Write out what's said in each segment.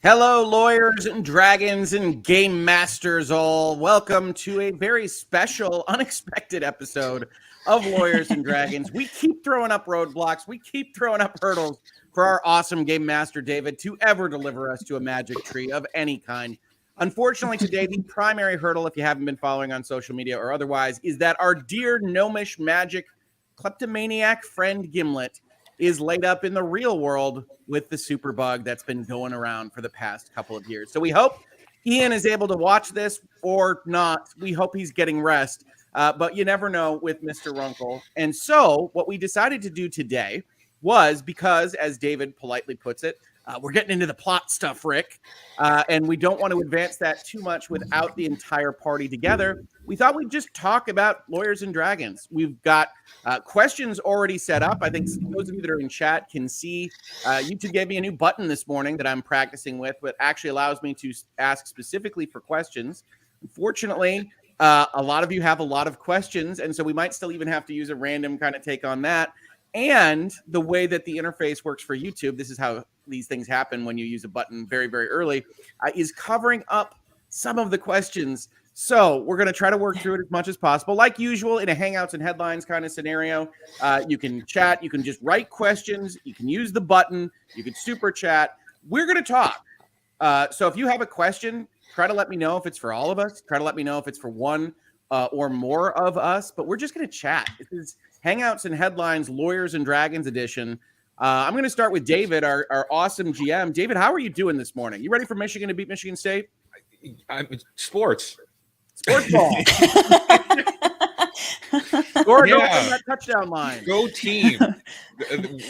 Hello, lawyers and dragons and game masters all. Welcome to a very special, unexpected episode of Lawyers and Dragons. We keep throwing up roadblocks. We keep throwing up hurdles for our awesome game master, David, to ever deliver us to a magic tree of any kind. Unfortunately, today, the primary hurdle, if you haven't been following on social media or otherwise, is that our dear gnomish magic kleptomaniac friend Gimlet is laid up in the real world with the superbug that's been going around for the past couple of years. So we hope Ian is able to watch this or not. We hope he's getting rest, but you never know with Mr. Runkle. And so what we decided to do today was, because, as David politely puts it, we're getting into the plot stuff, Rick, and we don't want to advance that too much without the entire party together. We thought we'd just talk about Lawyers and Dragons. We've got questions already set up. I think those of you that are in chat can see YouTube gave me a new button this morning that I'm practicing with, but actually allows me to ask specifically for questions. Unfortunately, a lot of you have a lot of questions, and so we might still even have to use a random kind of take on that. And the way that the interface works for YouTube, this is how these things happen when you use a button very, very early, is covering up some of the questions. So we're going to try to work through it as much as possible. Like usual, in a Hangouts and Headlines kind of scenario, you can chat, you can just write questions, you can use the button, you can super chat. We're going to talk. So if you have a question, try to let me know if it's for all of us. Try to let me know if it's for one or more of us. But we're just going to chat. This is Hangouts and Headlines, Lawyers and Dragons edition. I'm going to start with David, our awesome GM. David, how are you doing this morning? You ready for Michigan to beat Michigan State? Sports ball. Or go from that touchdown line. Go team.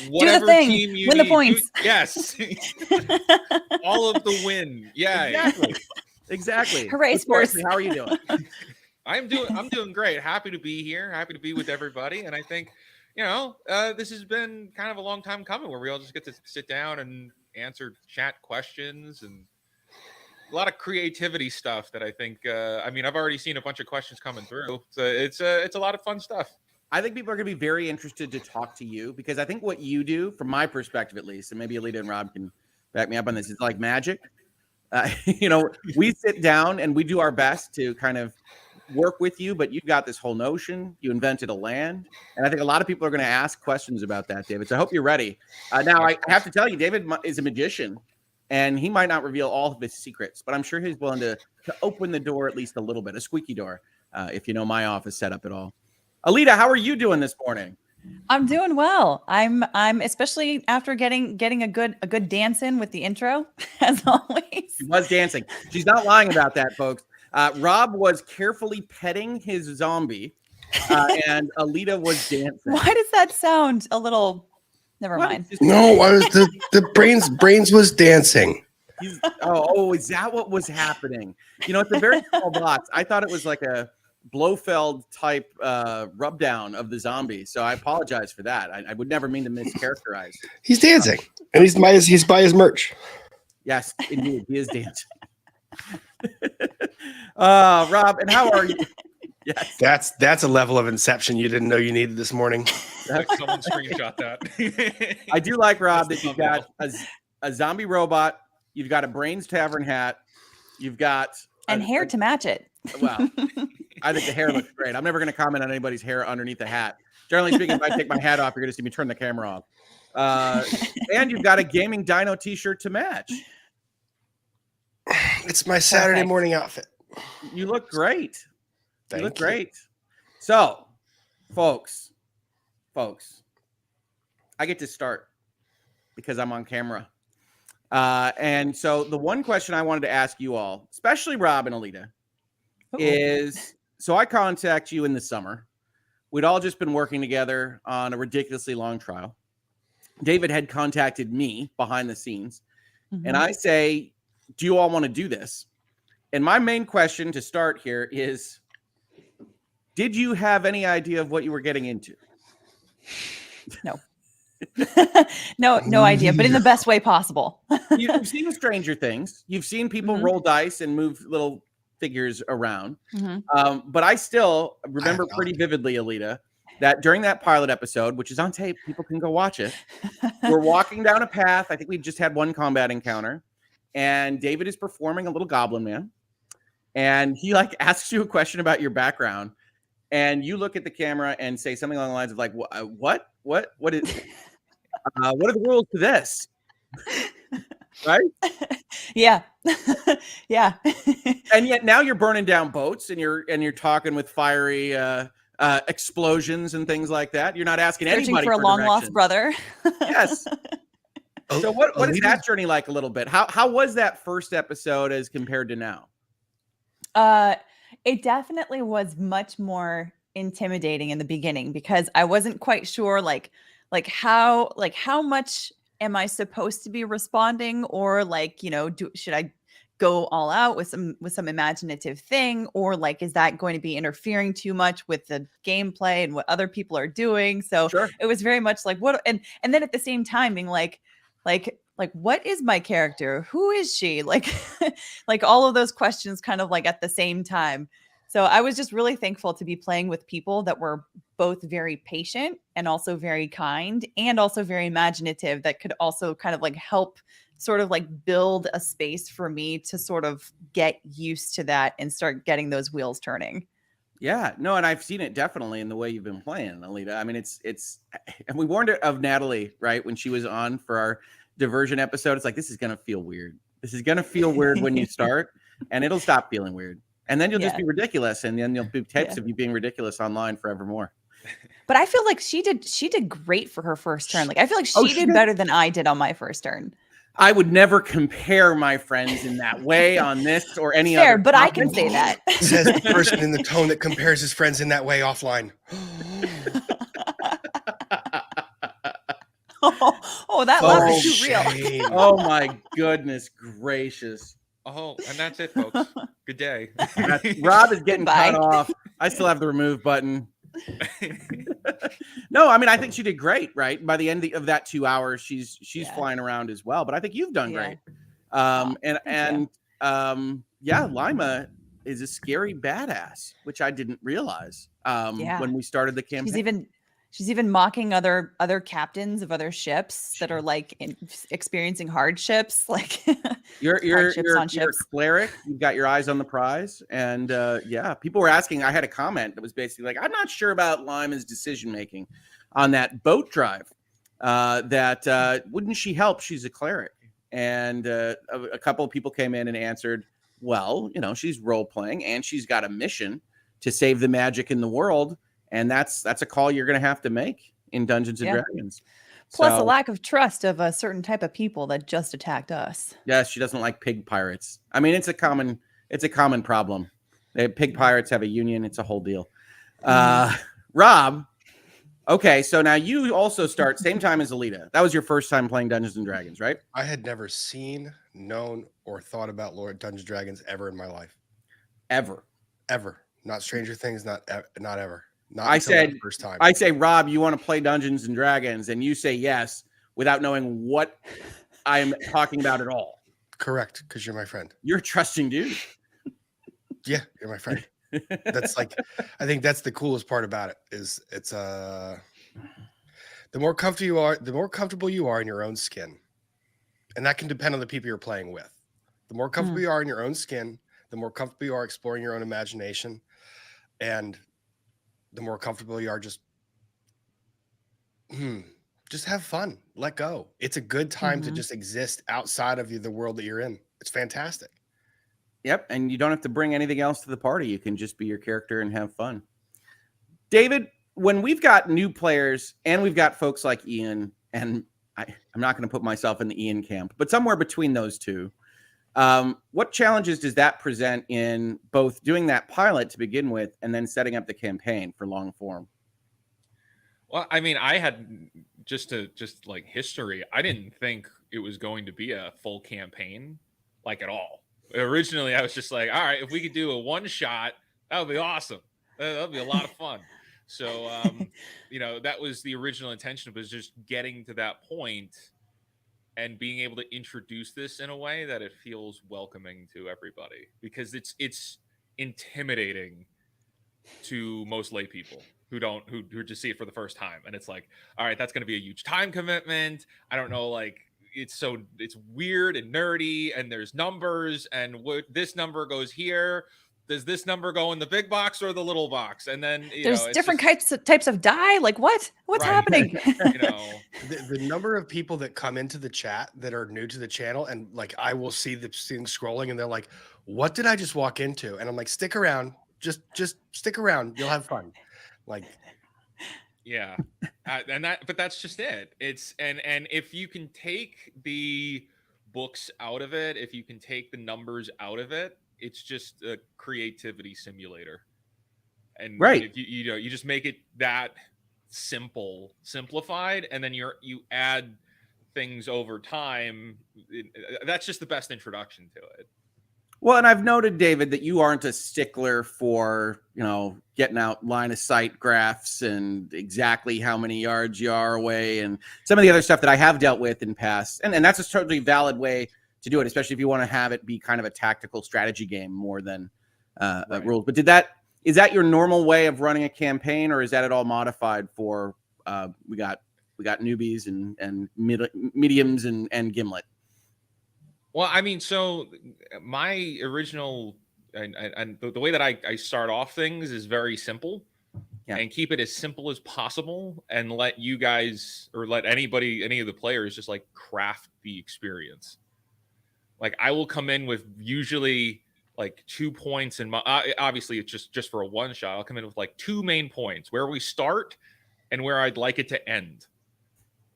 Whatever team you win need. The points. Yes. All of the win. Yeah. Exactly. Hooray, sports. How are you doing? I'm doing great. Happy to be here. Happy to be with everybody. And I think, this has been kind of a long time coming where we all just get to sit down and answer chat questions and a lot of creativity stuff that I think, I've already seen a bunch of questions coming through. So it's a lot of fun stuff. I think people are going to be very interested to talk to you because I think what you do, from my perspective at least, and maybe Alyte and Rob can back me up on this, is like magic. We sit down and we do our best to kind of work with you, but you've got this whole notion. You invented a land. And I think a lot of people are going to ask questions about that, David. So I hope you're ready. Now, I have to tell you, David is a magician. And he might not reveal all of his secrets, but I'm sure he's willing to open the door at least a little bit, a squeaky door, if you know my office setup at all. Alyte, how are you doing this morning? I'm doing well. I'm especially after getting a good dance in with the intro, as always. She was dancing. She's not lying about that, folks. Rob was carefully petting his zombie, and Alyte was dancing. Why does that sound a little... Never mind. No, the brains was dancing. Is that what was happening? It's a very small box. I thought it was like a Blofeld type rub down of the zombie. So I apologize for that. I would never mean to mischaracterize. He's dancing, and he's by his merch. Yes, indeed, he is dancing. Rob, and how are you? Yes. That's a level of inception you didn't know you needed this morning. Someone screenshot that. I do like, Rob, that you've got a zombie robot, you've got a Brains Tavern hat, you've got hair to match it. Well, I think the hair looks great. I'm never going to comment on anybody's hair underneath the hat. Generally speaking, if I take my hat off, you're going to see me turn the camera off. And you've got a gaming dino t-shirt to match. It's my Saturday morning outfit. You look great. Thank you look you. Great. So, folks, I get to start because I'm on camera. And so the one question I wanted to ask you all, especially Rob and Alyte, is, so I contact you in the summer. We'd all just been working together on a ridiculously long trial. David had contacted me behind the scenes. And I say, do you all want to do this? And my main question to start here is, did you have any idea of what you were getting into? No. no idea, but in the best way possible. You've seen Stranger Things. You've seen people roll dice and move little figures around. But I still remember pretty vividly, Alyte, that during that pilot episode, which is on tape, people can go watch it. We're walking down a path. I think we just had one combat encounter. and David is performing a little goblin man, and he like asks you a question about your background, and you look at the camera and say something along the lines of like, what is, what are the rules to this? Right? Yeah. Yeah. And yet now you're burning down boats and you're talking with fiery explosions and things like that. You're not asking Searching anybody for a long lost directions. brother. Yes. So what is Alyte? that journey like a little bit? How was that first episode as compared to now? It definitely was much more intimidating in the beginning because I wasn't quite sure like how much am I supposed to be responding, or like, should I go all out with some imaginative thing, or like is that going to be interfering too much with the gameplay and what other people are doing? So Sure. it was very much like what, and then at the same time being like what is my character? Who is she? Like like all of those questions kind of like at the same time. So I was just really thankful to be playing with people that were both very patient and also very kind and also very imaginative, that could also kind of like help sort of like build a space for me to sort of get used to that and start getting those wheels turning. Yeah, no, and I've seen it definitely in the way you've been playing, Alyte. I mean, it's, and we warned it of Natalie, right, when she was on for our diversion episode. It's like, this is gonna feel weird. This is gonna feel weird when you start, and it'll stop feeling weird, and then you'll just be ridiculous, and then you'll be tapes of you being ridiculous online forevermore. But I feel like she did great for her first turn. Like I feel like Oh, she did better than I did on my first turn. I would never compare my friends in that way on this or any Fair, other. but I can say that. Says the person in the tone that compares his friends in that way offline. Oh, that laugh is too real. shame. Oh my goodness gracious. Oh, and that's it, folks. Good day. Rob is getting Goodbye. cut off. I still have the remove button. No, I mean, I think she did great, right? By the end of that 2 hours, she's flying around as well. But I think you've done great. Yeah, Lima is a scary badass, which I didn't realize when we started the campaign. She's even mocking other captains of other ships that are like experiencing hardships, like You're on a ships. cleric. You've got your eyes on the prize, and yeah, people were asking. I had a comment that was basically like, "I'm not sure about Lima's decision making on that boat drive. Wouldn't she help? She's a cleric." And a couple of people came in and answered, "Well, she's role playing, and she's got a mission to save the magic in the world, and that's a call you're going to have to make in Dungeons and Dragons." Plus a lack of trust of a certain type of people that just attacked us. Yes, she doesn't like pig pirates. I mean, it's a common problem. Pig pirates have a union. It's a whole deal. Rob, okay, so now you also start same time as Alyte. That was your first time playing Dungeons and Dragons, right? I had never seen, known, or thought about Lord Dungeons and Dragons ever in my life. Ever. Not Stranger Things, not ever. I said first time. I say, Rob, you want to play Dungeons and Dragons, and you say yes without knowing what I'm talking about at all. Correct, because you're my friend. You're a trusting dude. Yeah, you're my friend. That's like, I think that's the coolest part about it. Is it's the more comfortable you are in your own skin, and that can depend on the people you're playing with. The more comfortable you are in your own skin, the more comfortable you are exploring your own imagination, and the more comfortable you are just have fun, let go. It's a good time to just exist outside of the world that you're in. It's fantastic. Yep, and you don't have to bring anything else to the party. You can just be your character and have fun. David, when we've got new players and we've got folks like Ian, and I'm not going to put myself in the Ian camp, but somewhere between those two, what challenges does that present in both doing that pilot to begin with and then setting up the campaign for long form? Well, I mean, I had just like history. I didn't think it was going to be a full campaign, like at all. Originally, I was just like, all right, if we could do a one shot, that would be awesome. That would be a lot of fun. So, that was the original intention, was just getting to that point and being able to introduce this in a way that it feels welcoming to everybody, because it's intimidating to most lay people who just see it for the first time. And it's like, all right, that's going to be a huge time commitment. I don't know, like, it's weird and nerdy, and there's numbers, and what this number goes here. Does this number go in the big box or the little box? And then There's it's different just, types of die. Like what's Right. happening? The number of people that come into the chat that are new to the channel, and like I will see the thing scrolling, and they're like, "What did I just walk into?" And I'm like, "Stick around, just stick around. You'll have fun." Like, yeah, but that's just it. It's and if you can take the books out of it, if you can take the numbers out of it, it's just a creativity simulator. And Right. if you just make it that simplified, and then you add things over time. That's just the best introduction to it. Well, and I've noted, David, that you aren't a stickler for, getting out line of sight graphs and exactly how many yards you are away and some of the other stuff that I have dealt with in past. And that's a totally valid way to do it, especially if you want to have it be kind of a tactical strategy game more than Right. rules. But is that your normal way of running a campaign, or is that at all modified for we got newbies and mediums and Gimlet? Well, I mean, so my original and the way that I start off things is very simple, and keep it as simple as possible, and let you guys or let any of the players just like craft the experience. Like I will come in with usually like 2 points in my obviously it's just for a one shot. I'll come in with like 2 main points, where we start and where I'd like it to end.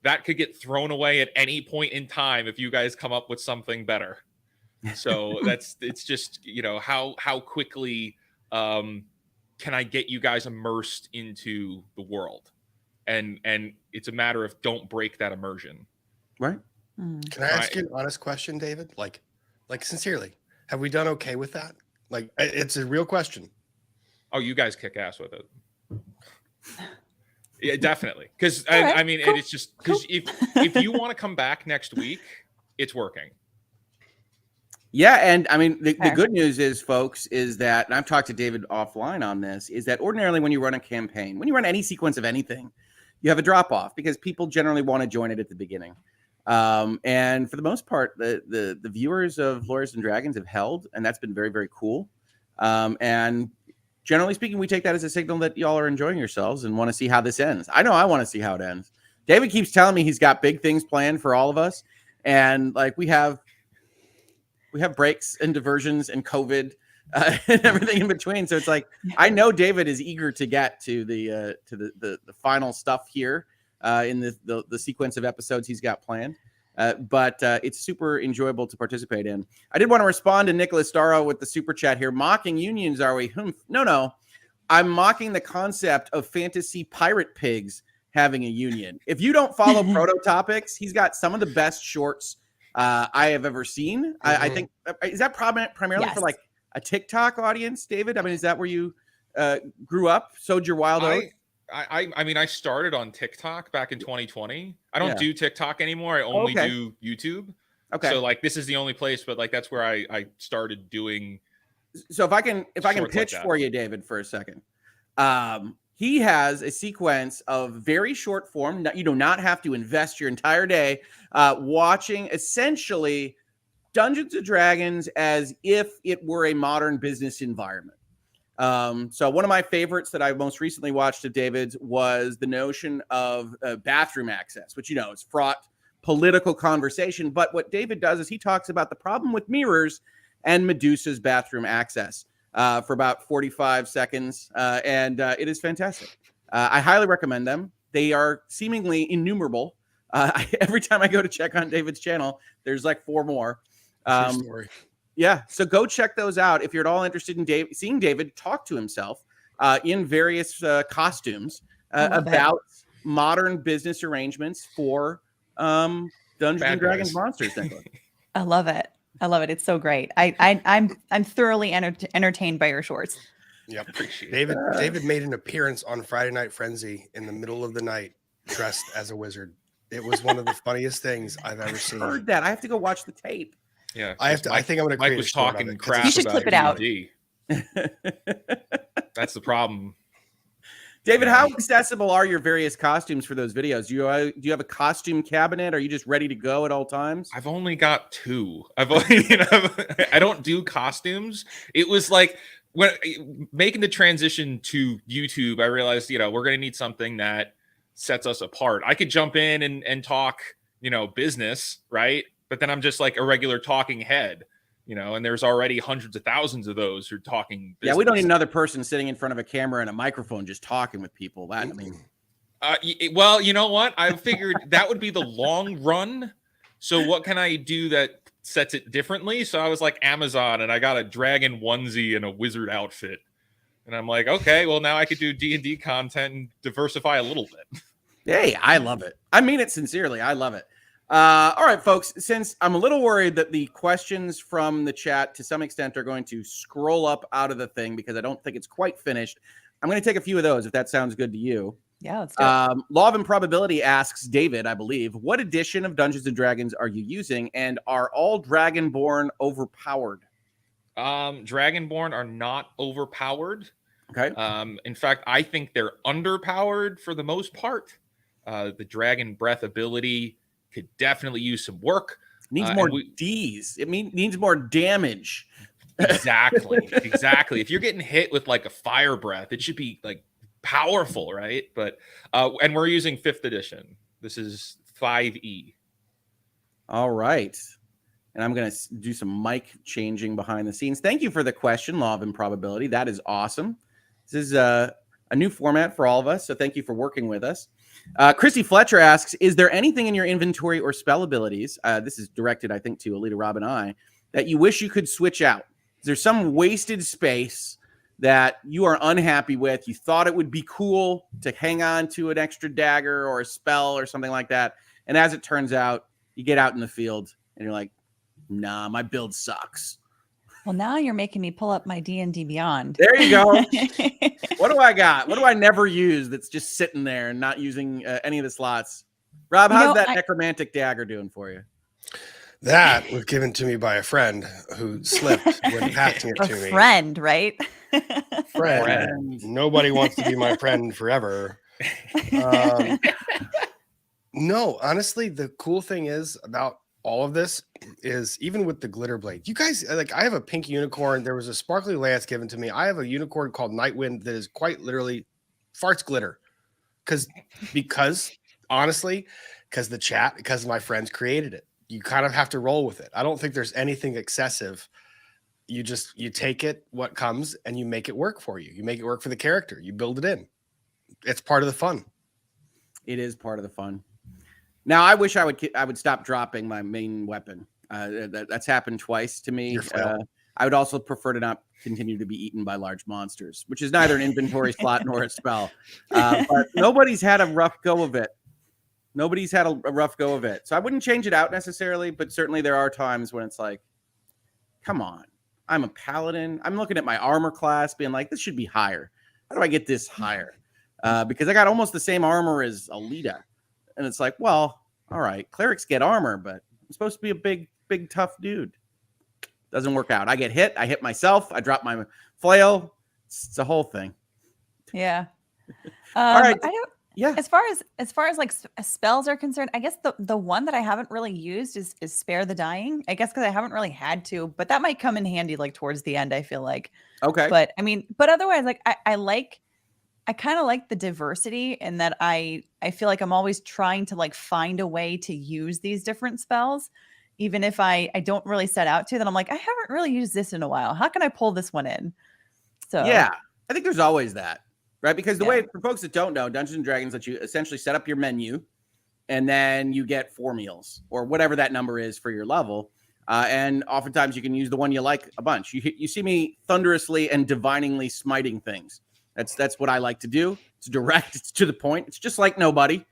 That could get thrown away at any point in time if you guys come up with something better. So it's just, how quickly can I get you guys immersed into the world? And it's a matter of don't break that immersion. Right. can I ask you an honest question, David? Like sincerely, have we done okay with that? Like, it's a real question. Oh, you guys kick ass with it. Yeah, definitely. Because right, I mean, cool, it's just because if you want to come back next week, it's working. Yeah, and I mean, the Fair. good news is, folks, is that, and I've talked to David offline on this, is that ordinarily when you run a campaign, when you run any sequence of anything, you have a drop off because people generally want to join it at the beginning. And for the most part, the viewers of Lawyers and Dragons have held, and that's been very, very cool. And generally speaking, we take that as a signal that y'all are enjoying yourselves and want to see how this ends. I know I want to see how it ends. David keeps telling me he's got big things planned for all of us, and like we have breaks and diversions and COVID and everything in between. So it's like I know David is eager to get to the final stuff here in the sequence of episodes he's got planned. But it's super enjoyable to participate in. I did want to respond to Nicholas Darrow with the super chat here. Mocking unions, are we? No. I'm mocking the concept of fantasy pirate pigs having a union. If you don't follow Prototopics, he's got some of the best shorts I have ever seen. I think, is that primarily for like a TikTok audience, David? I mean, is that where you grew up, sowed your wild oats? I mean, I started on TikTok back in 2020. I don't do TikTok anymore. I only do YouTube. Okay. So like, this is the only place, but like, that's where I started doing. So if I can pitch like for you, David, for a second. He has a sequence of very short form. You do not have to invest your entire day watching essentially Dungeons and Dragons as if it were a modern business environment. So one of my favorites that I most recently watched of David's was the notion of bathroom access, which, is fraught political conversation. But what David does is he talks about the problem with mirrors and Medusa's bathroom access for about 45 seconds. And it is fantastic. I highly recommend them. They are seemingly innumerable. Every time I go to check on David's channel, there's like 4 more. Story. Yeah, so go check those out if you're at all interested in seeing David talk to himself in various costumes about modern business arrangements for Dungeons and Dragons monsters. I love it. It's so great. I'm thoroughly entertained by your shorts. Yep. Appreciate David. David made an appearance on Friday Night Frenzy in the middle of the night, dressed as a wizard. It was one of the funniest things I've ever seen. Heard that. I have to go watch the tape. Yeah, I think I'm going to create Mike was a short talking of it, 'cause crap. You should about clip it out. D&D. That's the problem. David, how accessible are your various costumes for those videos? Do you have a costume cabinet? Are you just ready to go at all times? I've only got 2. I've only, I don't do costumes. It was like when making the transition to YouTube, I realized, we're going to need something that sets us apart. I could jump in and talk, business, right? But then I'm just like a regular talking head, and there's already hundreds of thousands of those who are talking business. Yeah, we don't need another person sitting in front of a camera and a microphone just talking with people. Well, you know what? I figured that would be the long run. So what can I do that sets it differently? So I was like Amazon, and I got a dragon onesie and a wizard outfit. And I'm like, okay, well, now I could do D&D content and diversify a little bit. Hey, I love it. I mean it sincerely. I love it. All right, folks, since I'm a little worried that the questions from the chat to some extent are going to scroll up out of the thing because I don't think it's quite finished, I'm going to take a few of those if that sounds good to you. Yeah, let's do it. Law of Improbability asks David, I believe, what edition of Dungeons and Dragons are you using, and are all Dragonborn overpowered? Dragonborn are not overpowered. Okay. In fact, I think they're underpowered for the most part. The Dragon Breath ability could definitely use some work. Needs more Ds. It needs more damage. Exactly. If you're getting hit with like a fire breath, it should be like powerful, right? But and we're using 5th edition. This is 5e. All right. And I'm going to do some mic changing behind the scenes. Thank you for the question, Law of Improbability. That is awesome. This is a new format for all of us, so thank you for working with us. Christy Fletcher asks, is there anything in your inventory or spell abilities, this is directed, I think, to Alyte, Rob, and I, that you wish you could switch out? Is there some wasted space that you are unhappy with? You thought it would be cool to hang on to an extra dagger or a spell or something like that, and as it turns out, you get out in the field, and you're like, nah, my build sucks. Well, now you're making me pull up my D&D Beyond. There you go. What do I got? What do I never use that's just sitting there and not using any of the slots? Rob, how's that necromantic dagger doing for you? That was given to me by a friend who slipped when passing it to me. A friend, right? Friend. Nobody wants to be my friend forever. No, honestly, the cool thing is about all of this is even with the glitter blade, you guys, like, I have a pink unicorn. There was a sparkly lance given to me. I have a unicorn called Nightwind that is quite literally farts glitter because honestly, because my friends created it. You kind of have to roll with it. I don't think there's anything excessive. You take it, what comes, and you make it work for you. You make it work for the character. You build it in. It's part of the fun. It is part of the fun. Now, I wish I would stop dropping my main weapon. That's happened twice to me. I would also prefer to not continue to be eaten by large monsters, which is neither an inventory slot nor a spell. But nobody's had a rough go of it. So I wouldn't change it out necessarily, but certainly there are times when it's like, come on, I'm a paladin. I'm looking at my armor class being like, this should be higher. How do I get this higher? Because I got almost the same armor as Alyte. And it's like, well, all right, clerics get armor, but I'm supposed to be a big, tough dude. Doesn't work out. I get hit. I hit myself. I drop my flail. It's a whole thing. Yeah. All right. Yeah. As far as like spells are concerned, I guess the one that I haven't really used is Spare the Dying. I guess because I haven't really had to, but that might come in handy like towards the end, I feel like. Okay. But I mean, otherwise, like I kind of like the diversity in that I feel like I'm always trying to like find a way to use these different spells, even if I don't really set out to. Then I'm like, I haven't really used this in a while. How can I pull this one in? So yeah, I think there's always that, right? Because the way, for folks that don't know, Dungeons and Dragons let you essentially set up your menu, and then you get 4 meals or whatever that number is for your level. And oftentimes you can use the one you like a bunch. You see me thunderously and diviningly smiting things. That's what I like to do. It's direct. It's to the point. It's just like nobody.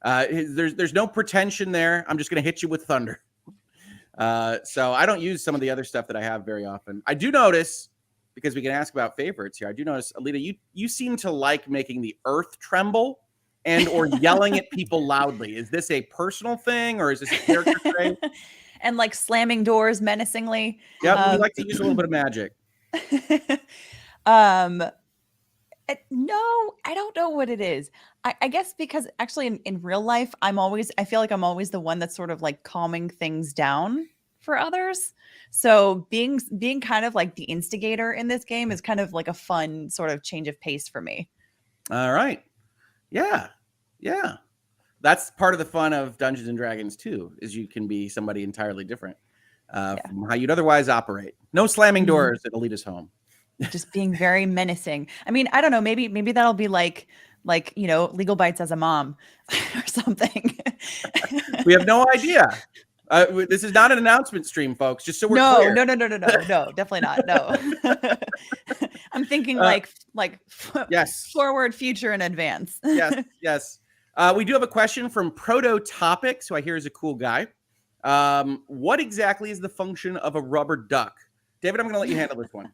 There's no pretension there. I'm just going to hit you with thunder. So I don't use some of the other stuff that I have very often. I do notice, because we can ask about favorites here, I do notice, Alyte, you seem to like making the earth tremble and or yelling at people loudly. Is this a personal thing or is this a character trait? And like slamming doors menacingly. Yeah, we like to use a little bit of magic. No, I don't know what it is. I guess because actually in real life, I feel like I'm always the one that's sort of like calming things down for others. So being kind of like the instigator in this game is kind of like a fun sort of change of pace for me. All right. Yeah. Yeah. That's part of the fun of Dungeons and Dragons too, is you can be somebody entirely different from how you'd otherwise operate. No slamming doors at Alyte's home. Just being very menacing. I mean, I don't know, maybe that'll be like legal Bytes as a mom or something. We have no idea. This is not an announcement stream, folks, just so we're clear. No, definitely not. No. I'm thinking yes, forward, future, and advance. yes. We do have a question from Prototopics, who I hear is a cool guy. What exactly is the function of a rubber duck? David, I'm going to let you handle this one.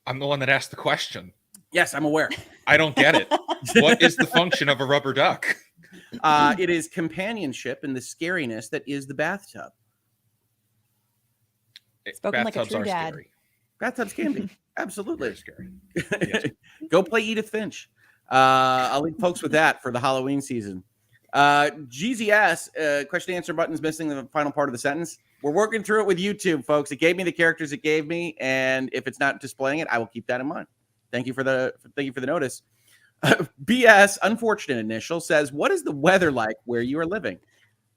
I'm the one that asked the question. Yes, I'm aware. I don't get it. What is the function of a rubber duck? It is companionship and the scariness that is the bathtub. Spoken like a Bathtubs true are dad. scary. Bathtubs can be. Absolutely. They're scary. Yes. Go play Edith Finch. I'll leave folks with that for the Halloween season. GZS, question answer button's missing the final part of the sentence. We're working through it with YouTube, folks. It gave me the characters it gave me, and if it's not displaying it, I will keep that in mind. Thank you for the notice. BS, unfortunate initial, says, what is the weather like where you are living?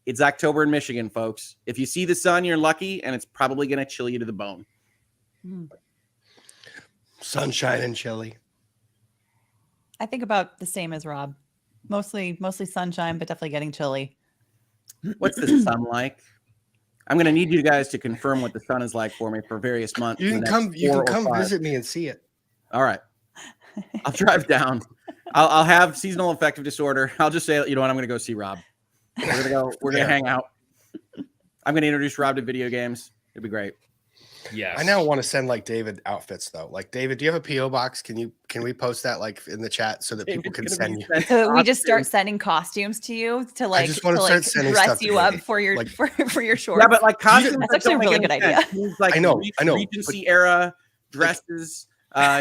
It's October in Michigan, folks. If you see the sun, you're lucky, and it's probably going to chill you to the bone. Sunshine and chilly. I think about the same as Rob. Mostly sunshine, but definitely getting chilly. What's the sun like? I'm going to need you guys to confirm what the sun is like for me for various months. You can come visit me and see it. All right. I'll drive down. I'll have seasonal affective disorder. I'll just say, you know what? I'm going to go see Rob. We're going to hang out. I'm going to introduce Rob to video games. It'd be great. Yes. I now want to send like David outfits though. Like David, do you have a PO box? Can we post that like in the chat so that people can send you? So we just start sending costumes to you to like, I just want to start sending dress stuff you to up me. for your Like, for your shorts. Yeah, but like costumes, That's actually a really good idea. He needs, like, I know. Regency era dresses.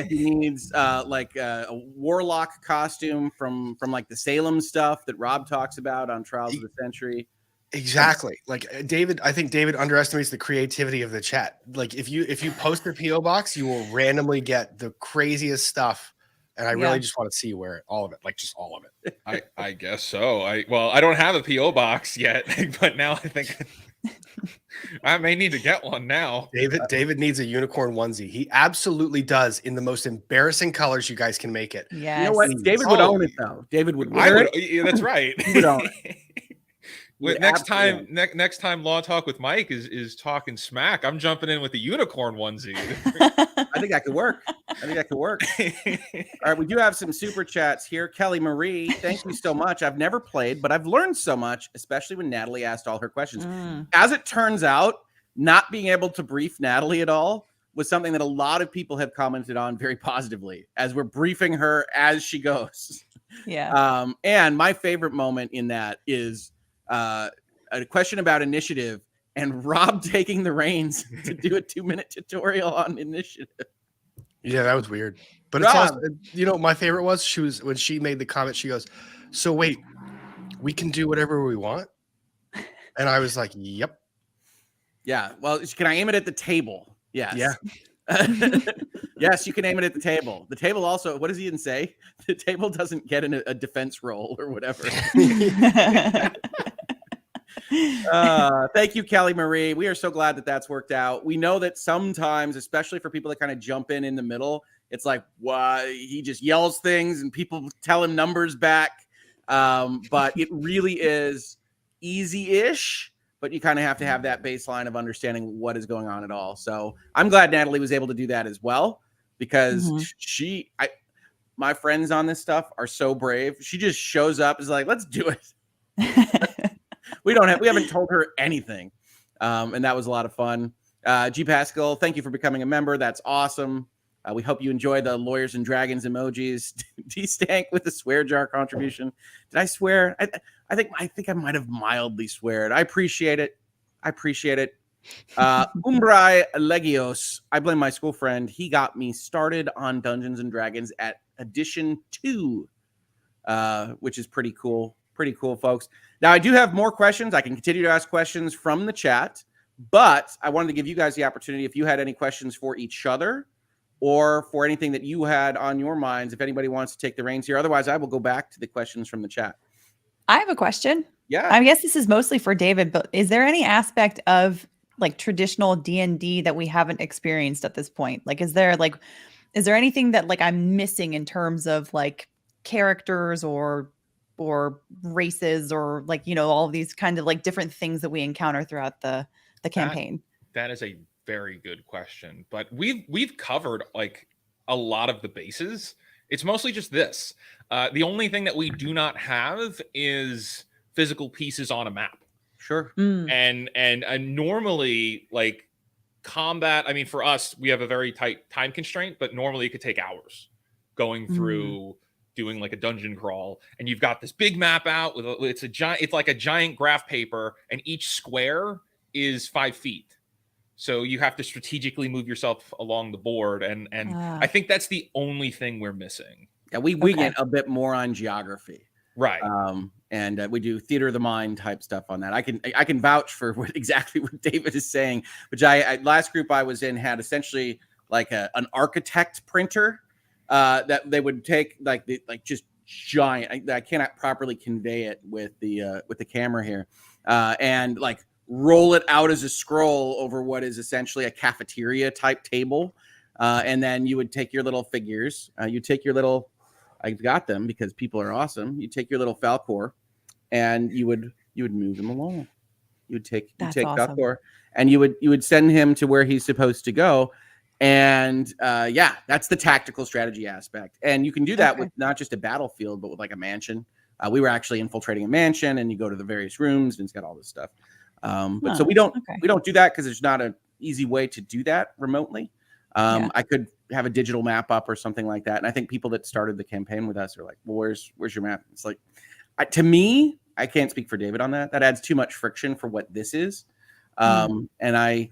He needs like a warlock costume from like the Salem stuff that Rob talks about on Trials of the Century. Exactly. Like David, I think David underestimates the creativity of the chat. Like if you post a PO box, you will randomly get the craziest stuff. And I really just want to see you wear it, all of it, like just all of it. I guess so. I don't have a PO box yet, but now I think I may need to get one now. David needs a unicorn onesie. He absolutely does, in the most embarrassing colors you guys can make it. Yes. You know what? David would own it though. David would wear it. Yeah, that's right. He would own it. Next time Law Talk with Mike is talking smack, I'm jumping in with the unicorn onesie. I think that could work. All right, we do have some super chats here. Kelly Marie, thank you so much. I've never played, but I've learned so much, especially when Natalie asked all her questions. As it turns out, not being able to brief Natalie at all was something that a lot of people have commented on very positively as we're briefing her as she goes. Yeah. And my favorite moment in that is a question about initiative and Rob taking the reins to do a 2-minute tutorial on initiative. Yeah, that was weird. But Rob. it's also, you know, my favorite was when she made the comment, she goes, so wait, we can do whatever we want? And I was like, yep. Yeah. Well, can I aim it at the table? Yes. Yeah. Yes, you can aim it at the table. The table also, what does he even say? The table doesn't get a defense roll or whatever. Thank you, Kelly Marie. We are so glad that that's worked out. We know that sometimes, especially for people that kind of jump in the middle, it's like, why he just yells things and people tell him numbers back. But it really is easy-ish, but you kind of have to have that baseline of understanding what is going on at all. So I'm glad Natalie was able to do that as well, because my friends on this stuff are so brave. She just shows up, is like, let's do it. We haven't told her anything. And that was a lot of fun. G Pascal, thank you for becoming a member. That's awesome. We hope you enjoy the Lawyers and Dragons emojis. D-Stank with the swear jar contribution. Did I swear? I think I might have mildly sweared. I appreciate it. Umbrai Legios. I blame my school friend. He got me started on Dungeons and Dragons at Edition 2, which is pretty cool. Pretty cool, folks. Now, I do have more questions. I can continue to ask questions from the chat, but I wanted to give you guys the opportunity if you had any questions for each other or for anything that you had on your minds, if anybody wants to take the reins here. Otherwise, I will go back to the questions from the chat. I have a question. Yeah. I guess this is mostly for David, but is there any aspect of like traditional D&D that we haven't experienced at this point? Like, is there anything that like I'm missing in terms of like characters or races or like, you know, all of these kind of like different things that we encounter throughout the campaign? That is a very good question, but we've covered like a lot of the bases. It's mostly just this. The only thing that we do not have is physical pieces on a map. Sure. And normally like combat, I mean, for us, we have a very tight time constraint, but normally it could take hours going through doing like a dungeon crawl, and you've got this big map out it's like a giant graph paper, and each square is 5 feet. So you have to strategically move yourself along the board, and I think that's the only thing we're missing. Yeah, we get a bit more on geography. Right. And we do theater of the mind type stuff on that. I can vouch for exactly what David is saying, which I last group I was in had essentially like an architect printer that they would take just giant. I cannot properly convey it with the camera here, and like roll it out as a scroll over what is essentially a cafeteria type table, and then you would take your little figures. You take your little. I've got them because people are awesome. You take your little Falcor, and you would move him along. You would take awesome. Falcor, and you would send him to where he's supposed to go. And that's the tactical strategy aspect. And you can do that with not just a battlefield, but with like a mansion. We were actually infiltrating a mansion, and you go to the various rooms, and it's got all this stuff. So we don't do that because there's not an easy way to do that remotely. I could have a digital map up or something like that. And I think people that started the campaign with us are like, well, where's your map? It's like, to me, I can't speak for David on that. That adds too much friction for what this is. And I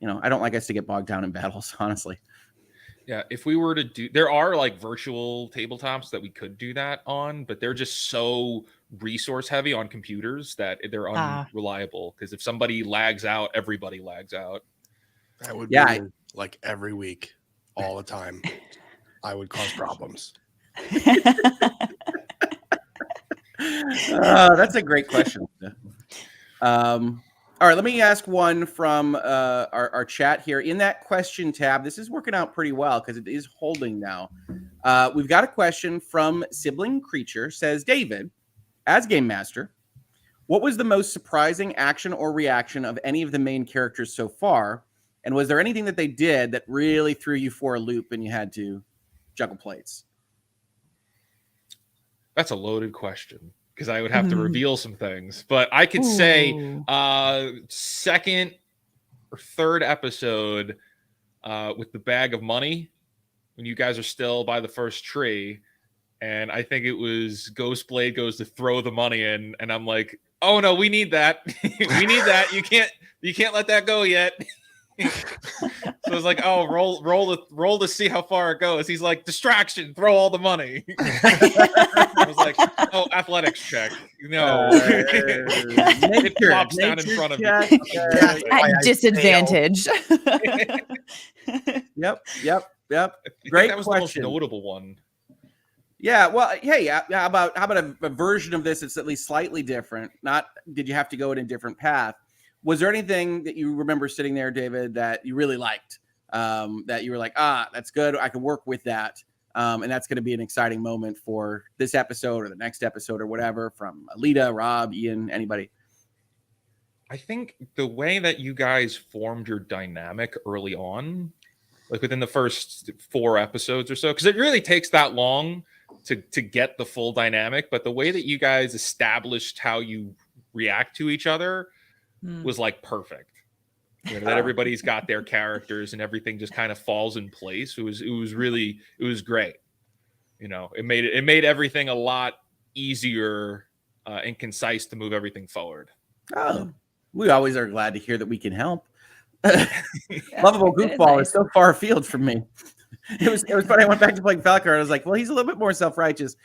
don't like us to get bogged down in battles, honestly. Yeah, if we were to there are like virtual tabletops that we could do that on, but they're just so resource heavy on computers that they're unreliable. Because if somebody lags out, everybody lags out. That would be like every week, all the time. I would cause problems. That's a great question. All right, let me ask one from our chat here. In that question tab, this is working out pretty well because it is holding now. We've got a question from Sibling Creature. Says, David, as Game Master, what was the most surprising action or reaction of any of the main characters so far? And was there anything that they did that really threw you for a loop and you had to juggle plates? That's a loaded question because I would have to reveal some things. But I could say second or third episode with the bag of money when you guys are still by the first tree. And I think it was Ghostblade goes to throw the money in. And I'm like, oh, no, we need that. We need that. You can't let that go yet. So it's like, oh, roll to see how far it goes. He's like, distraction, throw all the money. I was like, oh, athletics check. No, it plops down in front of you at disadvantage. Yep. Great. That was question. The most notable one. Yeah. Well, hey, how about a version of this that's at least slightly different? Not did you have to go in a different path? Was there anything that you remember sitting there, David, that you really liked? That you were like, that's good. I can work with that. And that's going to be an exciting moment for this episode or the next episode or whatever from Alyte, Rob, Ian, anybody. I think the way that you guys formed your dynamic early on, like within the first 4 episodes or so, because it really takes that long to get the full dynamic. But the way that you guys established how you react to each other was like perfect. You know, that everybody's got their characters and everything just kind of falls in place. It was great. You know, it made everything a lot easier and concise to move everything forward. Oh, we always are glad to hear that we can help. Lovable it is goofball nice. is so far afield from me. It was funny. I went back to playing Falcon. I was like, well, he's a little bit more self-righteous,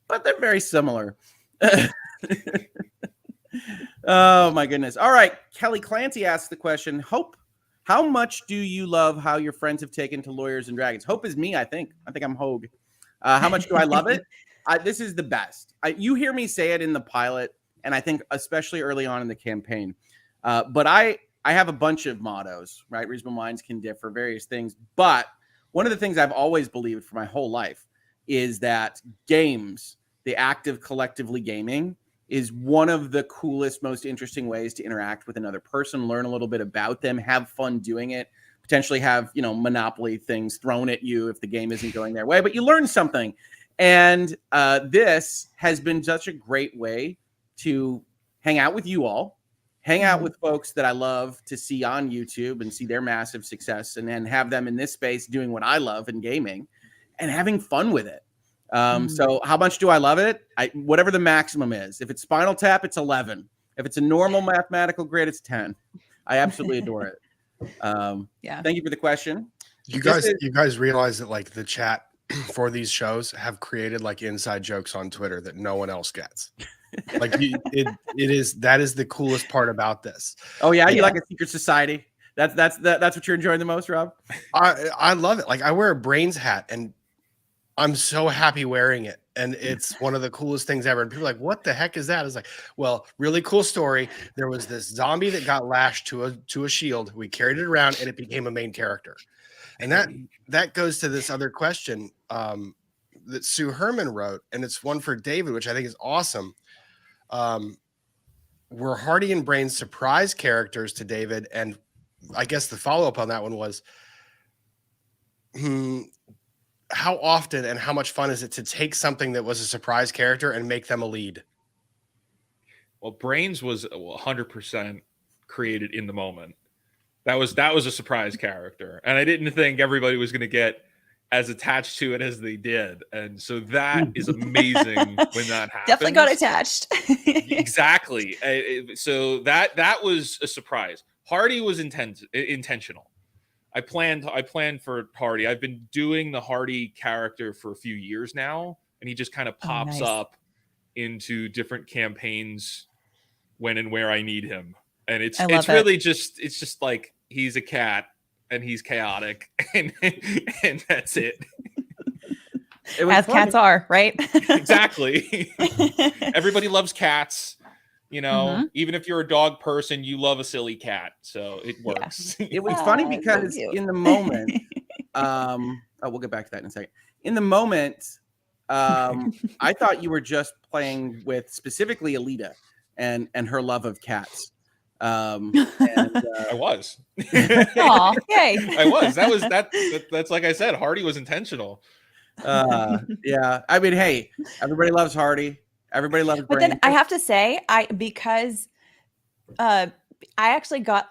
but they're very similar. Oh my goodness. All right. Kelly Clancy asked the question, Hope, how much do you love how your friends have taken to Lawyers and Dragons? Hope is me, I think. I think I'm Hoeg. How much do I love it? This is the best. You hear me say it in the pilot, and I think especially early on in the campaign. But I have a bunch of mottos, right? Reasonable minds can differ, various things. But one of the things I've always believed for my whole life is that games, the act of collectively gaming, is one of the coolest, most interesting ways to interact with another person, learn a little bit about them, have fun doing it, potentially have, Monopoly things thrown at you if the game isn't going their way, but you learn something. And this has been such a great way to hang out with you all, hang out with folks that I love to see on YouTube and see their massive success, and then have them in this space doing what I love in gaming and having fun with it. So how much do I love it? Whatever the maximum is. If it's Spinal Tap, it's 11. If it's a normal mathematical grade, it's 10. I absolutely adore it. Yeah. Thank you for the question. You guys realize that like the chat for these shows have created like inside jokes on Twitter that no one else gets. Like that is the coolest part about this. Oh yeah, you like a secret society? That's what you're enjoying the most, Rob? I love it. Like I wear a Brains hat and I'm so happy wearing it. And it's one of the coolest things ever. And people are like, what the heck is that? It's like, well, really cool story. There was this zombie that got lashed to a shield. We carried it around and it became a main character. And that goes to this other question that Sue Herman wrote. And it's one for David, which I think is awesome. Were Hardy and Brains surprise characters to David? And I guess the follow-up on that one was, how often and how much fun is it to take something that was a surprise character and make them a lead? Well, Brains was 100% created in the moment. That was a surprise character, and I didn't think everybody was going to get as attached to it as they did, and so that is amazing when that happens. Definitely got attached. Exactly. So that was a surprise. Hardy was intentional. I planned for Hardy. I've been doing the Hardy character for a few years now, and he just kind of pops up into different campaigns when and where I need him. And it's really just like he's a cat and he's chaotic and that's it. As cats are, right? Exactly. Everybody loves cats. Even if you're a dog person, you love a silly cat, so it works. It was funny because in the moment, we'll get back to that in a second. In the moment, I thought you were just playing with specifically Alyte and her love of cats. I was. Aw, yay! I was. That's like I said, Hardy was intentional. Yeah. I mean, hey, everybody loves Hardy. Everybody loves But Brains. then I have to say, because I actually got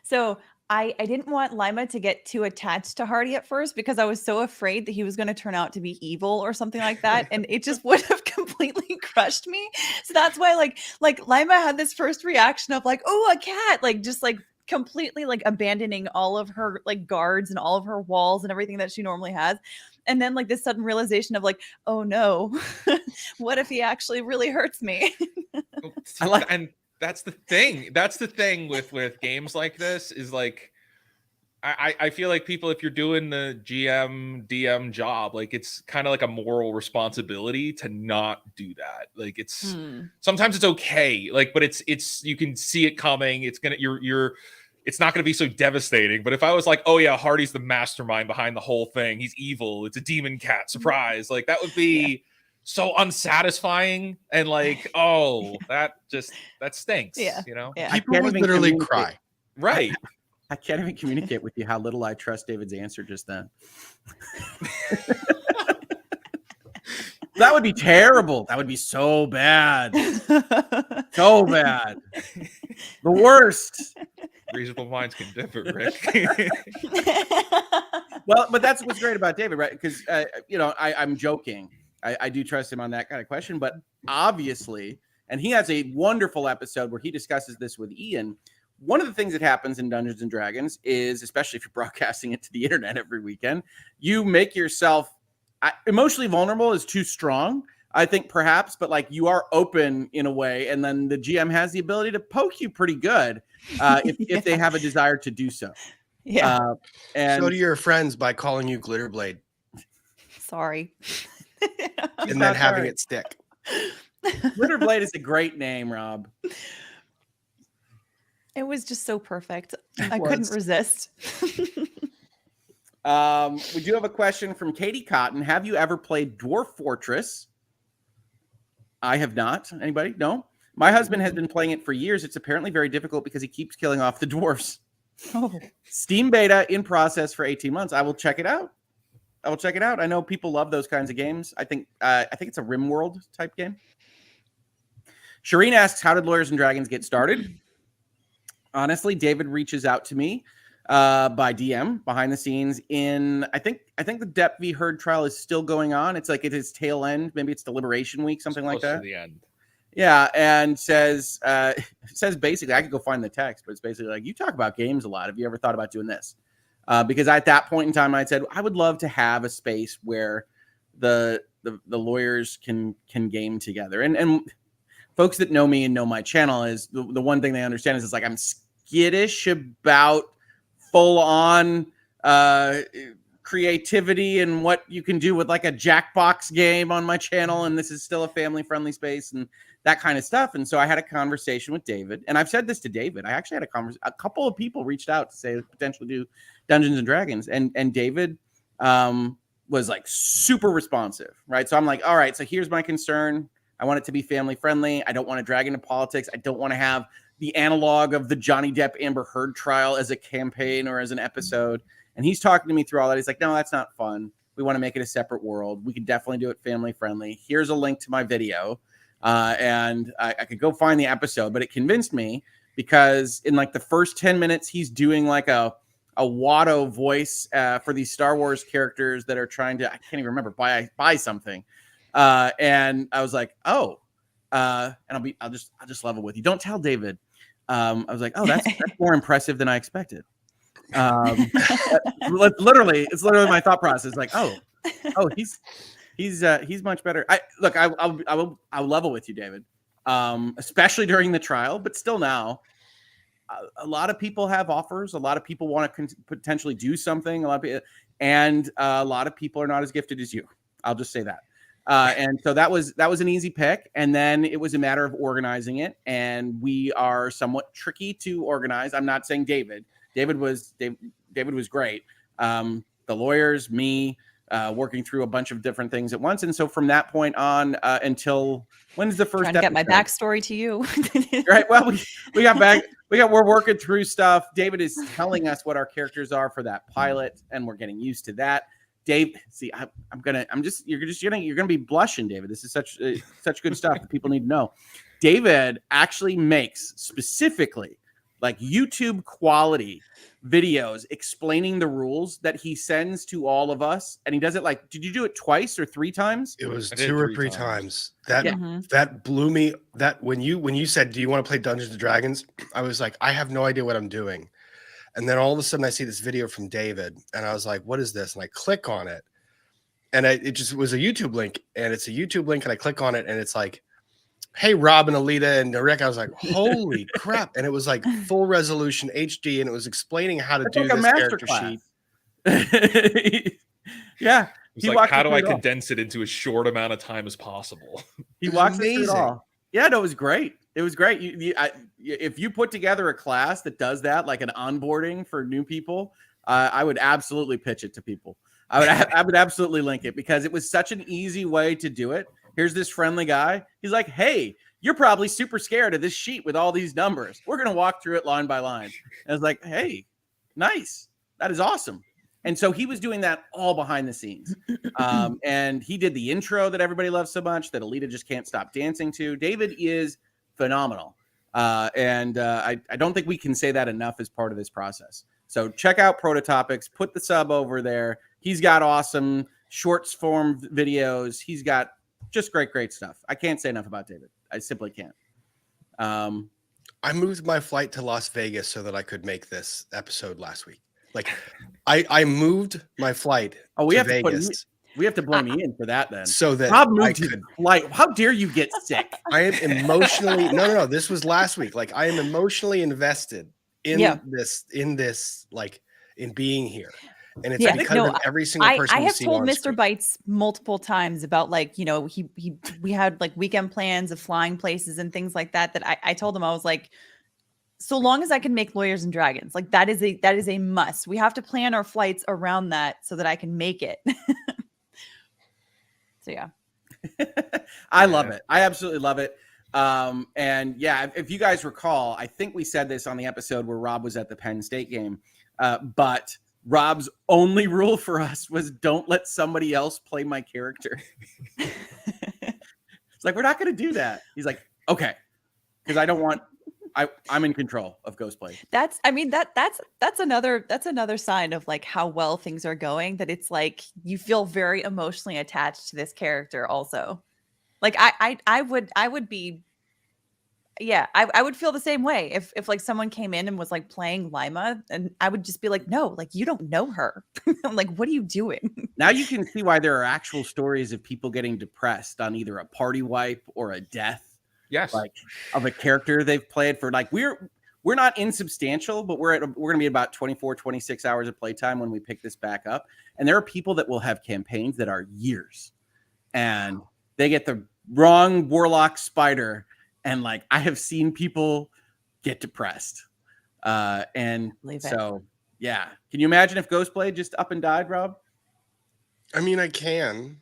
so I didn't want Lima to get too attached to Hardy at first because I was so afraid that he was going to turn out to be evil or something like that, and it just would have completely crushed me. So that's why like Lima had this first reaction of like, oh, a cat, like just like completely like abandoning all of her like guards and all of her walls and everything that she normally has. And then like this sudden realization of like, oh no, what if he actually really hurts me? And that's the thing. That's the thing with games like this is like, I feel like people, if you're doing the GM DM job, like it's kind of like a moral responsibility to not do that. Like it's sometimes it's okay, like, but it's you can see it coming. It's gonna it's not going to be so devastating. But if I was like, oh yeah, Hardy's the mastermind behind the whole thing, he's evil, it's a demon cat, surprise, like that would be so unsatisfying and like, oh, that stinks. Yeah. People would literally cry. Right. I can't even communicate with you how little I trust David's answer just then. That would be terrible. That would be so bad. So bad. The worst. Reasonable minds can differ, Rick. Well, but that's what's great about David, right? Because, I'm joking. I do trust him on that kind of question. But obviously, and he has a wonderful episode where he discusses this with Ian, one of the things that happens in Dungeons and Dragons is, especially if you're broadcasting it to the internet every weekend, you make yourself emotionally vulnerable is too strong, I think, perhaps, but like you are open in a way, and then the GM has the ability to poke you pretty good if they have a desire to do so. Yeah. And so do your friends by calling you Glitter Blade Sorry. and then having it stick. Glitter Blade is a great name, Rob. It was just so perfect. I couldn't resist. We do have a question from Katie Cotton. Have you ever played Dwarf Fortress? I have not. Anybody? No? My husband has been playing it for years. It's apparently very difficult because he keeps killing off the dwarfs. Oh. Steam beta in process for 18 months. I will check it out. I know people love those kinds of games. I think it's a RimWorld type game. Shireen asks, how did Lawyers and Dragons get started? Honestly, David reaches out to me by DM behind the scenes in, I think the Depp v. Heard trial is still going on. It's like at its tail end. Maybe it's deliberation week, something like that. To the end. Yeah, and says basically, I could go find the text, but it's basically like, you talk about games a lot. Have you ever thought about doing this? Because at that point in time, I said I would love to have a space where the lawyers can game together. And folks that know me and know my channel is the one thing they understand is it's like I'm skittish about full on creativity and what you can do with like a Jackbox game on my channel, and this is still a family friendly space and that kind of stuff. And so I had a conversation with David, and I've said this to David. I actually had a couple of people reached out to say potentially do Dungeons and Dragons, and David was like super responsive, right? So I'm like, all right, so here's my concern. I want it to be family friendly. I don't want to drag into politics. I don't want to have the analog of the Johnny Depp Amber Heard trial as a campaign or as an episode. And he's talking to me through all that. He's like, no, that's not fun. We want to make it a separate world. We can definitely do it family friendly. Here's a link to my video. And I could go find the episode, but it convinced me because in like the first 10 minutes, he's doing like a Watto voice for these Star Wars characters that are trying to, I can't even remember, buy something. And I was like, oh, and I'll just level with you. Don't tell David. I was like, oh, that's more impressive than I expected. Literally, it's literally my thought process. Like, oh, he's much better. I'll level with you, David. Especially during the trial, but still now, a lot of people have offers. A lot of people want to potentially do something. And a lot of people are not as gifted as you. I'll just say that. And so that was an easy pick. And then it was a matter of organizing it. And we are somewhat tricky to organize. I'm not saying David. David was great. The lawyers, me, working through a bunch of different things at once. And so from that point on, until when's the first Trying to get my backstory to you. Right. Well, we're working through stuff. David is telling us what our characters are for that pilot, and we're getting used to that. Dave, see, you're gonna be blushing, David. This is such good stuff that people need to know. David actually makes specifically like YouTube quality videos explaining the rules that he sends to all of us, and he does it like, did you do it twice or three times? It was two or three times. That blew me. That when you said, do you want to play Dungeons and Dragons, I was like, I have no idea what I'm doing. And then all of a sudden I see this video from David, and I was like, what is this? And I click on it, and it just was a YouTube link, and it's a YouTube link, and I click on it, and it's like, hey, Rob and Alyte and Rick. I was like, holy crap. And it was like full resolution HD, and it was explaining how to do like this character sheet. Yeah. It's like, how do I condense it into as short amount of time as possible? He walks us through it all. Yeah, no, it was great. It was great. If you put together a class that does that, like an onboarding for new people, I would absolutely pitch it to people. I would absolutely link it because it was such an easy way to do it. Here's this friendly guy. He's like, hey, you're probably super scared of this sheet with all these numbers. We're going to walk through it line by line. And I was like, hey, nice. That is awesome. And so he was doing that all behind the scenes. And he did the intro that everybody loves so much that Alyte just can't stop dancing to. David is phenomenal. And I don't think we can say that enough as part of this process. So check out Prototopics, put the sub over there. He's got awesome shorts form videos. He's got just great stuff. I can't say enough about David. I simply can't. I moved my flight to Las Vegas so that I could make this episode last week. Like, I moved my flight Oh, we to have to Vegas we have to blame Ian for that then. so that Rob I moved his could. flight. How dare you get sick? I am emotionally no. This was last week. Like, I am emotionally invested in Yeah. this, like, in being here. And it's Yeah, because no, of every single person I we've have seen told on Mr. screen. Bytes multiple times about, like, we had like weekend plans of flying places and things like that. That I told him, I was like, so long as I can make Lawyers and Dragons, like that is a must. We have to plan our flights around that so that I can make it. So yeah. I love it. I absolutely love it. And yeah, if you guys recall, I think we said this on the episode where Rob was at the Penn State game, but Rob's only rule for us was don't let somebody else play my character. It's like, we're not going to do that. He's like, okay, because I don't want. I'm in control of Ghostplay. That's another sign of like how well things are going, that it's like you feel very emotionally attached to this character also. Like I would be, yeah, I would feel the same way if like someone came in and was like playing Lima, and I would just be like, no, like you don't know her. I'm like, what are you doing? Now you can see why there are actual stories of people getting depressed on either a party wipe or a death. Yes. Like of a character they've played for. Like we're not insubstantial, but we're going to be about 24, 26 hours of playtime when we pick this back up. And there are people that will have campaigns that are years, and they get the wrong warlock spider. And like, I have seen people get depressed. And so, yeah. Can you imagine if Ghostblade just up and died, Rob? I mean, I can.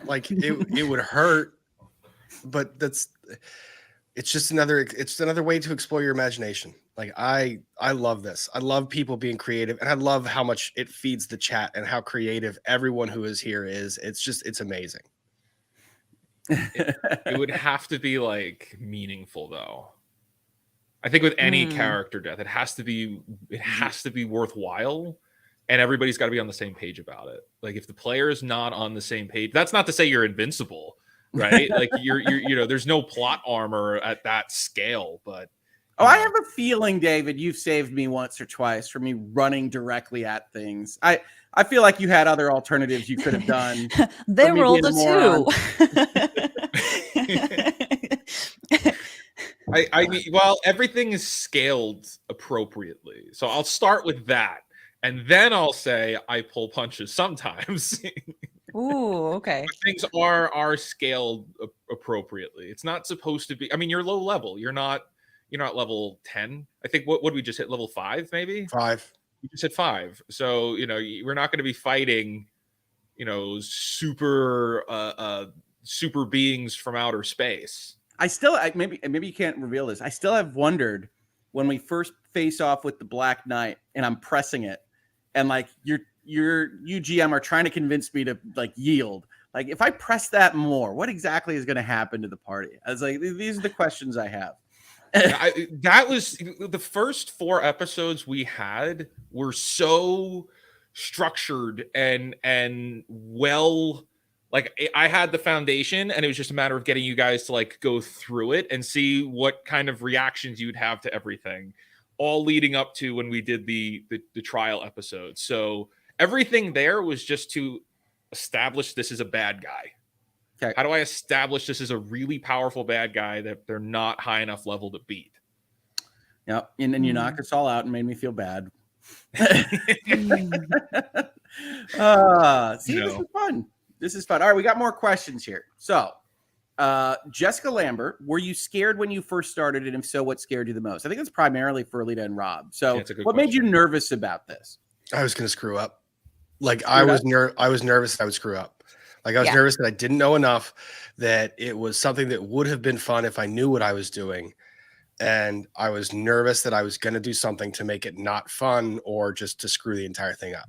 Like, it would hurt, but it's just another way to explore your imagination. Like, I love this. I love people being creative, and I love how much it feeds the chat and how creative everyone who is here is. It's amazing. It would have to be like meaningful though. I think with any character death, it has to be worthwhile, and everybody's got to be on the same page about it. Like, if the player is not on the same page, that's not to say you're invincible, right? Like you're there's no plot armor at that scale, but I have a feeling, David, you've saved me once or twice from me running directly at things. I feel like you had other alternatives you could have done. They rolled a 2. I mean, well, everything is scaled appropriately. So I'll start with that. And then I'll say I pull punches sometimes. Ooh, okay. But things are scaled appropriately. It's not supposed to be. I mean, you're low level. You're not level 10. I think what would we just hit, level 5 maybe? 5. You just hit 5. So, we're not going to be fighting, super beings from outer space. Maybe you can't reveal this. I still have wondered when we first face off with the Black Knight and I'm pressing it, and like your UGM are trying to convince me to like yield. Like, if I press that more, what exactly is going to happen to the party? I was like, these are the questions I have. That was the first 4 episodes we had were so structured and well, like, I had the foundation, and it was just a matter of getting you guys to like go through it and see what kind of reactions you'd have to everything, all leading up to when we did the trial episode. So everything there was just to establish this is a bad guy. Okay. How do I establish this is a really powerful bad guy that they're not high enough level to beat? Yep. And then you knocked us all out and made me feel bad. See, This is fun. This is fun. All right, we got more questions here. So, Jessica Lambert, were you scared when you first started? And if so, what scared you the most? I think it's primarily for Alyte and Rob. So, what made you nervous about this? I was going to screw up. Like, I was nervous that I would screw up. Like, I was nervous that I didn't know enough, that it was something that would have been fun if I knew what I was doing. And I was nervous that I was going to do something to make it not fun or just to screw the entire thing up.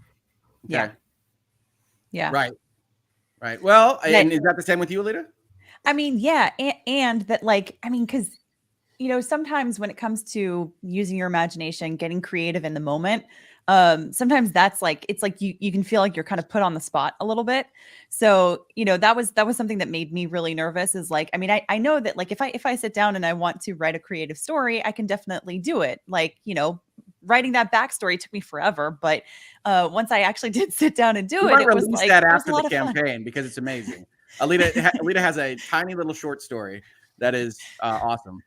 Yeah. Yeah. Right. Well, and is that the same with you, Alyte? I mean, yeah. And that, like, I mean, because, sometimes when it comes to using your imagination, getting creative in the moment, sometimes that's like, it's like you can feel like you're kind of put on the spot a little bit. So, that was something that made me really nervous, is like, I mean, I know that like if I sit down and I want to write a creative story, I can definitely do it. Like, writing that backstory took me forever, but once I actually did sit down and do it, it was like, that it was after a lot the of fun. campaign because it's amazing. Alyte has a tiny little short story that is awesome.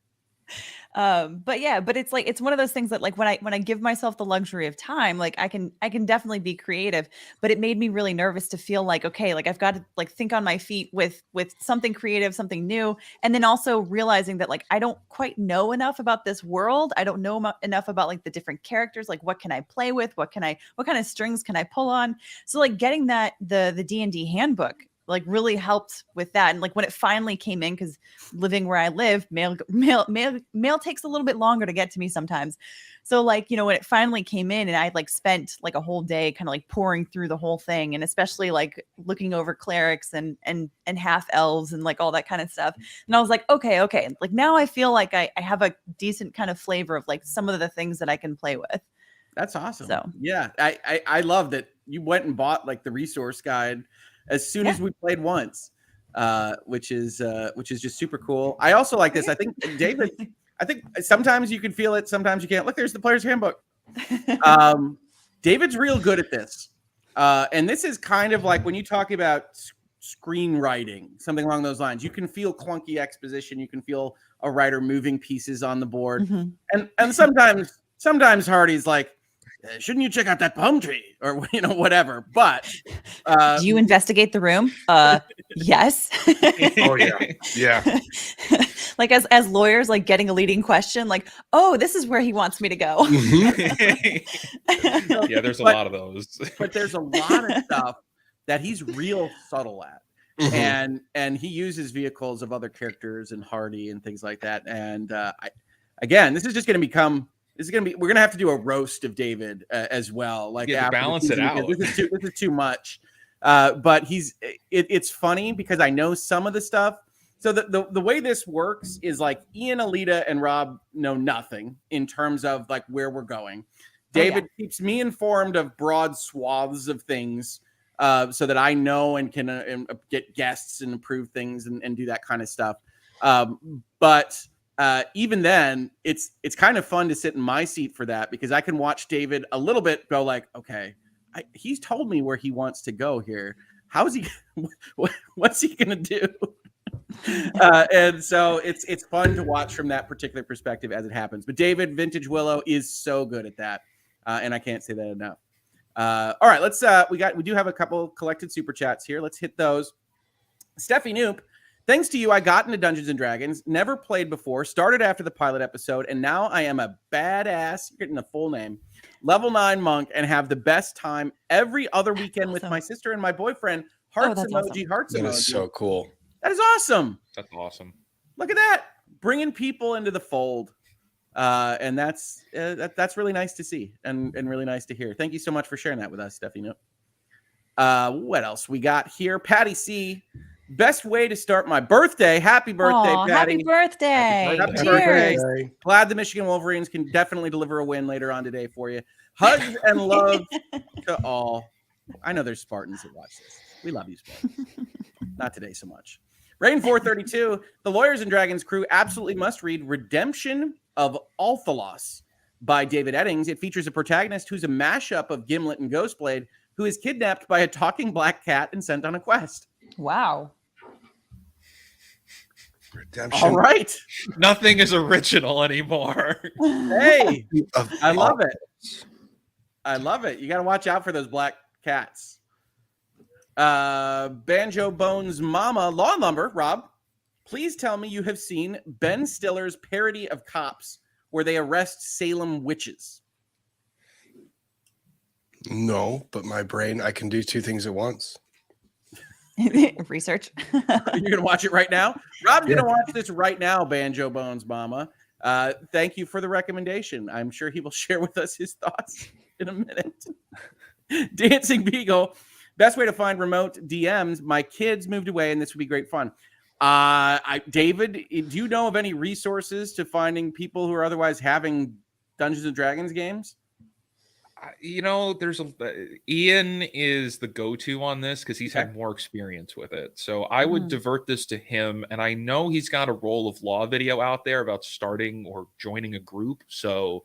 But it's like, it's one of those things that like when I give myself the luxury of time, like I can definitely be creative, but it made me really nervous to feel like, okay, like I've got to like think on my feet with something creative, something new. And then also realizing that like, I don't quite know enough about this world. I don't know enough about like the different characters, like what can I play with? What kind of strings can I pull on? So like getting that, the D&D handbook like really helped with that. And like when it finally came in, because living where I live, mail takes a little bit longer to get to me sometimes. So like, when it finally came in and I like spent like a whole day kind of like pouring through the whole thing, and especially like looking over clerics and half elves and like all that kind of stuff. And I was like, okay. Like now I feel like I have a decent kind of flavor of like some of the things that I can play with. That's awesome. So yeah, I love that you went and bought like the resource guide as soon as we played once, which is just super cool. I also like this. I think David, sometimes you can feel it, sometimes you can't. Look, there's the player's handbook. David's real good at this. And this is kind of like when you talk about screenwriting, something along those lines, you can feel clunky exposition. You can feel a writer moving pieces on the board. Mm-hmm. And sometimes Hardy's like, shouldn't you check out that palm tree or whatever, but do you investigate the room? Yes. Oh yeah Like as lawyers, like getting a leading question, like, oh, this is where he wants me to go. Mm-hmm. Yeah, there's a lot of those. But there's a lot of stuff that he's real subtle at. Mm-hmm. And he uses vehicles of other characters and Hardy and things like that. And this is just going to become, we're going to have to do a roast of David as well. Like, to balance it out. This is too much. But it's funny because I know some of the stuff. So the way this works is like Ian, Alyte, and Rob know nothing in terms of like where we're going. David keeps me informed of broad swaths of things so that I know and can get guests and improve things and do that kind of stuff. But even then, it's kind of fun to sit in my seat for that because I can watch David a little bit go like, okay, he's told me where he wants to go here. How is he? What's he gonna do? And so it's fun to watch from that particular perspective as it happens. But David Vintage Willow is so good at that, and I can't say that enough. All right, let's. We do have a couple collected super chats here. Let's hit those. Steffi Noop. Thanks to you, I got into Dungeons & Dragons, never played before, started after the pilot episode, and now I am a badass, you're getting the full name, level 9 monk, and have the best time every other weekend with my sister and my boyfriend. Hearts emoji, hearts emoji. That is so cool. That is awesome. That's awesome. Look at that. Bringing people into the fold. And that's really nice to see and really nice to hear. Thank you so much for sharing that with us, Steffi. What else we got here? Patty C. Best way to start my birthday. Happy birthday, Patty. Happy birthday. Happy birthday. Glad the Michigan Wolverines can definitely deliver a win later on today for you. Hugs and love to all. I know there's Spartans that watch this. We love you, Spartans. Not today so much. Rain 432. The Lawyers and Dragons crew absolutely must read Redemption of Althalos by David Eddings. It features a protagonist who's a mashup of Gimlet and Ghostblade, who is kidnapped by a talking black cat and sent on a quest. Wow. Redemption. All right. Nothing is original anymore. Hey, I love it. I love it. You got to watch out for those black cats. Banjo Bones Mama Law and Lumber, Rob, please tell me you have seen Ben Stiller's parody of Cops where they arrest Salem witches. No, but my brain, I can do two things at once. Research. You're going to watch it right now? Rob's going to watch this right now, Banjo Bones Mama. Thank you for the recommendation. I'm sure he will share with us his thoughts in a minute. Dancing Beagle. Best way to find remote DMs. My kids moved away, and this would be great fun. David, do you know of any resources to finding people who are otherwise having Dungeons and Dragons games? There's Ian is the go-to on this because he's had more experience with it. So I would divert this to him. And I know he's got a role of law video out there about starting or joining a group. So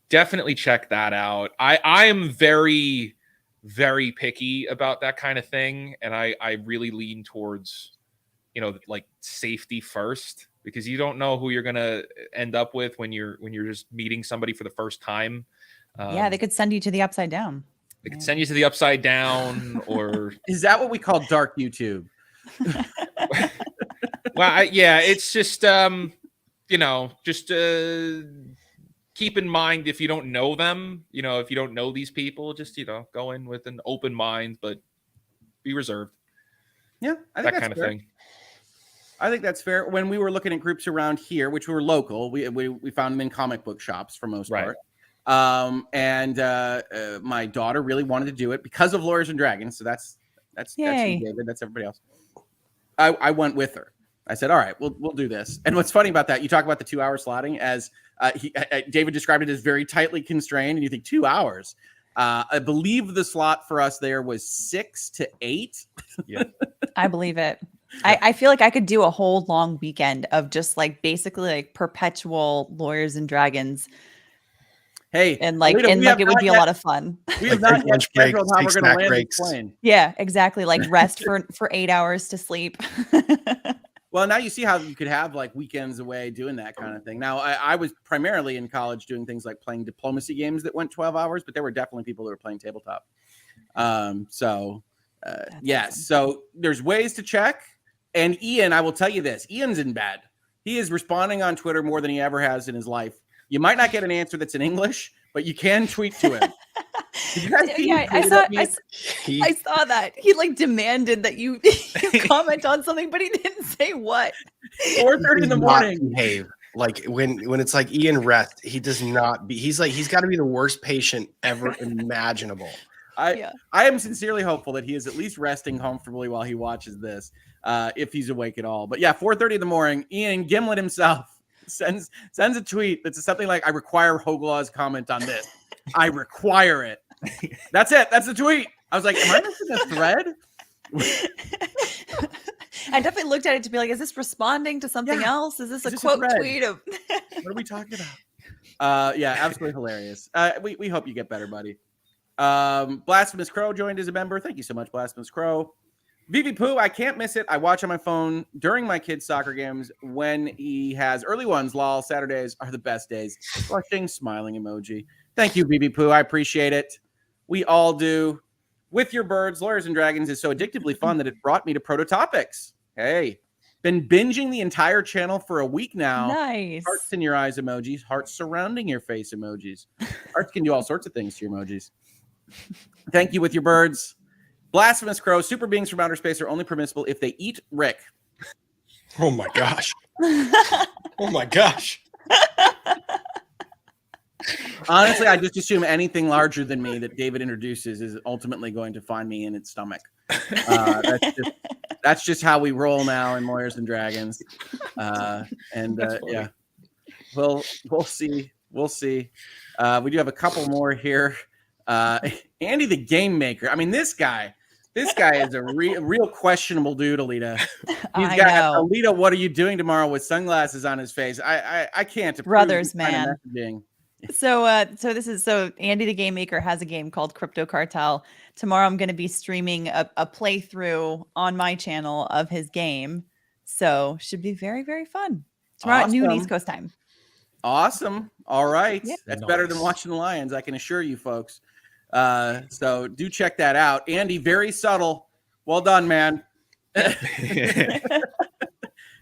definitely check that out. I am very, very picky about that kind of thing. And I really lean towards, like safety first, because you don't know who you're going to end up with when you're just meeting somebody for the first time. Yeah, they could send you to the upside down. They could send you to the upside down, or is that what we call dark YouTube? Well, it's just keep in mind, if you don't know them, if you don't know these people, just go in with an open mind, but be reserved. Yeah, I think that kind of thing. I think that's fair. When we were looking at groups around here, which were local, we found them in comic book shops for most part. And my daughter really wanted to do it because of Lawyers and Dragons. So that's you, David. That's everybody else. I went with her. I said, all right, we'll do this. And what's funny about that, you talk about the 2 hour slotting as David described it as very tightly constrained, and you think 2 hours. I believe the slot for us there was 6 to 8. Yeah, I believe it. I feel like I could do a whole long weekend of just like basically like perpetual Lawyers and Dragons. Hey, and it would be a lot of fun. We have not yet scheduled how we're going to land this plane. Yeah, exactly. Like rest for 8 hours to sleep. Well, now you see how you could have like weekends away doing that kind of thing. Now, I was primarily in college doing things like playing diplomacy games that went 12 hours, but there were definitely people who were playing tabletop. Yes. So there's ways to check. And Ian, I will tell you this, Ian's in bed. He is responding on Twitter more than he ever has in his life. You might not get an answer that's in English, but you can tweet to him. I saw that. He like demanded that you comment on something, but he didn't say what. 4:30 in the morning. Behave. Like when it's like Ian rest, he does not be. He's got to be the worst patient ever imaginable. I am sincerely hopeful that he is at least resting comfortably while he watches this, if he's awake at all. But yeah, 4:30 in the morning, Ian Gimlet himself sends a tweet that's something like, "I require Hoeglaw's comment on this. I require it." That's it. That's the tweet. I was like, "Am I missing a thread?" I definitely looked at it to be like, "Is this responding to something else? Is this a quote tweet of?" What are we talking about? Yeah, absolutely hilarious. We hope you get better, buddy. Blasphemous Crow joined as a member. Thank you so much, Blasphemous Crow. VV Pooh, I can't miss it. I watch on my phone during my kids' soccer games when he has early ones. Lol, Saturdays are the best days. Blushing, smiling emoji. Thank you, VV Pooh. I appreciate it. We all do. With Your Birds, Lawyers and Dragons is so addictively fun that it brought me to Prototopics. Hey, been binging the entire channel for a week now. Nice. Hearts in your eyes emojis, hearts surrounding your face emojis. Hearts can do all sorts of things to your emojis. Thank you, With Your Birds. Blasphemous Crow, super beings from outer space are only permissible if they eat Rick. Oh my gosh. Oh my gosh. Honestly, I just assume anything larger than me that David introduces is ultimately going to find me in its stomach. That's just how we roll now in Lawyers and Dragons. Yeah, we'll see. We'll see. We do have a couple more here. Andy the Game Maker. I mean, this guy is a real questionable dude, Alita. He's got Alita, what are you doing tomorrow with sunglasses on his face? I can't approve brothers, this kind man. of messaging. So Andy the Game Maker has a game called Crypto Cartel. Tomorrow I'm going to be streaming a playthrough on my channel of his game. So should be very, very fun. Tomorrow at noon East Coast time. Awesome. All right. Yeah. That's better than watching the Lions, I can assure you folks. So do check that out. Andy, very subtle. Well done, man.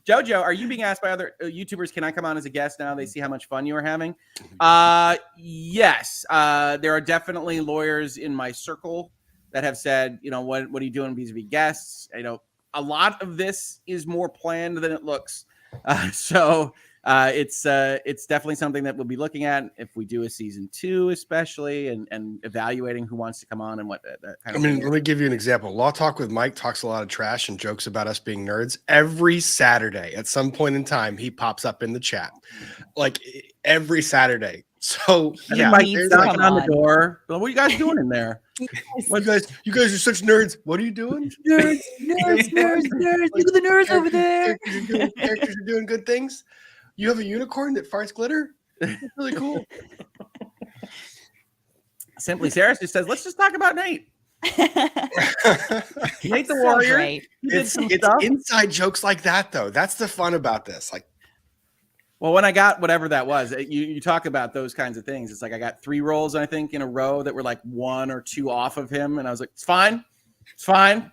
Jojo, are you being asked by other YouTubers, can I come on as a guest now? They see how much fun you are having. Yes. There are definitely lawyers in my circle that have said, what are you doing vis-a-vis guests? A lot of this is more planned than it looks. So it's definitely something that we'll be looking at if we do a season 2, especially, and evaluating who wants to come on and what that kind of thing. Let me give you an example. Law Talk with Mike talks a lot of trash and jokes about us being nerds. Every Saturday, at some point in time, he pops up in the chat. Like every Saturday, So He yeah, needs there's to like, come on the on. door. Well, what are you guys doing in there? you guys are such nerds. What are you doing? Nerds, nerds. Look at the nerds over there. Characters are doing good things. You have a unicorn that farts glitter. That's really cool. Simply Sarah just says, let's just talk about Nate. Nate the So Warrior. great. He did It's some stuff. inside jokes like that though. That's the fun about this. Like, Well, when I got whatever that was, you talk about those kinds of things. It's like I got 3 rolls, I think, in a row that were like 1 or 2 off of him. And I was like, it's fine. It's fine.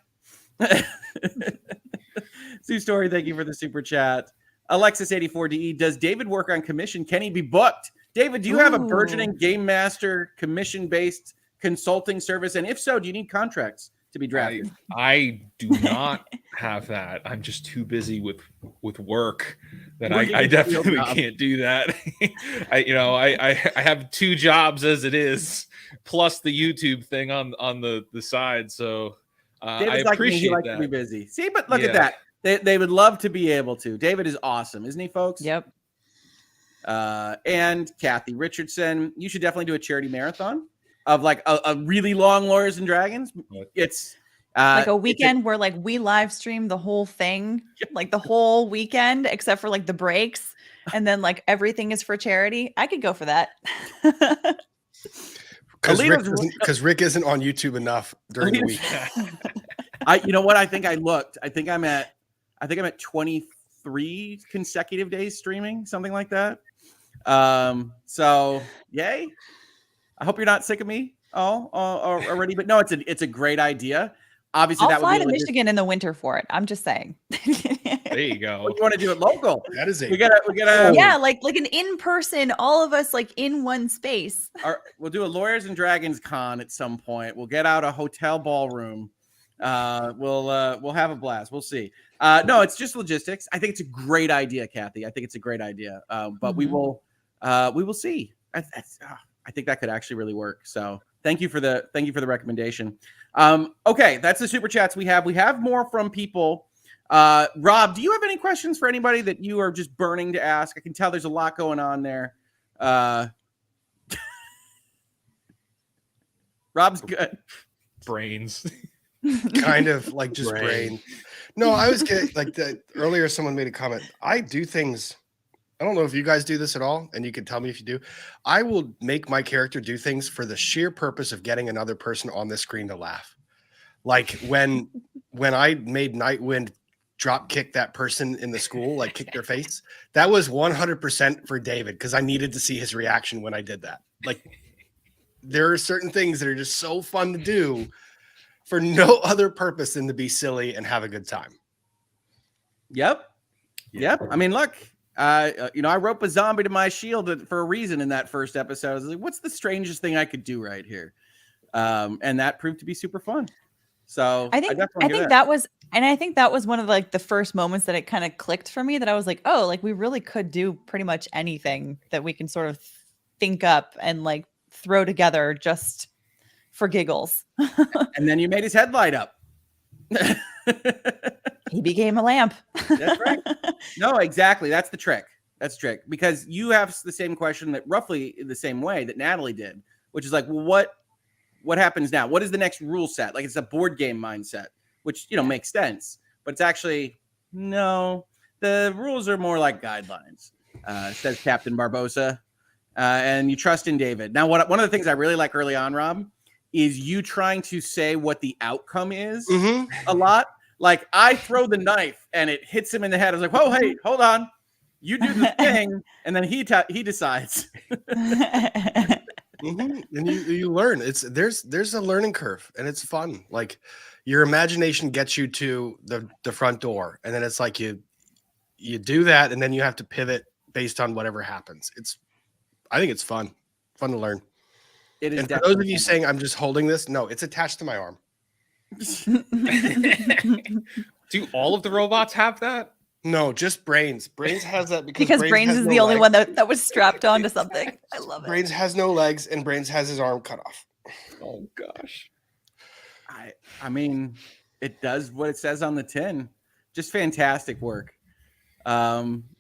Sue Story, thank you for the super chat. Alexis84DE, does David work on commission? Can he be booked? David, do you have a burgeoning game master commission-based consulting service? And if so, do you need contracts to be drafted? I do not have that. I'm just too busy with work that I definitely can't do that. I have 2 jobs as it is, plus the YouTube thing on the side. So I appreciate he likes that. to be busy. See, but look at that. They would love to be able to. David is awesome, isn't he, folks? Yep. And Kathy Richardson, you should definitely do a charity marathon of like a really long Lawyers and Dragons. It's like a weekend where like we live stream the whole thing, like the whole weekend, except for like the breaks. And then like everything is for charity. I could go for that. Because Rick isn't on YouTube enough during the week. You know what? I think I looked. I think I'm at 23 consecutive days streaming, something like that. So yay. I hope you're not sick of me already, but no, it's a great idea. Obviously, I'll fly to Michigan in the winter for it. I'm just saying. There you go. You want to do it local? That is we gotta. Yeah, like an in-person, all of us like in one space. We'll do a Lawyers and Dragons con at some point. We'll get out a hotel ballroom. We'll have a blast. We'll see. No, it's just logistics. I think it's a great idea, Kathy. I think it's a great idea. But we will see. I think that could actually really work. So thank you for the recommendation. Okay, that's the super chats we have. We have more from people. Rob, do you have any questions for anybody that you are just burning to ask? I can tell there's a lot going on there. Rob's good. Brains. Kind of like just brain. No, I was getting like earlier someone made a comment. I do things. I don't know if you guys do this at all, and you can tell me if you do. I will make my character do things for the sheer purpose of getting another person on the screen to laugh. Like when I made Nightwind drop kick that person in the school, like kick their face, that was 100% for David because I needed to see his reaction when I did that. Like there are certain things that are just so fun to do for no other purpose than to be silly and have a good time. Yep. I mean, look, I rope a zombie to my shield for a reason in that first episode. I was like, what's the strangest thing I could do right here? And that proved to be super fun. So I think that was one of like the first moments that it kind of clicked for me that I was like, oh, like we really could do pretty much anything that we can sort of think up and like throw together just for giggles. And then you made his head light up. He became a lamp. That's right. No, exactly. That's the trick. Because you have the same question that roughly the same way that Natalie did, which is like, well, what happens now? What is the next rule set? Like it's a board game mindset, which, makes sense, but it's actually, no, the rules are more like guidelines, says Captain Barbosa. And you trust in David. Now, one of the things I really like early on, Rob, is you trying to say what the outcome is a lot. Like I throw the knife and it hits him in the head. I was like, whoa, hey, hold on. You do the thing. And then he decides. And you learn. There's a learning curve and it's fun. Like your imagination gets you to the front door. And then it's like you do that and then you have to pivot based on whatever happens. I think it's fun to learn. It is. And for those of you saying I'm just holding this, no, it's attached to my arm. Do all of the robots have that? No, just Brains. Brains has that because Brains is the only one that was strapped onto something. I love it. Brains has no legs and Brains has his arm cut off. Oh gosh. I mean, it does what it says on the tin. Just fantastic work.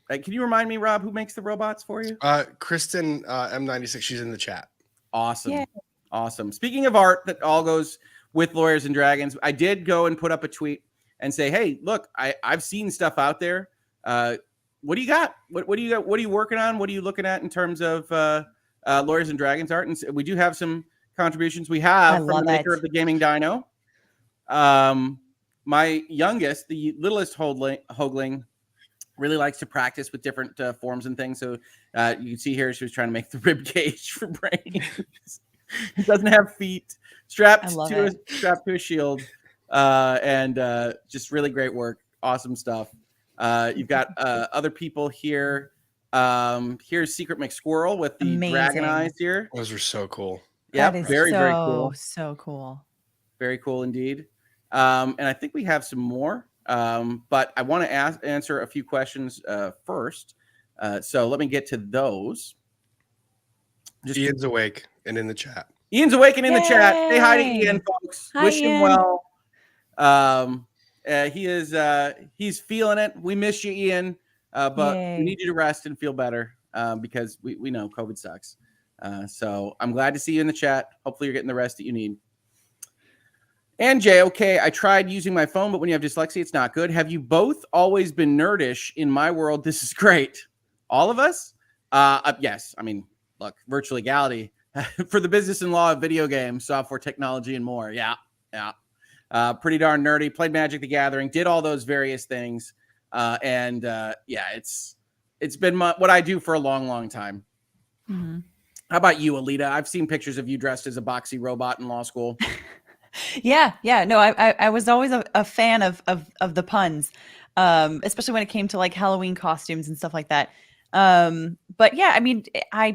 Can you remind me, Rob, who makes the robots for you? Kristen M96. She's in the chat. Awesome. Yay. Awesome. Speaking of art that all goes with Lawyers and Dragons, I did go and put up a tweet and say, hey, look, I've seen stuff out there. What do you got? What do you got? What are you working on? What are you looking at in terms of Lawyers and Dragons art? And we do have some contributions. We have from the maker of the Gaming Dino. My youngest, the littlest Hoegling, really likes to practice with different forms and things. So you can see here, she was trying to make the rib cage for brains. He doesn't have feet, strapped to a shield, and just really great work. Awesome stuff. You've got other people here. Here's Secret McSquirrel with the dragon eyes here. Those are so cool. Yeah, very cool. So cool. Very cool indeed. And I think we have some more. But I want to answer a few questions first. So let me get to those. Ian's awake and in the chat. Ian's awake and in the chat. Say hi to Ian, folks. Hi, Wish Ian. him well. He's feeling it. We miss you, Ian. But we need you to rest and feel better because we know COVID sucks. So I'm glad to see you in the chat. Hopefully you're getting the rest that you need. And Jay, okay, I tried using my phone, but when you have dyslexia, it's not good. Have you both always been nerdish? In my world, this is great. All of us? Yes. I mean, look, virtual legality for the business and law of video games, software technology, and more. Yeah. Pretty darn nerdy. Played Magic the Gathering, did all those various things. It's been what I do for a long, long time. Mm-hmm. How about you, Alyte? I've seen pictures of you dressed as a boxy robot in law school. Yeah. No, I was always a fan of the puns, especially when it came to like Halloween costumes and stuff like that. But yeah, I mean,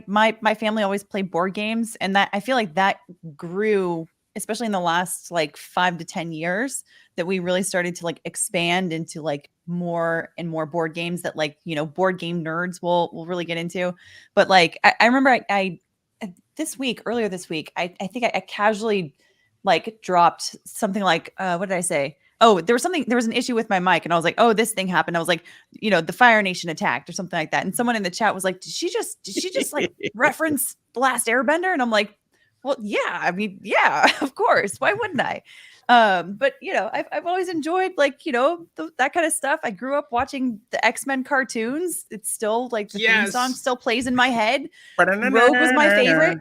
my family always played board games, and that I feel like that grew, especially in the last like 5 to 10 years, that we really started to like expand into like more and more board games that like, you know, board game nerds will really get into. But like, I remember earlier this week, I think I casually like dropped something like, what did I say? Oh, there was an issue with my mic, and I was like, oh, this thing happened. I was like, you know, the Fire Nation attacked or something like that. And someone in the chat was like, did she just like reference The Last Airbender? And I'm like, well, yeah, I mean, yeah, of course. Why wouldn't I? But you know, I've always enjoyed like, you know, that kind of stuff. I grew up watching the X-Men cartoons. It's still like the theme song still plays in my head. Rogue was my favorite.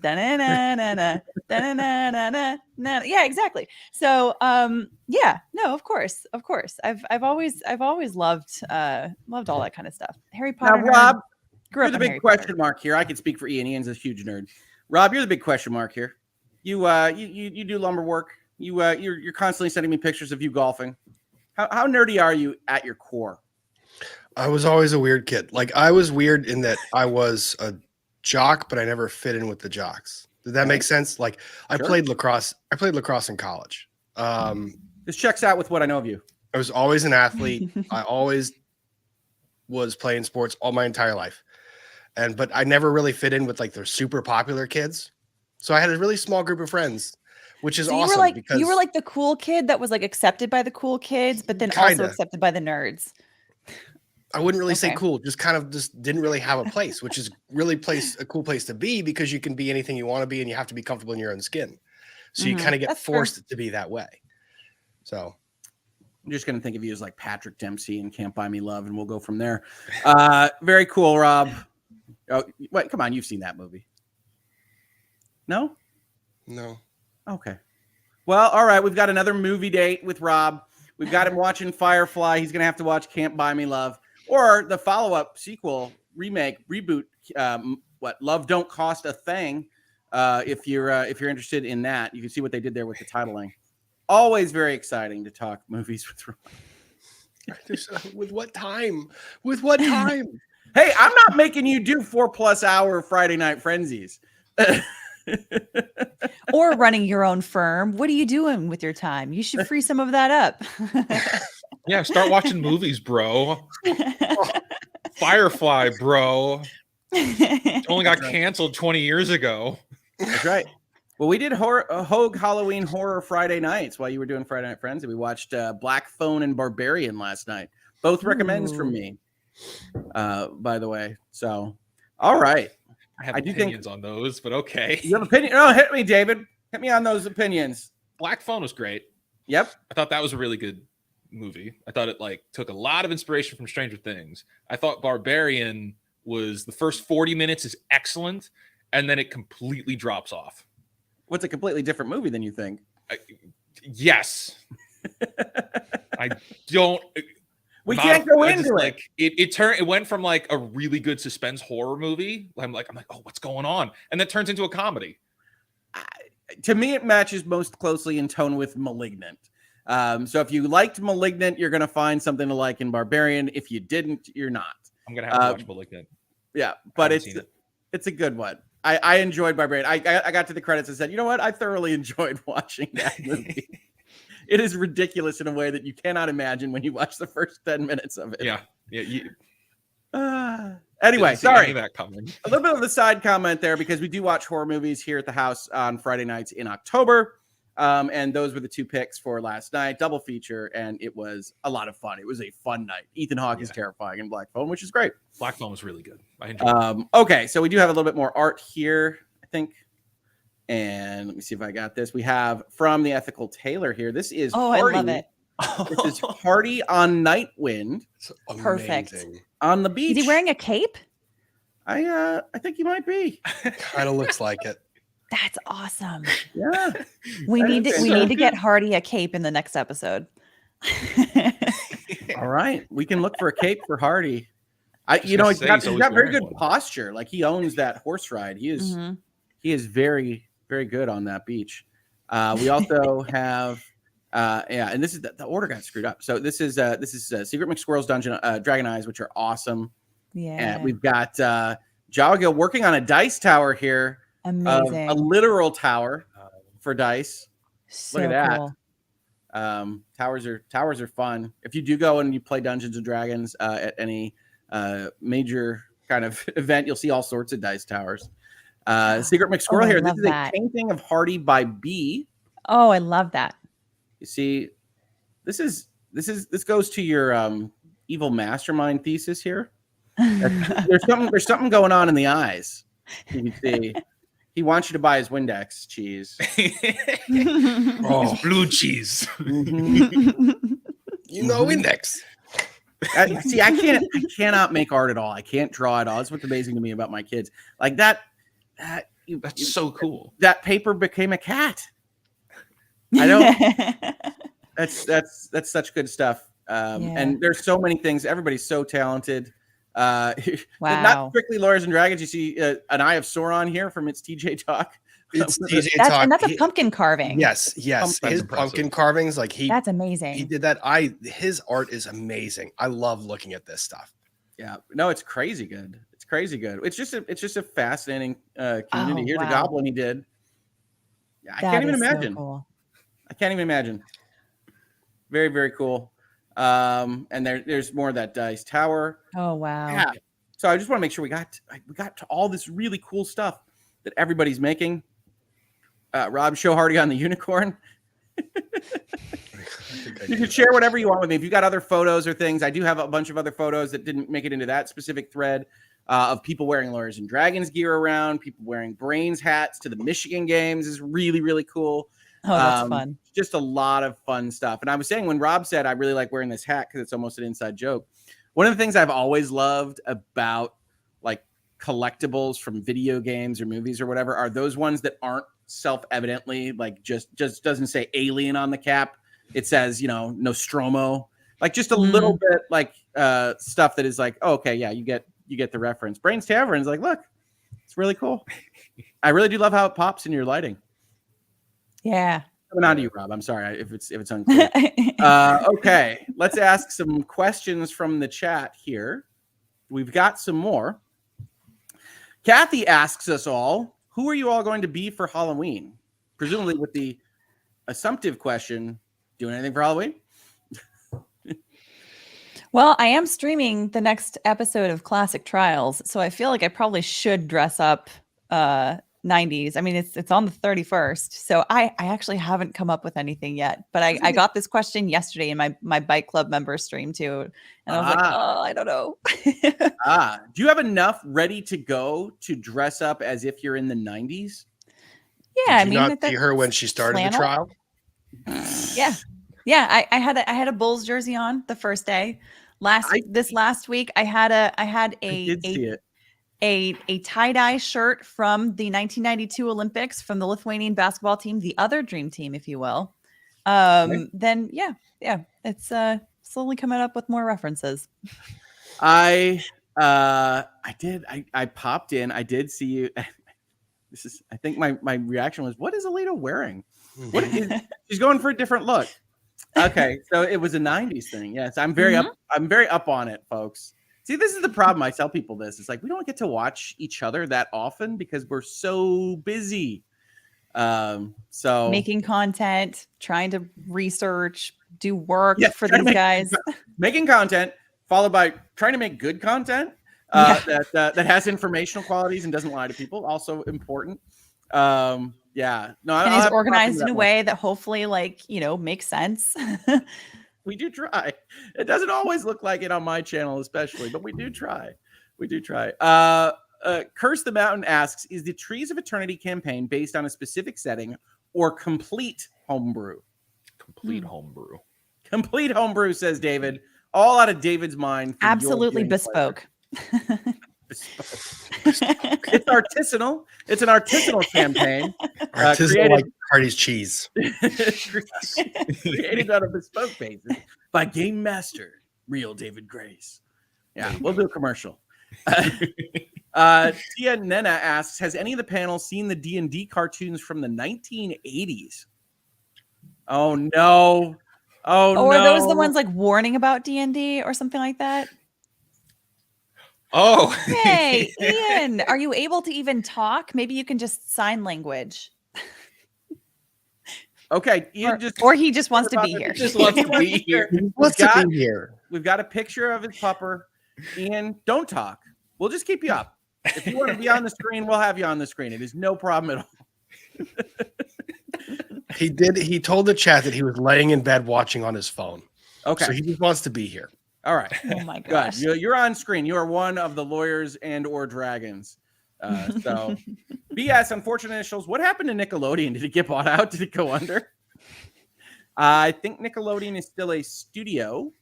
Yeah, exactly. So yeah, no, of course. I've always loved all that kind of stuff. Harry Potter. Now, Rob, you're the big question mark here. I can speak for Ian. Ian's a huge nerd. Rob, you're the big question mark here. You do lumber work. You're constantly sending me pictures of you golfing. How nerdy are you at your core? I was always a weird kid. Like I was weird in that I was a jock, but I never fit in with the jocks. Did that make sense? Like I played lacrosse in college. This checks out with what I know of you. I was always an athlete. I always was playing sports all my entire life. But I never really fit in with like the super popular kids. So I had a really small group of friends, which is awesome. You were like the cool kid that was like accepted by the cool kids, but then also accepted by the nerds. I wouldn't really say cool, just didn't really have a place, which is really a cool place to be because you can be anything you want to be and you have to be comfortable in your own skin. So you kind of get forced to be that way. So I'm just going to think of you as like Patrick Dempsey and Can't Buy Me Love, and we'll go from there. Very cool, Rob. Oh, wait, come on. You've seen that movie. No? No. Okay. Well, all right. We've got another movie date with Rob. We've got him watching Firefly. He's going to have to watch Can't Buy Me Love. Or the follow-up, sequel, remake, reboot, Love Don't Cost a Thing. If you're interested in that, you can see what they did there with the titling. Always very exciting to talk movies with Rob. With what time? With what time? Hey, I'm not making you do 4+ hour Friday night frenzies. Or running your own firm. What are you doing with your time? You should free some of that up. Yeah, start watching movies, bro. Firefly, bro. Only got canceled 20 years ago. That's right. Well, we did Hoeg Halloween Horror Friday nights while you were doing Friday Night Frenzy. We watched Black Phone and Barbarian last night. Both recommends from me. by the way. So, all right. I have I do opinions on those, but okay. You have opinion? Oh, hit me, David. Hit me on those opinions. Black Phone was great. Yep. I thought that was a really good movie. I thought it like took a lot of inspiration from Stranger Things. I thought Barbarian was the first 40 minutes is excellent, and then it completely drops off. What's a completely different movie than you think? Yes. I don't. We can't go into it. Like, it went from like a really good suspense horror movie. I'm like, oh, what's going on? And that turns into a comedy. To me, it matches most closely in tone with Malignant. So if you liked Malignant, you're going to find something to like in Barbarian. If you didn't, you're not. I'm going to have to watch Malignant. Yeah, but it's a good one. I enjoyed Barbarian. I got to the credits and said, you know what? I thoroughly enjoyed watching that movie. It is ridiculous in a way that you cannot imagine when you watch the first 10 minutes of it. Yeah. Anyway, sorry. That coming. A little bit of a side comment there because we do watch horror movies here at the house on Friday nights in October. And those were the two picks for last night, double feature, and it was a lot of fun. It was a fun night. Ethan Hawke is terrifying in Black Phone, which is great. Black Phone was really good. I enjoyed it. Okay, so we do have a little bit more art here, I think. And let me see if I got this. We have from the Ethical Tailor here. This is Hardy. I love it. This is Hardy on Nightwind. Perfect. On the beach. Is he wearing a cape? I think he might be. Kind of looks like it. That's awesome. Yeah. We need to get Hardy a cape in the next episode. All right. We can look for a cape for Hardy. He's got very good posture. Like he owns that horse ride. He is very, very good on that beach. We also have and this is the order got screwed up. So this is Secret McSquirrel's Dungeon, Dragon Eyes, which are awesome. Yeah. And we've got Jawgill working on a dice tower here. Amazing. A literal tower for dice. So Look at cool. that. Towers are fun. If you do go and you play Dungeons and Dragons at any major kind of event, you'll see all sorts of dice towers. Secret McSquirrel here. This is a painting of Hardy by B. Oh, I love that. You see, this goes to your evil mastermind thesis here. There's something going on in the eyes. You can see. He wants you to buy his Windex cheese. His blue cheese. Index. I cannot make art at all. I can't draw at all. That's what's amazing to me about my kids. Like that. That's so cool. That paper became a cat. I don't. That's such good stuff. And there's so many things. Everybody's so talented. Wow. Not strictly Lawyers and Dragons. You see an Eye of Sauron here from its TJ Talk. It's TJ Talk. And that's a pumpkin carving. Yes. His pumpkin carvings, like that's amazing. He did that. His art is amazing. I love looking at this stuff. Yeah. No, it's crazy good. It's crazy good. It's just a fascinating community. Here's a goblin he did. Yeah, I can't even imagine. So cool. I can't even imagine. Very, very cool. And there's more of that dice tower. Oh wow. Yeah. So I just want to make sure we got to all this really cool stuff that everybody's making. Rob, show Hardy on the unicorn. You can share whatever you want with me. If you got other photos or things, I do have a bunch of other photos that didn't make it into that specific thread of people wearing Lawyers and Dragons gear around, people wearing Brains hats to the Michigan games is really, really cool. Oh, that's fun. Just a lot of fun stuff. And I was saying when Rob said, I really like wearing this hat because it's almost an inside joke. One of the things I've always loved about like collectibles from video games or movies or whatever are those ones that aren't self-evidently like just doesn't say alien on the cap. It says, Nostromo, like just a little bit like stuff that is like, oh, okay, yeah, you get the reference. Brains Tavern is like, look, it's really cool. I really do love how it pops in your lighting. Yeah. Coming on to you, Rob. I'm sorry if it's unclear. Okay, let's ask some questions from the chat here. We've got some more. Kathy asks us all, who are you all going to be for Halloween? Presumably with the assumptive question, doing anything for Halloween? Well, I am streaming the next episode of Classic Trials, so I feel like I probably should dress up 90s. I mean, it's on the 31st. So I actually haven't come up with anything yet. But I got this question yesterday in my bike club member stream too. And I was like, oh, I don't know. Do you have enough ready to go to dress up as if you're in the 90s? Yeah, Did you not see her when she started the trial? Yeah. Yeah, I had a Bulls jersey on the first day. This last week I had a tie-dye shirt from the 1992 Olympics from the Lithuanian basketball team, the other dream team, if you will. Then yeah, it's slowly coming up with more references. I popped in. I did see you. I think my reaction was, what is Alyte wearing? What is, she's going for a different look. Okay, so it was a 90s thing. Yes, I'm very up on it, folks. See, this is the problem. I tell people this. It's like we don't get to watch each other that often because we're so busy. So making content, trying to research, do work for these guys. Making content, followed by trying to make good content that has informational qualities and doesn't lie to people. Also important. And is organized in a way that hopefully, makes sense. We do try. It doesn't always look like it on my channel, especially, but we do try. Curse the Mountain asks, is the Trees of Eternity campaign based on a specific setting or complete homebrew? Complete homebrew. Complete homebrew, says David. All out of David's mind. Absolutely bespoke. It's artisanal. It's an artisanal campaign. Artisanal like Hardy's cheese. Created on a bespoke basis by Game Master, real David Grace. Yeah, we'll do a commercial. Tia Nena asks, has any of the panel seen the D&D cartoons from the 1980s? Oh, no. Oh, no. Are those the ones like warning about D&D or something like that? Oh, hey, Ian, are you able to even talk? Maybe you can just sign language. Okay, Ian or he just wants to be here. Just wants to be here. We've got a picture of his pupper. Ian, don't talk. We'll just keep you up. If you want to be on the screen, we'll have you on the screen. It is no problem at all. He told the chat that he was laying in bed watching on his phone. Okay. So he just wants to be here. All right. Oh my gosh. Good. You're on screen. You are one of the lawyers and or dragons. So BS, unfortunate initials. What happened to Nickelodeon? Did it get bought out? Did it go under? I think Nickelodeon is still a studio.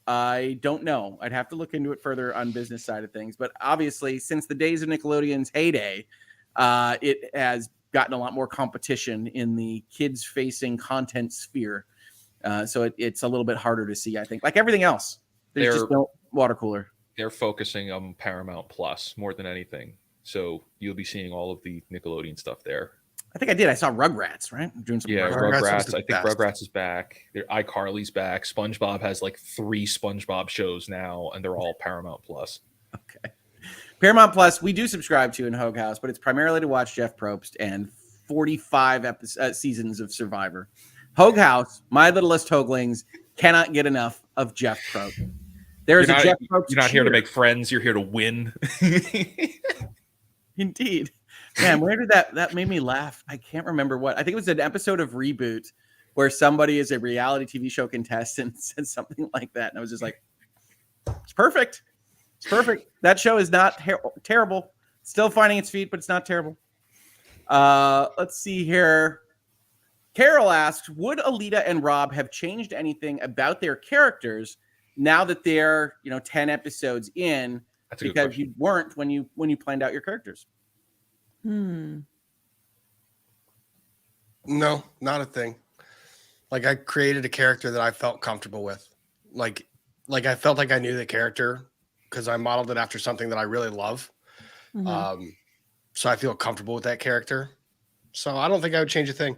I don't know. I'd have to look into it further on business side of things. But obviously, since the days of Nickelodeon's heyday, it has gotten a lot more competition in the kids-facing content sphere. So it's a little bit harder to see, I think. Like everything else, there's just no water cooler. They're focusing on Paramount Plus more than anything. So you'll be seeing all of the Nickelodeon stuff there. I think I did. I saw Rugrats, right? Doing some Rugrats. I think Rugrats is back. iCarly's back. SpongeBob has like 3 SpongeBob shows now, and they're all Paramount Plus. Okay. Paramount Plus, we do subscribe to in Hoeg House, but it's primarily to watch Jeff Probst and 45 seasons of Survivor. Hoeg House, my littlest Hoaglings, cannot get enough of Jeff Probst. There's a Jeff Probst. You're not here to make friends. You're here to win. Indeed. Man, where did that made me laugh? I can't remember what. I think it was an episode of Reboot where somebody is a reality TV show contestant said something like that. And I was just like, it's perfect. It's perfect. That show is not terrible. Still finding its feet, but it's not terrible. Let's see here. Carol asks, would Alyte and Rob have changed anything about their characters now that they're 10 episodes in? That's because you weren't when you planned out your characters. No, not a thing. Like I created a character that I felt comfortable with. Like I felt like I knew the character because I modeled it after something that I really love. Mm-hmm. So I feel comfortable with that character. So I don't think I would change a thing.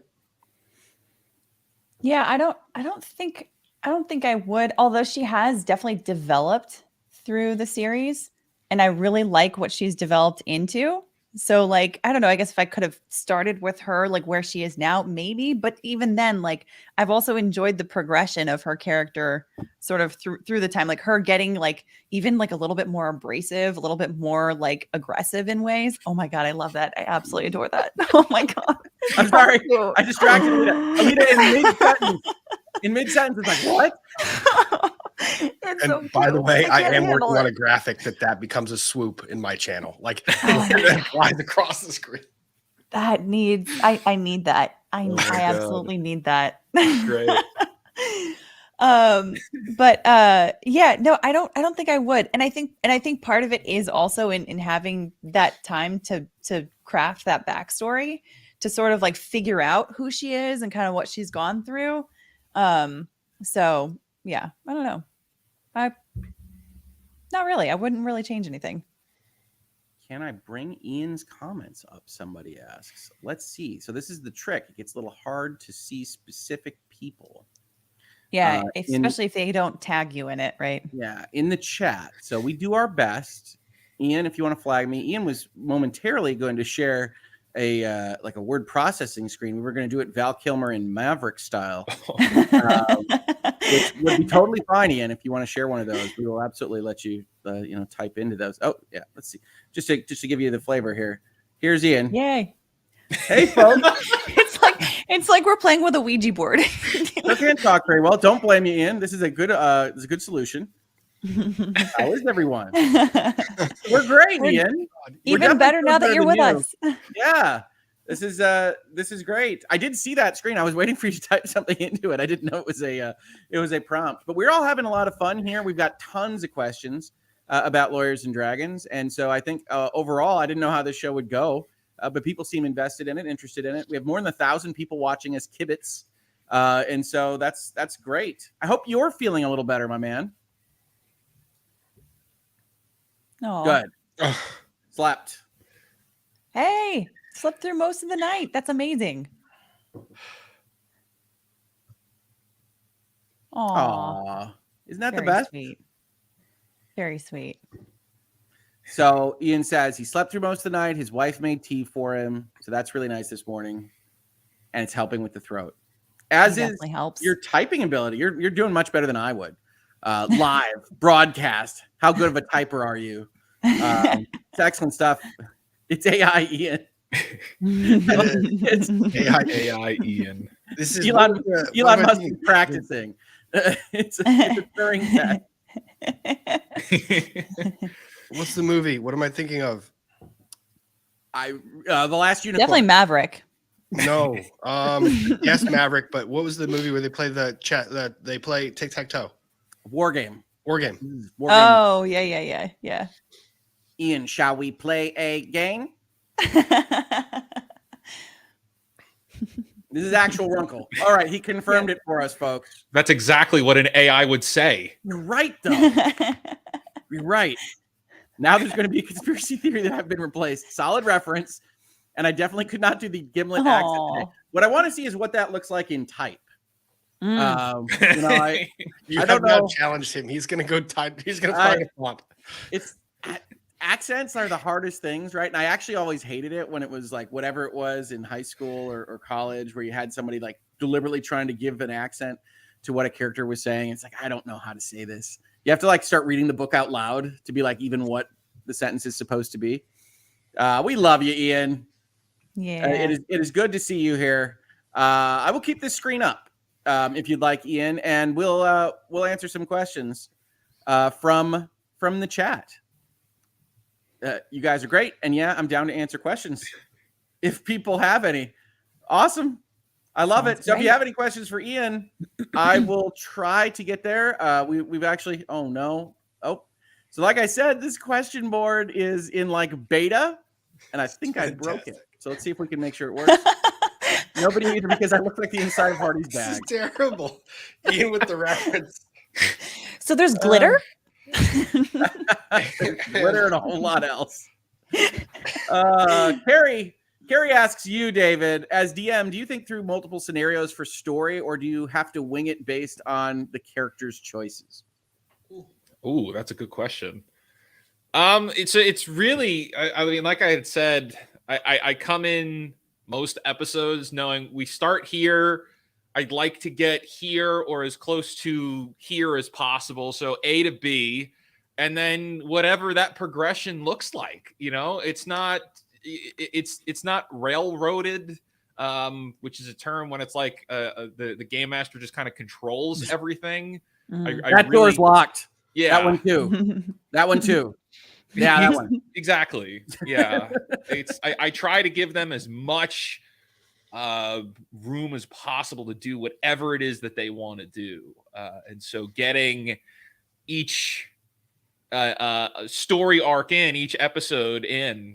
Yeah, I don't think I would, although she has definitely developed through the series and I really like what she's developed into. So like, I don't know, I guess if I could have started with her like where she is now, maybe, but even then, like I've also enjoyed the progression of her character sort of through the time, like her getting like even like a little bit more abrasive, a little bit more like aggressive in ways. Oh my God, I love that. I absolutely adore that. Oh my God. I'm sorry. I distracted Alita in mid-sentence. It's like, what? It's And so by the cute. way, I can't am handle working on it. a graphic that becomes a swoop in my channel. Like Oh my it flies across the screen. That needs I need that. Oh my I God. absolutely need that. Great. But yeah, no, I don't think I would. And I think part of it is also in having that time to craft that backstory, to sort of like figure out who she is and kind of what she's gone through. So yeah, I don't know. Not really. I wouldn't really change anything. Can I bring Ian's comments up? Somebody asks. Let's see. So this is the trick. It gets a little hard to see specific people. Yeah, especially if they don't tag you in it, right? Yeah, in the chat. So we do our best. Ian, if you want to flag me, Ian was momentarily going to share a like a word processing screen. We were going to do it Val Kilmer in Maverick style, which would be totally fine, Ian. If you want to share one of those, we will absolutely let you type into those. Oh yeah, let's see. Just to give you the flavor here. Here's Ian. Yay! Hey folks. It's like we're playing with a Ouija board. I can't talk very well. Don't blame me, Ian. This is a good solution. How is everyone? We're great, Ian. Even better now that you're with us. Yeah. This is great. I did see that screen. I was waiting for you to type something into it. I didn't know it was a prompt. But we're all having a lot of fun here. We've got tons of questions about Lawyers and Dragons, and so I think overall, I didn't know how this show would go, but people seem invested in it, interested in it. We have more than 1,000 people watching us kibitz, and so that's great. I hope you're feeling a little better, my man. Aww. Good. Slept. Hey, slept through most of the night. That's amazing. Aww. Isn't that Very the best? Sweet. Very sweet. So Ian says he slept through most of the night. His wife made tea for him. So that's really nice this morning. And it's helping with the throat. As is helps. Your typing ability. You're doing much better than I would. Live, broadcast. How good of a typer are you? It's excellent stuff. It's AI Ian. It's AI Ian. This is Elon must be practicing. It's a Turing test. What's the movie? What am I thinking of? The Last Unicorn. Definitely Maverick. No. Yes, Maverick. But what was the movie where they play they play tic tac toe? War Game. War Game. Oh yeah. Ian, shall we play a game? This is actual Runkle. All right, he confirmed it for us, folks. That's exactly what an AI would say. You're right, though. You're right. Now there's going to be a conspiracy theory that I've been replaced. Solid reference. And I definitely could not do the Gimlet accent today. What I want to see is what that looks like in type. You I have don't not know. challenged him. He's going to go type. He's going to find a font. It's accents are the hardest things, right? And I actually always hated it when it was like whatever it was in high school or college, where you had somebody like deliberately trying to give an accent to what a character was saying. It's like, I don't know how to say this. You have to like start reading the book out loud to be like even what the sentence is supposed to be. We love you, Ian. Yeah, it is good to see you here. I will keep this screen up if you'd like, Ian, and we'll answer some questions from the chat. You guys are great, and yeah, I'm down to answer questions if people have any. Awesome, I love it. So if you have any questions for Ian, I will try to get there. We've actually. So like I said, this question board is in like beta, and I think I broke it. So let's see if we can make sure it works. Nobody either, because I look like the inside of Hardy's bag. This is terrible. Ian with the reference. So there's glitter. Glitter and a whole lot else. Carrie asks you, David, as DM, do you think through multiple scenarios for story, or do you have to wing it based on the character's choices? Ooh, that's a good question. It's really, I mean, like I had said, I come in most episodes knowing we start here. I'd like to get here or as close to here as possible. So A to B, and then whatever that progression looks like, it's not railroaded, which is a term when it's like the game master just kind of controls everything. That door's locked. Yeah, that one too. That one too. Yeah, that one. Exactly. Yeah. I try to give them as much room as possible to do whatever it is that they want to do. And so getting each story arc in, each episode in,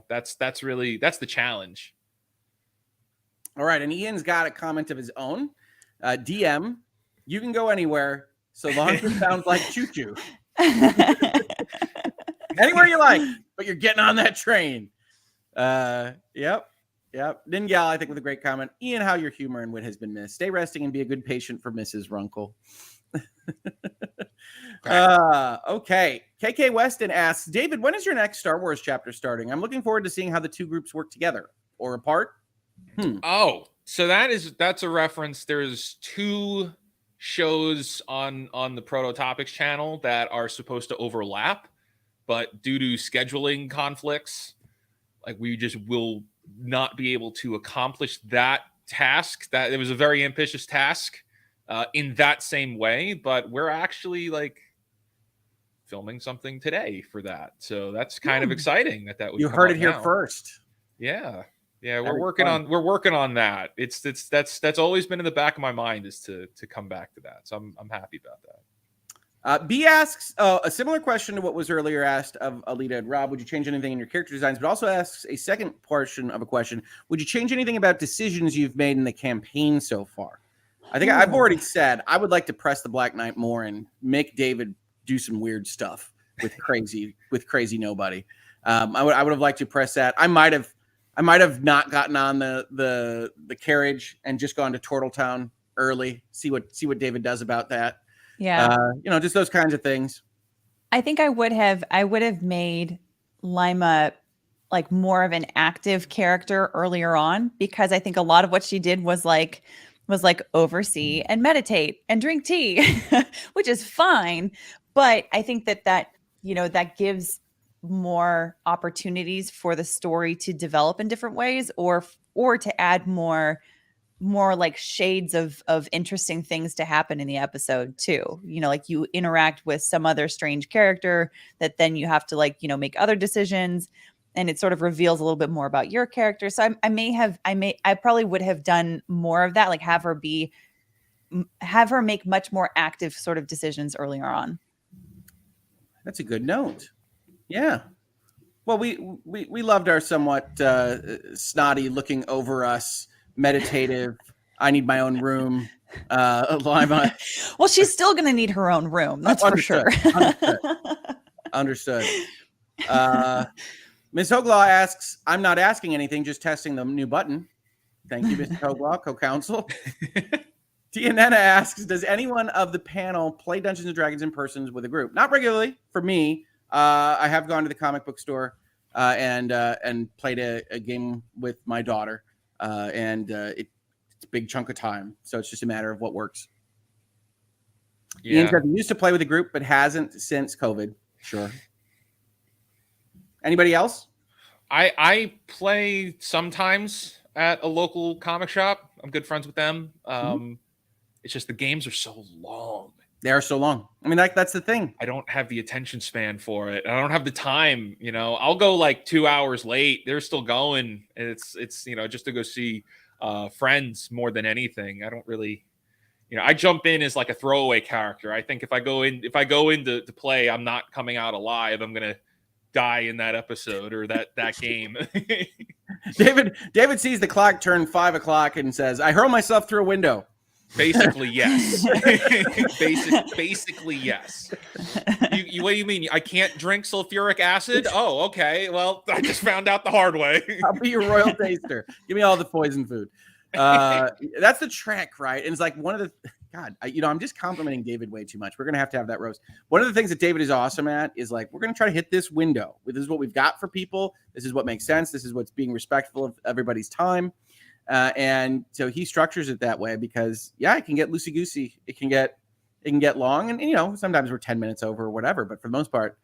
that's the challenge. All right. And Ian's got a comment of his own. DM, you can go anywhere so long as it sounds like choo-choo. Anywhere you like, but you're getting on that train. Yep. Ningal, I think, with a great comment. Ian, how your humor and wit has been missed. Stay resting and be a good patient for Mrs. Runkle. Okay. KK Weston asks, David, when is your next Star Wars chapter starting? I'm looking forward to seeing how the two groups work together or apart. Oh, so that's a reference. There's 2 shows on the Prototopics channel that are supposed to overlap, but due to scheduling conflicts, like we just will not be able to accomplish that task. That it was a very ambitious task in that same way, but we're actually like filming something today for that. So that's kind of exciting that would you come heard out it here now. First. Yeah, we're working on that. That's always been in the back of my mind is to come back to that. So I'm happy about that. B asks a similar question to what was earlier asked of Alyte and Rob. Would you change anything in your character designs? But also asks a second portion of a question. Would you change anything about decisions you've made in the campaign so far? I think I've already said I would like to press the Black Knight more and make David do some weird stuff with crazy nobody. I would have liked to press that. I might have not gotten on the carriage and just gone to Turtletown early. See what David does about that. Yeah. Just those kinds of things. I think I would have made Lima like more of an active character earlier on, because I think a lot of what she did was like oversee and meditate and drink tea, which is fine. But I think that gives more opportunities for the story to develop in different ways, or to add more like shades of interesting things to happen in the episode too. Like you interact with some other strange character that then you have to make other decisions, and it sort of reveals a little bit more about your character. So I probably would have done more of that, like have her make much more active sort of decisions earlier on. That's a good note. Yeah. Well, we loved our somewhat snotty, looking over us, meditative, I need my own room, Lima. Well, she's still going to need her own room. That's Understood. for sure. Understood. Ms. Hoeglaw asks, I'm not asking anything, just testing the new button. Thank you, Mr. Hoeglaw, co-counsel. Tianetta asks, does anyone of the panel play Dungeons & Dragons in person with a group? Not regularly. For me, I have gone to the comic book store and played a game with my daughter. It's a big chunk of time. So it's just a matter of what works. Yeah. Ian said he used to play with a group, but hasn't since COVID. Sure. Anybody else? I play sometimes at a local comic shop. I'm good friends with them. It's just the games are so long. They are so long. I mean, that's the thing. I don't have the attention span for it. I don't have the time. I'll go like 2 hours late. They're still going. And it's just to go see friends more than anything. I don't really, I jump in as like a throwaway character. I think if I go in to play, I'm not coming out alive. I'm gonna die in that episode or that game. David sees the clock turn 5 o'clock and says, "I hurl myself through a window." Basically, yes. Basically, yes. What do you mean? I can't drink sulfuric acid? Oh, okay. Well, I just found out the hard way. I'll be your royal taster. Give me all the poison food. That's the trick, right? And it's like one of the God, I'm just complimenting David way too much. We're going to have that roast. One of the things that David is awesome at is like, we're going to try to hit this window. This is what we've got for people. This is what makes sense. This is what's being respectful of everybody's time. And so he structures it that way because, it can get loosey-goosey. It can get long. And, sometimes we're 10 minutes over or whatever. But for the most part,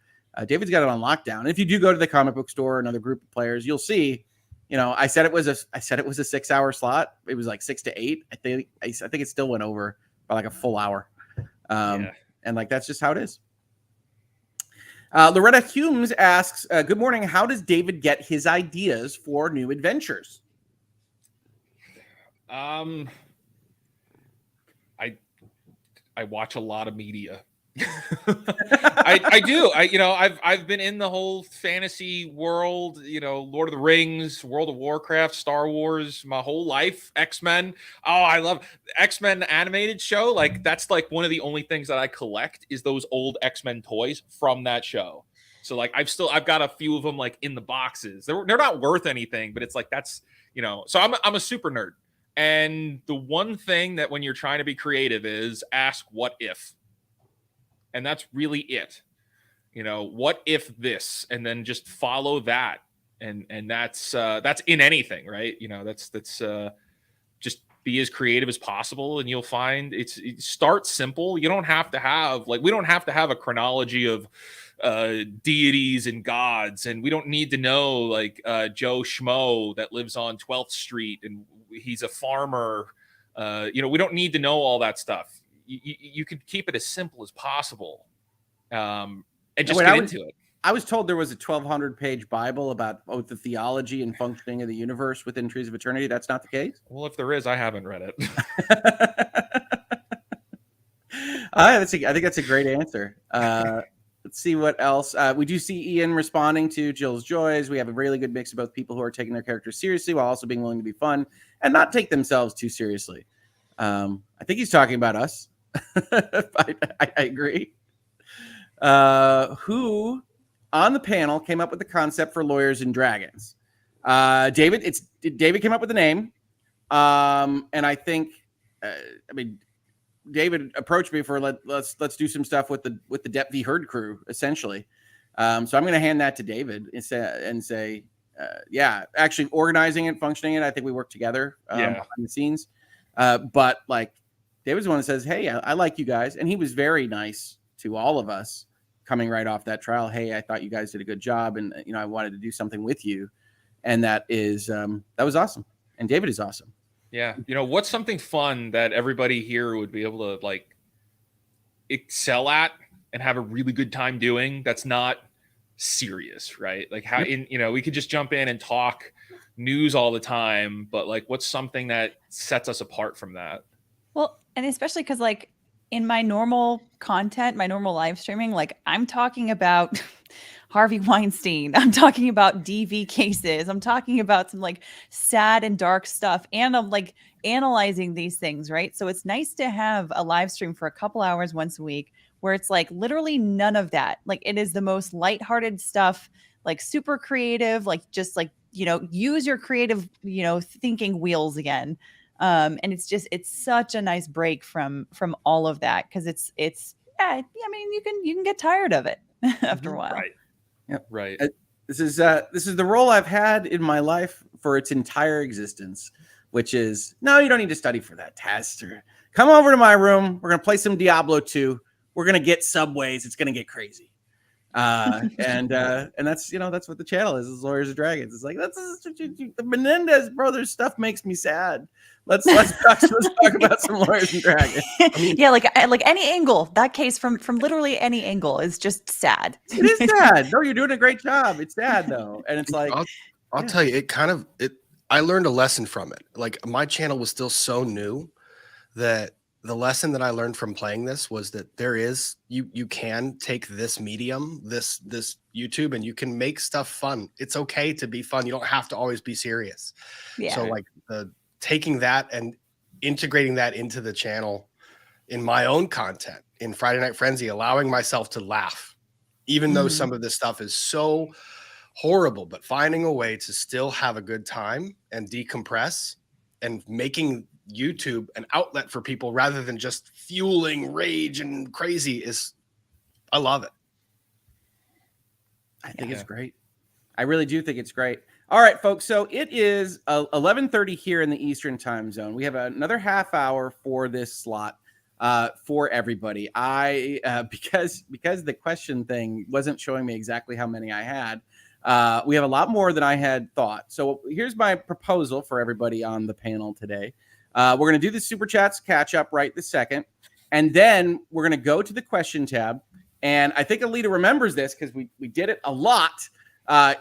David's got it on lockdown. And if you do go to the comic book store or another group of players, you'll see, I said it was a 6-hour slot. It was like 6 to 8. I think it still went over by like a full hour. And like, that's just how it is. Loretta Humes asks, good morning. How does David get his ideas for new adventures? I watch a lot of media. I do. I've been in the whole fantasy world, Lord of the Rings, World of Warcraft, Star Wars, my whole life, X-Men. Oh, I love X-Men animated show. Like that's like one of the only things that I collect is those old X-Men toys from that show. So like I've got a few of them like in the boxes. They're not worth anything, but it's like that's, so I'm a super nerd. And the one thing that when you're trying to be creative is ask what if. And that's really it. What if this, and then just follow that. And that's in anything, right? That's just be as creative as possible. And you'll find start simple. You don't have to have we don't have to have a chronology of deities and gods. And we don't need to know Joe Schmo that lives on 12th Street and he's a farmer. We don't need to know all that stuff. You could keep it as simple as possible, and just get into it. I was told there was a 1,200-page Bible about both the theology and functioning of the universe within Trees of Eternity. That's not the case? Well, if there is, I haven't read it. I think that's a great answer. Let's see what else. We do see Ian responding to Jill's joys. We have a really good mix of both people who are taking their characters seriously while also being willing to be fun and not take themselves too seriously. I think he's talking about us. I agree. Who on the panel came up with the concept for Lawyers and Dragons? David. David came up with the name, and I think, David approached me for let's do some stuff with the Depp v. Heard crew essentially. So I'm going to hand that to David and say, actually organizing it, functioning it. I think we work together behind the scenes. But David's the one that says, hey, I like you guys. And he was very nice to all of us coming right off that trial. Hey, I thought you guys did a good job. And, I wanted to do something with you. And that was awesome. And David is awesome. Yeah. What's something fun that everybody here would be able to excel at and have a really good time doing that's not serious, right? Like how we could just jump in and talk news all the time, but what's something that sets us apart from that? Well, and especially because in my normal content, my normal live streaming, I'm talking about Harvey Weinstein. I'm talking about DV cases. I'm talking about some sad and dark stuff. And I'm analyzing these things, right? So it's nice to have a live stream for a couple hours once a week where it's literally none of that. It is the most lighthearted stuff, super creative, use your creative, thinking wheels again. And it's such a nice break from all of that. Cause it's you can get tired of it after a while. Right. Yep. Right. This is the role I've had in my life for its entire existence, which is, no, you don't need to study for that test, or come over to my room. We're going to play some Diablo 2. We're going to get subways. It's going to get crazy. And that's, that's what the channel is Lawyers and Dragons. It's the Menendez brothers stuff makes me sad. Let's talk about some Lawyers and Dragons. Any angle, that case from literally any angle is just sad. It is sad. No, you're doing a great job. It's sad though. And it's I'll tell you, I learned a lesson from it. My channel was still so new that the lesson that I learned from playing this was that you can take this medium, this YouTube, and you can make stuff fun. It's okay to be fun. You don't have to always be serious. Yeah. So taking that and integrating that into the channel in my own content in Friday Night Frenzy, allowing myself to laugh, even though some of this stuff is so horrible, but finding a way to still have a good time and decompress and making YouTube an outlet for people rather than just fueling rage and crazy I love it. I think it's great. I really do think it's great. All right, folks. So it is 11:30 here in the Eastern time zone. We have another half hour for this slot for everybody. Because the question thing wasn't showing me exactly how many I had. We have a lot more than I had thought. So here's my proposal for everybody on the panel today. We're going to do the super chats catch up right this second, and then we're going to go to the question tab. And I think Alyte remembers this because we did it a lot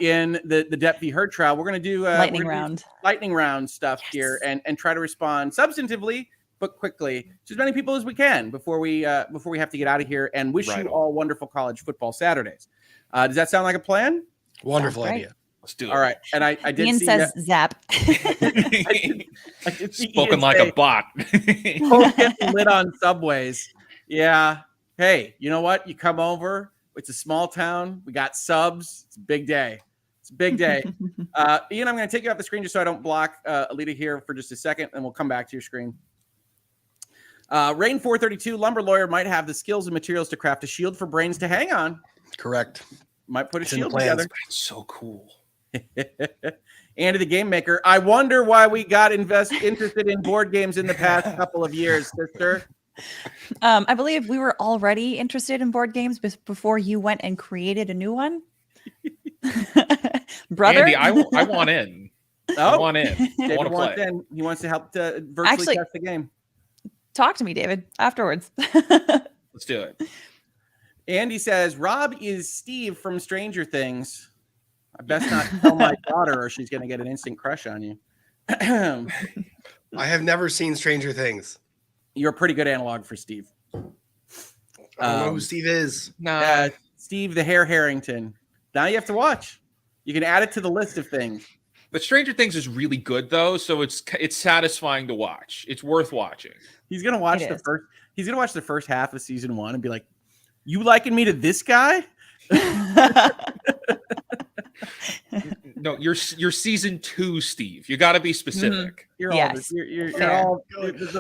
in the Depp v. Heard trial. We're going to do lightning round stuff here and try to respond substantively but quickly to as many people as we can before we have to get out of here and wish you all wonderful college football Saturdays. Does that sound like a plan? Wonderful idea. Let's do it. All right. And I did Ian see says zap. I did see Spoken Ian like say, a bot. Hoeg gets lit on subways. Yeah. Hey, you know what? You come over. It's a small town. We got subs. It's a big day. It's a big day. Ian, I'm going to take you off the screen just so I don't block Alyte here for just a second, and we'll come back to your screen. Rain 432, lumber lawyer might have the skills and materials to craft a shield for brains to hang on. Correct. Might put a It's in the shield plans. together. That's so cool. Andy the game maker. I wonder why we got interested in board games in the past couple of years, sister. I believe we were already interested in board games before you went and created a new one. Brother, Andy, I want in. I want in. I David want to wants play. in. He wants to help to virtually Actually- test the game. talk to me, David, afterwards. Let's do it. Andy says, Rob is Steve from Stranger Things. I best not tell my daughter or she's going to get an instant crush on you. I have never seen Stranger Things. You're a pretty good analog for Steve. I don't know who Steve is. Steve the Hair Harrington. Now you have to watch. You can add it to the list of things. But Stranger Things is really good though, so it's satisfying to watch. It's worth watching. He's gonna watch He's gonna watch the first half of season 1 and be like, "You liking me to this guy?" No, you're season 2, Steve. You got to be specific. You're Yes. you're Fair. all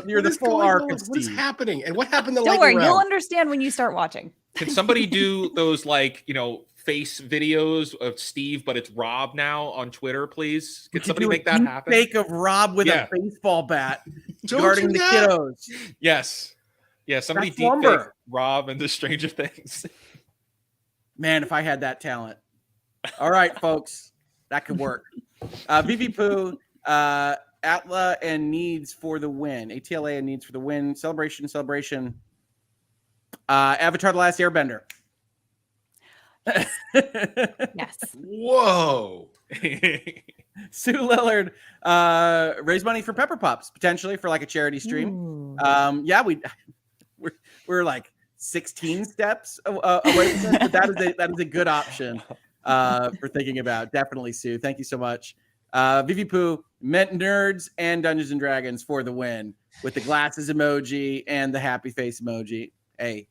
you're the full arc of What is Steve. happening? And what happened to Don't Lightning worry, Round? you'll understand when you start watching. Can somebody do those face videos of Steve, but it's Rob now on Twitter, please? Can somebody make that happen? Fake of Rob with Yeah. a baseball bat Don't guarding do the that. kiddos. Yes. Yeah, somebody That's deep fake lumber. Rob into Stranger Things. Man, if I had that talent. All right, folks, that could work. VV Poo, Atla and Needs for the win. ATLA and Needs for the win. Celebration. Avatar The Last Airbender. Yes. Whoa. Sue Lillard, raise money for Pepper Pops, potentially for like a charity stream. Ooh. Yeah, we're like 16 steps away from this, but that is a good option for thinking about. Definitely, Sue. Thank you so much. Vivi Poo meant nerds and Dungeons and Dragons for the win with the glasses emoji and the happy face emoji. Hey,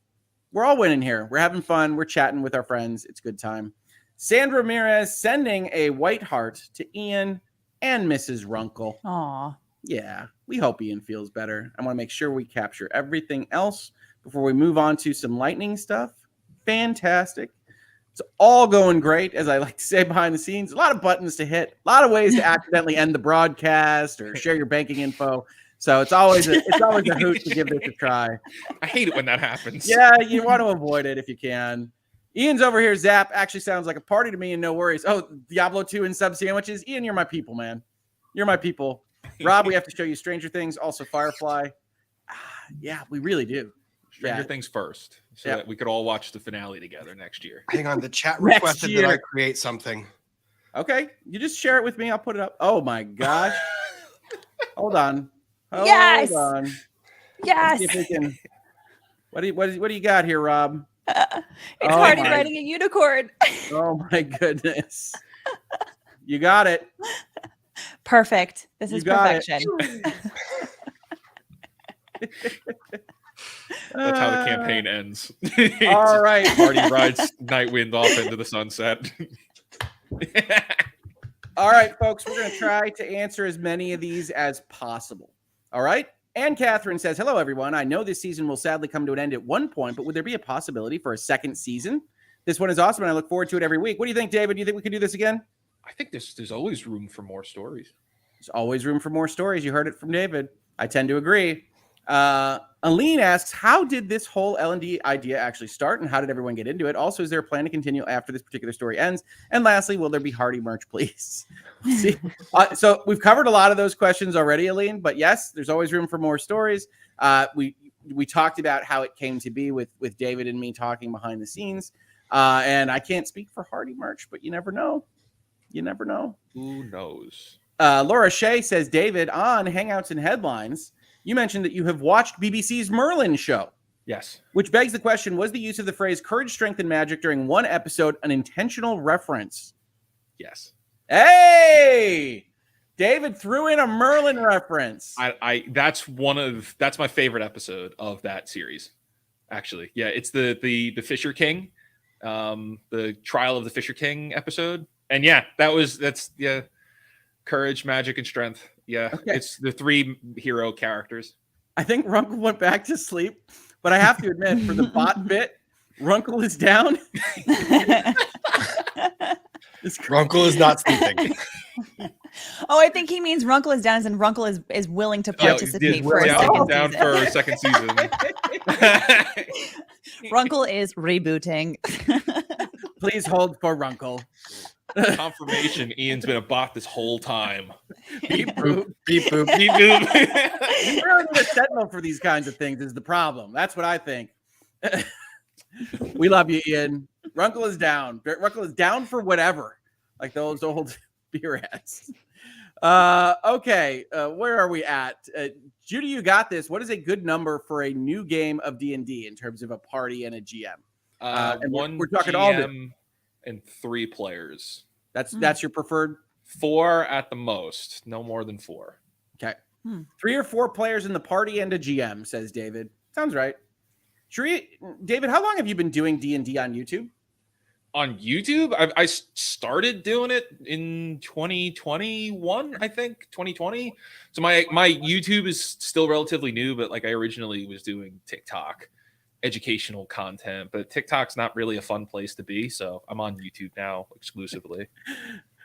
we're all winning here. We're having fun. We're chatting with our friends. It's a good time. Sandra Ramirez sending a white heart to Ian and Mrs. Runkle. Aw. Yeah, we hope Ian feels better. I want to make sure we capture everything else before we move on to some lightning stuff. Fantastic. It's all going great, as I like to say behind the scenes. A lot of buttons to hit, a lot of ways to accidentally end the broadcast or share your banking info. So it's always a hoot to give this a try. I hate it when that happens. Yeah, you want to avoid it if you can. Ian's over here. Zap actually sounds like a party to me, and no worries. Oh, Diablo 2 and sub sandwiches. Ian, you're my people, man. You're my people. Rob, we have to show you Stranger Things, also Firefly. Yeah, we really do. Stranger Things first, so that we could all watch the finale together next year. Hang on, the chat Next requested year. that I create something. Okay, you just share it with me. I'll put it up. Oh my gosh. Hold on. Yes! Hold on. Let's Yes. see if we can- What do you got here, Rob? It's Oh hard my- riding a unicorn. Oh my goodness. You got it. Perfect. This You is got it. perfection. That's how the campaign ends. All right. Marty rides Nightwind off into the sunset. All right, folks, we're going to try to answer as many of these as possible. All right. And Catherine says, hello, everyone. I know this season will sadly come to an end at one point, but would there be a possibility for a second season? This one is awesome, and I look forward to it every week. What do you think, David? Do you think we could do this again? I think there's always room for more stories. There's always room for more stories. You heard it from David. I tend to agree. Aline asks, how did this whole L&D idea actually start, and how did everyone get into it? Also, is there a plan to continue after this particular story ends? And lastly, will there be Hardy merch, please? See, so we've covered a lot of those questions already, Aline, but yes, there's always room for more stories. We talked about how it came to be with David and me talking behind the scenes, and I can't speak for Hardy merch, but you never know. You never know. Who knows? Laura Shea says, David, on Hangouts and Headlines, you mentioned that you have watched BBC's Merlin show. Yes. Which begs the question, was the use of the phrase courage, strength, and magic during one episode an intentional reference? Yes. Hey! David threw in a Merlin reference. That's my favorite episode of that series. Actually. Yeah, it's the Fisher King, the trial of the Fisher King episode. And yeah, that's courage, magic, and strength. Yeah, okay. It's the three hero characters. I think Runkle went back to sleep, but I have to admit, for the bot bit, Runkle is down. Runkle is not sleeping. Oh, I think he means Runkle is down, and Runkle is willing to participate for a second down season. for a second season. Runkle is rebooting. Please hold for Runkle. Confirmation, Ian's been a bot this whole time. Beep boop. Beep boop. Beep boop. You really need a sentinel for these kinds of things is the problem. That's what I think. We love you, Ian. Runkle is down. Runkle is down for whatever. Like those old beer hats. Okay, where are we at? Judy, you got this. What is a good number for a new game of D&D in terms of a party and a GM? And we're talking GM all and 3 players. That's your preferred? 4 at the most, no more than 4. Okay. 3 or 4 players in the party and a GM, says David. Sounds right. David, how long have you been doing D&D on YouTube? On YouTube, I started doing it in 2021, I think 2020. So my YouTube is still relatively new, but like I originally was doing TikTok educational content, but TikTok's not really a fun place to be, so I'm on YouTube now exclusively.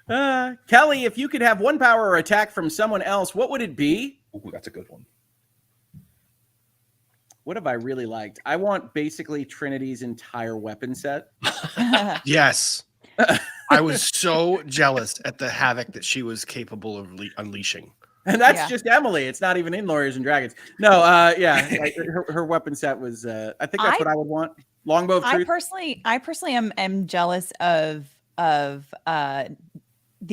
Kelly, if you could have one power or attack from someone else, what would it be? Ooh, that's a good one. What have I really liked? I want basically Trinity's entire weapon set. Yes. I was so jealous at the havoc that she was capable of unleashing. And that's just Emily. It's not even in Lawyers and Dragons. No, her weapon set was, I think that's what I would want. Longbow of Truth. I personally am jealous of the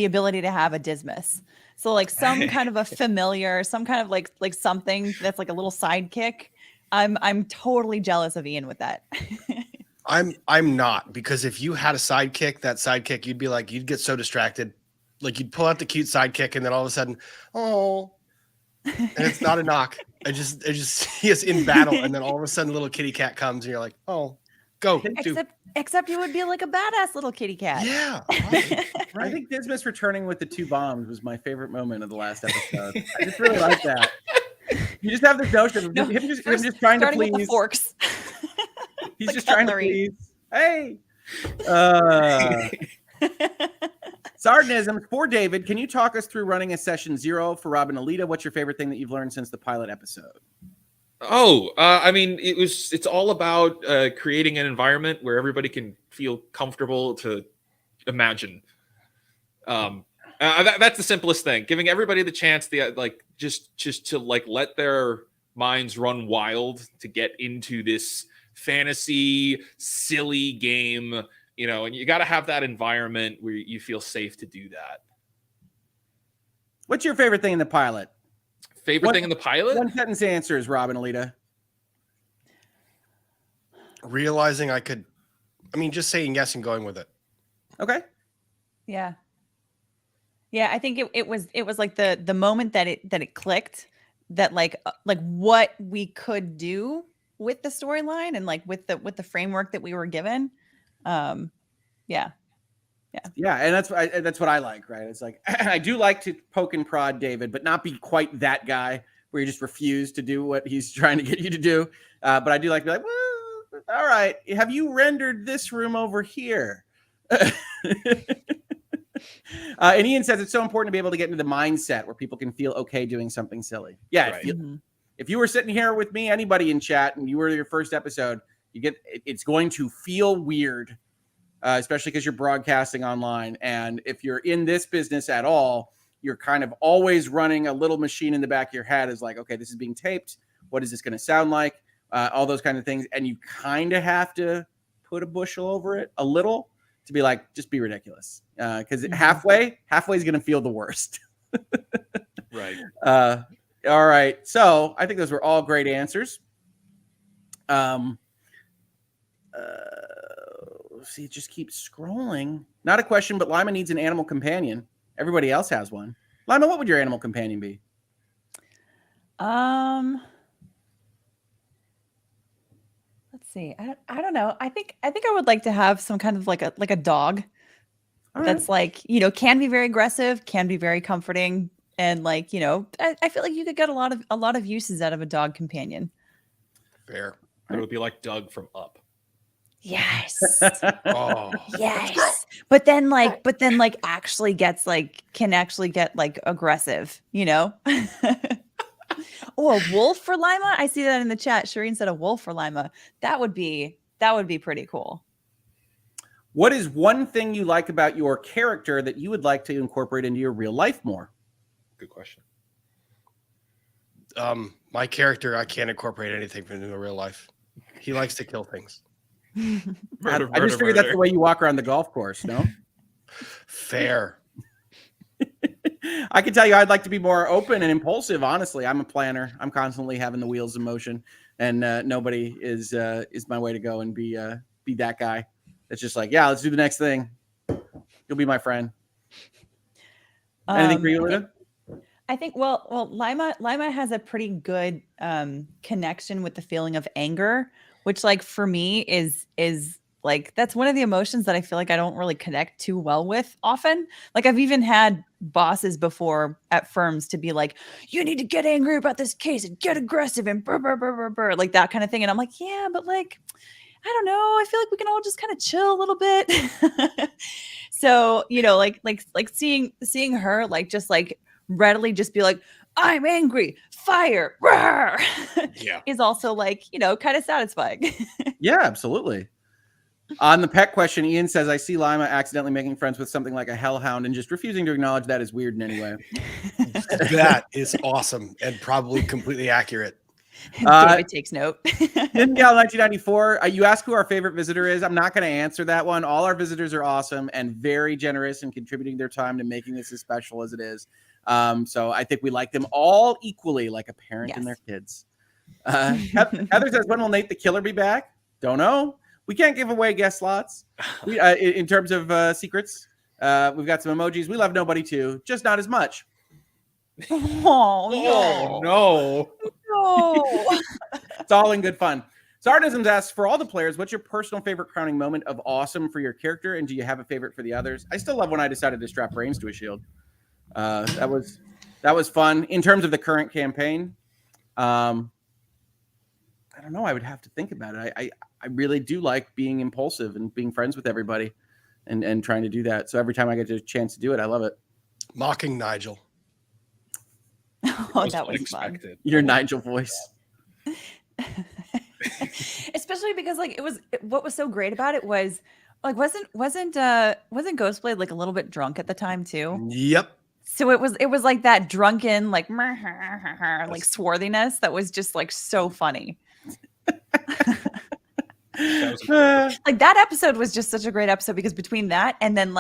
ability to have a Dismas. So like some kind of a familiar, some kind of like something that's like a little sidekick. I'm totally jealous of Ian with that. I'm not, because if you had a sidekick, that sidekick, you'd get so distracted. Like you'd pull out the cute sidekick and then all of a sudden, oh, and it's not a knock. I just see us in battle. And then all of a sudden little kitty cat comes and you're like, oh, go. Except you would be like a badass little kitty cat. Yeah. Right. I think Dismas returning with the 2 bombs was my favorite moment of the last episode. I just really like that. You just have this notion of him just trying to please. With the forks. He's just trying to please. Hey. Sardanism for David. Can you talk us through running a session 0 for Rob and Alyte? What's your favorite thing that you've learned since the pilot episode? I mean, it's all about creating an environment where everybody can feel comfortable to imagine. That's the simplest thing. Giving everybody the chance, just to let their minds run wild to get into this fantasy, silly game, and you got to have that environment where you feel safe to do that. What's your favorite thing in the pilot? Favorite thing in the pilot? 1 sentence answers, Rob and Alyte. Realizing just saying yes and going with it. Okay. Yeah. Yeah, I think it was like the moment that it clicked, that like what we could do with the storyline and like with the framework that we were given. Yeah, and that's what I like, right? It's like I do like to poke and prod David, but not be quite that guy. where you just refuse to do what he's trying to get you to do. But I do like to be like, well, all right, have you rendered this room over here? And Ian says it's so important to be able to get into the mindset where people can feel okay doing something silly. Yeah. Right. If you were sitting here with me, anybody in chat, and you were your first episode, it's going to feel weird, especially because you're broadcasting online. And if you're in this business at all, you're kind of always running a little machine in the back of your head is like, okay, this is being taped. What is this going to sound like? All those kind of things. And you kind of have to put a bushel over it a little to be like, just be ridiculous. Because halfway is going to feel the worst. Right. All right. So I think those were all great answers. See, it just keeps scrolling. Not a question, but Lima needs an animal companion. Everybody else has one. Lima, what would your animal companion be? Let's see. I don't know. I think I would like to have some kind of like a dog that's like, can be very aggressive, can be very comforting. And like, I feel like you could get a lot of uses out of a dog companion. Fair. It would be like Doug from Up. Yes. Oh, yes. But then actually can actually get like aggressive, Oh, a wolf for Lima? I see that in the chat. Shireen said a wolf for Lima. That would be pretty cool. What is one thing you like about your character that you would like to incorporate into your real life more? Good question. My character, I can't incorporate anything from the real life. He likes to kill things. I just figured that's the way you walk around the golf course, no? Fair. I can tell you I'd like to be more open and impulsive. Honestly, I'm a planner. I'm constantly having the wheels in motion, and nobody is my way to go and be that guy. It's just like, yeah, let's do the next thing. You'll be my friend. Anything for you, Lita? I think well, Lima has a pretty good connection with the feeling of anger, which like for me is like that's one of the emotions that I feel like I don't really connect too well with often. Like I've even had bosses before at firms to be like, you need to get angry about this case and get aggressive and brr, brr, brr, brr, brr, like that kind of thing. And I'm like, yeah, but like, I don't know. I feel like we can all just kind of chill a little bit. So, like seeing her like just like readily just be like, I'm angry, fire, rawr, Yeah, is also like, kind of satisfying. Yeah, absolutely. On the pet question, Ian says, I see Lima accidentally making friends with something like a hellhound and just refusing to acknowledge that is weird in any way. that is awesome and probably completely accurate. David takes note. Gal 1994, you ask who our favorite visitor is. I'm not going to answer that one. All our visitors are awesome and very generous in contributing their time to making this as special as it is. So I think we like them all equally, like a parent and their kids. Heather says, when will Nate the Killer be back? Don't know. We can't give away guest slots in terms of secrets. We've got some emojis. We love nobody too, just not as much. Oh, no. It's all in good fun. Sarnisms asks, for all the players, what's your personal favorite crowning moment of awesome for your character, and do you have a favorite for the others? I still love when I decided to strap brains to a shield. That was fun. In terms of the current campaign, I don't know. I would have to think about it. I really do like being impulsive and being friends with everybody and trying to do that. So every time I get a chance to do it, I love it. Mocking Nigel. Oh, that was fun. Your Nigel voice. Especially because like what was so great about it was like wasn't Ghostblade like a little bit drunk at the time too? Yep. So it was like that drunken like swarthiness that was just like so funny. Like that episode was just such a great episode because between that and then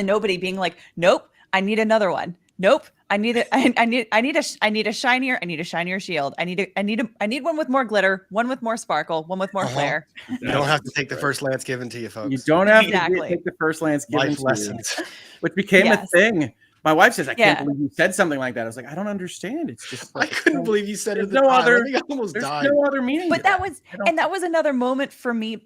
nobody being like, nope, I need another one. Nope, I need a shinier shield. I need one with more glitter, one with more sparkle, one with more flair. You don't have to take the first lance given to you, folks. You don't have to take the first lance given Life to lessons. you, which became a thing. My wife says, I can't Yeah. believe you said something like that. I was like, I don't understand. It's just I like, couldn't believe you said it at there's the no time. other- I think I almost there's died. no other meaning. But to that was I don't- and that was another moment for me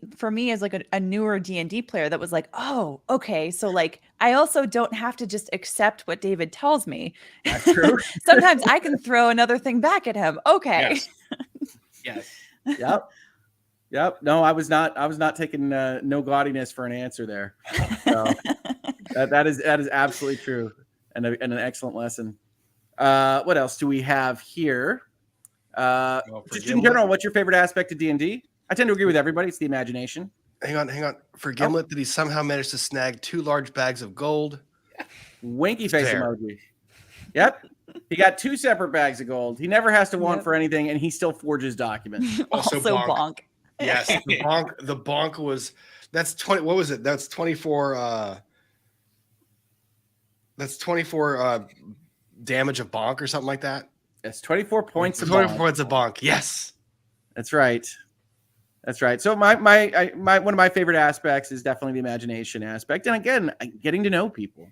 as like a newer D&D player that was like, oh, okay, so like I also don't have to just accept what David tells me. That's true. Sometimes I can throw another thing back at him. Okay. Yes. Yep. No, I was not taking no gaudiness for an answer there. So that is absolutely true, and an excellent lesson. What else do we have here? Just in general, what's your favorite aspect of D&D? I tend to agree with everybody. It's the imagination. Hang on. For Gimlet, did he somehow manage to snag 2 large bags of gold? Winky face Fair. emoji. Yep. He got 2 separate bags of gold. He never has to want for anything, and he still forges documents. Also bonk. Yes, the bonk was that's 20. What was it? That's 24. That's 24 damage of bonk or something like that. That's 24 points of 24 bonk. points of bonk. Yes. That's right. That's right. So my one of my favorite aspects is definitely the imagination aspect. And again, getting to know people.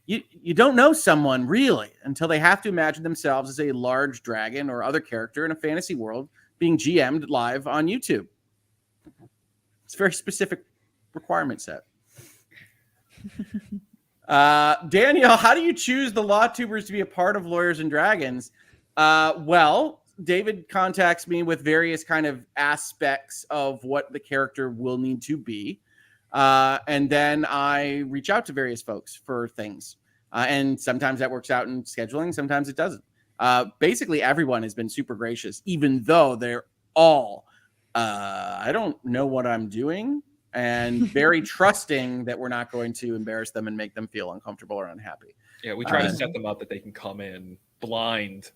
You don't know someone really until they have to imagine themselves as a large dragon or other character in a fantasy world being GM'd live on YouTube. It's a very specific requirement set. Daniel, how do you choose the law tubers to be a part of Lawyers and Dragons? Well, David contacts me with various kind of aspects of what the character will need to be. And then I reach out to various folks for things. And sometimes that works out in scheduling. Sometimes it doesn't. Basically, everyone has been super gracious, even though they're all, I don't know what I'm doing, and very trusting that we're not going to embarrass them and make them feel uncomfortable or unhappy. Yeah, we try to set them up that they can come in blind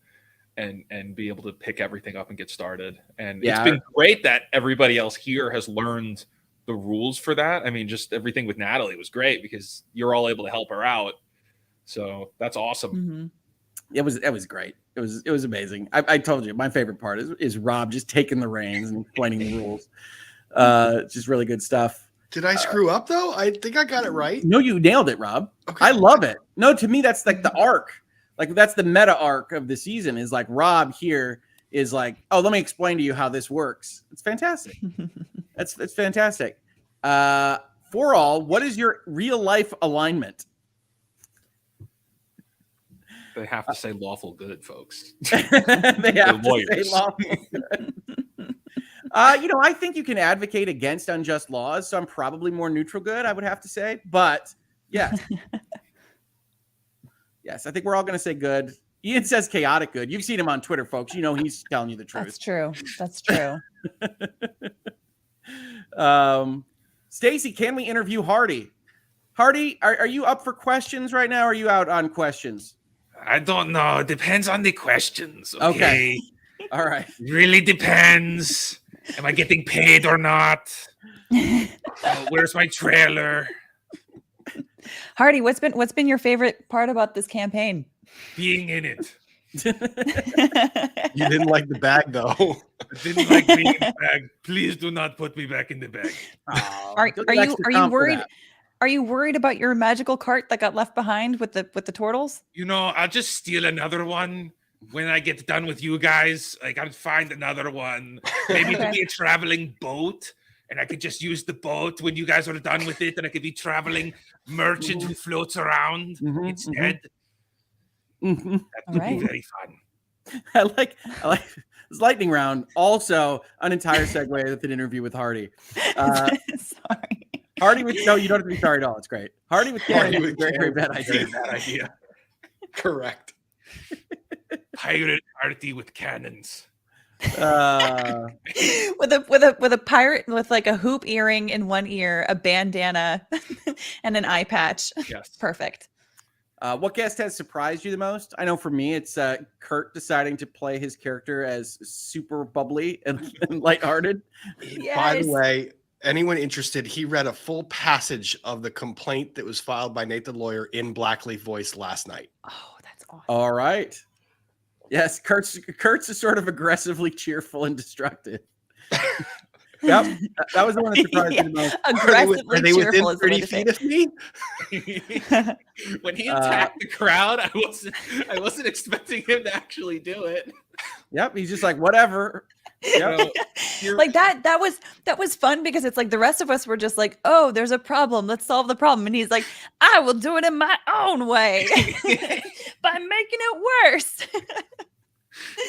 and be able to pick everything up and get started. And it's been great that everybody else here has learned the rules for that. I mean, just everything with Natalie was great because you're all able to help her out. So that's awesome. Mm-hmm. It was great. It was amazing. I told you my favorite part is Rob just taking the reins and explaining the rules. Just really good stuff. Did I screw up though? I think I got it right. No, you nailed it, Rob. Okay. I love it. No, to me that's like the arc. Like that's the meta arc of the season is like Rob here is like, oh, let me explain to you how this works. It's fantastic. It's fantastic. For all, what is your real life alignment? They have to say lawful good, folks. They have to lawyers. say lawful good. I think you can advocate against unjust laws, so I'm probably more neutral good, I would have to say. But yeah. Yes, I think we're all going to say good. Ian says chaotic good. You've seen him on Twitter, folks. You know he's telling you the truth. That's true. Stacy, can we interview Hardy? Hardy, are you up for questions right now? Or are you out on questions? I don't know. It depends on the questions. Okay. All right. Really depends. Am I getting paid or not? Where's my trailer? Hardy, what's been your favorite part about this campaign? Being in it. You didn't like the bag though. I didn't like being in the bag. Please do not put me back in the bag. Are you worried? Are you worried about your magical cart that got left behind with the turtles? You know, I'll just steal another one when I get done with you guys. Like I'll find another one. Maybe it'll be a traveling boat, and I could just use the boat when you guys are done with it, and I could be traveling merchant who floats around instead. That would be very fun. I like this lightning round. Also, an entire segue with an interview with Hardy. Sorry. Hardy with no, you don't have to be sorry at all. It's great. Hardy with Hardy with very bad idea. Very bad idea. Correct. Pirate party with cannons. with a pirate with like a hoop earring in one ear, a bandana, and an eye patch. Yes. Perfect. What guest has surprised you the most? I know for me, it's Kurt deciding to play his character as super bubbly and lighthearted. Yes. By the way, anyone interested, he read a full passage of the complaint that was filed by Nathan Lawyer in Blackleaf voice last night. Oh, that's awesome. All right. Yes, Kurt's is sort of aggressively cheerful and destructive. Yep, that was the one that surprised me the most. Aggressively Are they cheerful within is the way 30 to say feet of me? When he attacked the crowd, I wasn't expecting him to actually do it. Yep, he's just like, whatever. Yep. Like that was fun because it's like the rest of us were just like, oh, there's a problem, let's solve the problem, and he's like, I will do it in my own way by making it worse.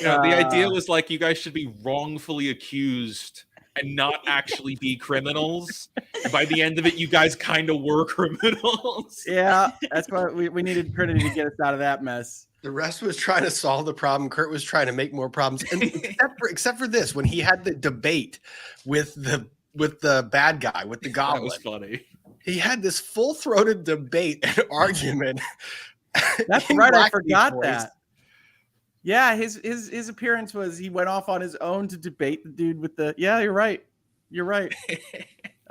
The idea was like you guys should be wrongfully accused and not actually be criminals. And by the end of it, you guys kind of were criminals. Yeah, that's why we needed Trinity to get us out of that mess. The rest was trying to solve the problem. Kurt was trying to make more problems. And except for this, when he had the debate with the bad guy, with the goblin. That was funny. He had this full-throated debate and argument. That's right, I forgot that. Yeah, his appearance was he went off on his own to debate the dude with the. Yeah, you're right. You're right.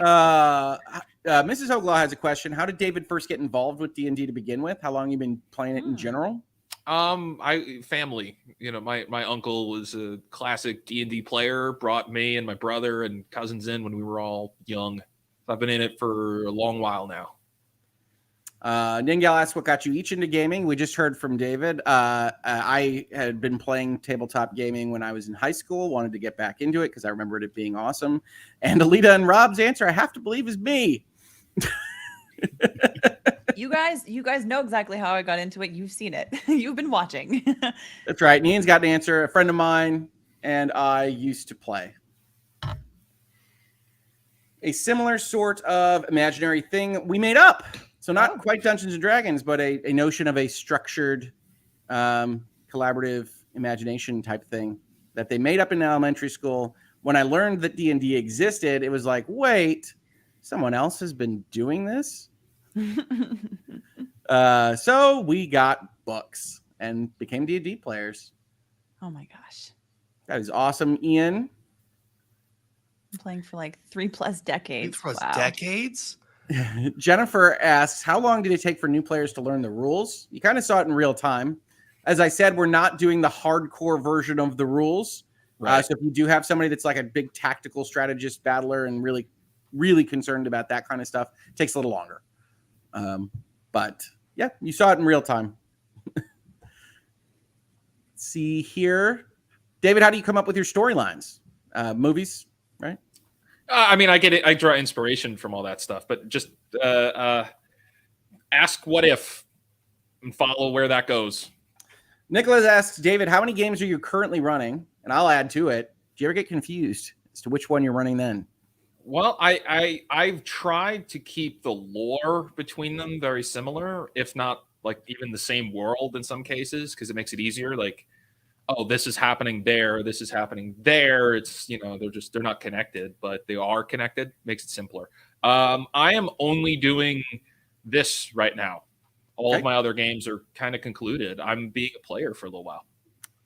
Mrs. Hoeglaw has a question. How did David first get involved with D&D to begin with? How long have you been playing it in general? Family. My uncle was a classic D&D player. Brought me and my brother and cousins in when we were all young. So I've been in it for a long while now. Ningal asked what got you each into gaming. We just heard from David. I had been playing tabletop gaming when I was in high school, wanted to get back into it because I remembered it being awesome. And Alyte and Rob's answer, I have to believe, is me. You guys know exactly how I got into it. You've seen it. You've been watching. That's right. Ian's got an answer. A friend of mine and I used to play. A similar sort of imaginary thing we made up. So not quite Dungeons and Dragons, but a notion of a structured, collaborative imagination type thing that they made up in elementary school. When I learned that D&D existed, it was like, wait, someone else has been doing this? So we got books and became D&D players. Oh my gosh. That is awesome, Ian. I'm playing for like 3+ decades. 3+ decades? Jennifer asks, how long did it take for new players to learn the rules? You kind of saw it in real time. As I said, we're not doing the hardcore version of the rules. Right. So if you do have somebody that's like a big tactical strategist battler and really, really concerned about that kind of stuff, it takes a little longer. But yeah, you saw it in real time. Let's see here. David, how do you come up with your storylines? Movies, right? I mean, I get it. I draw inspiration from all that stuff, but just ask what if and follow where that goes. Nicholas asks, David, how many games are you currently running? And I'll add to it. Do you ever get confused as to which one you're running then? Well, I've tried to keep the lore between them very similar, if not like even the same world in some cases, because it makes it easier. Like, oh, this is happening there, this is happening there. It's, they're not connected, but they are connected. Makes it simpler. I am only doing this right now. All of my other games are kind of concluded. I'm being a player for a little while.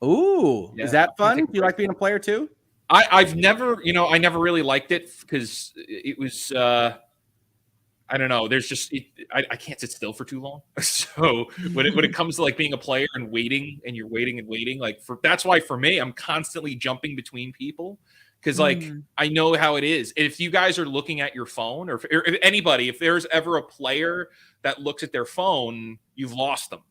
Ooh, yeah. Is that fun? Do you like being a player too? I've never, I never really liked it because it was, I don't know. There's just, I can't sit still for too long. So when it comes to like being a player and waiting and you're waiting and waiting, that's why for me, I'm constantly jumping between people. Cause I know how it is. If you guys are looking at your phone or if anybody, if there's ever a player that looks at their phone, you've lost them.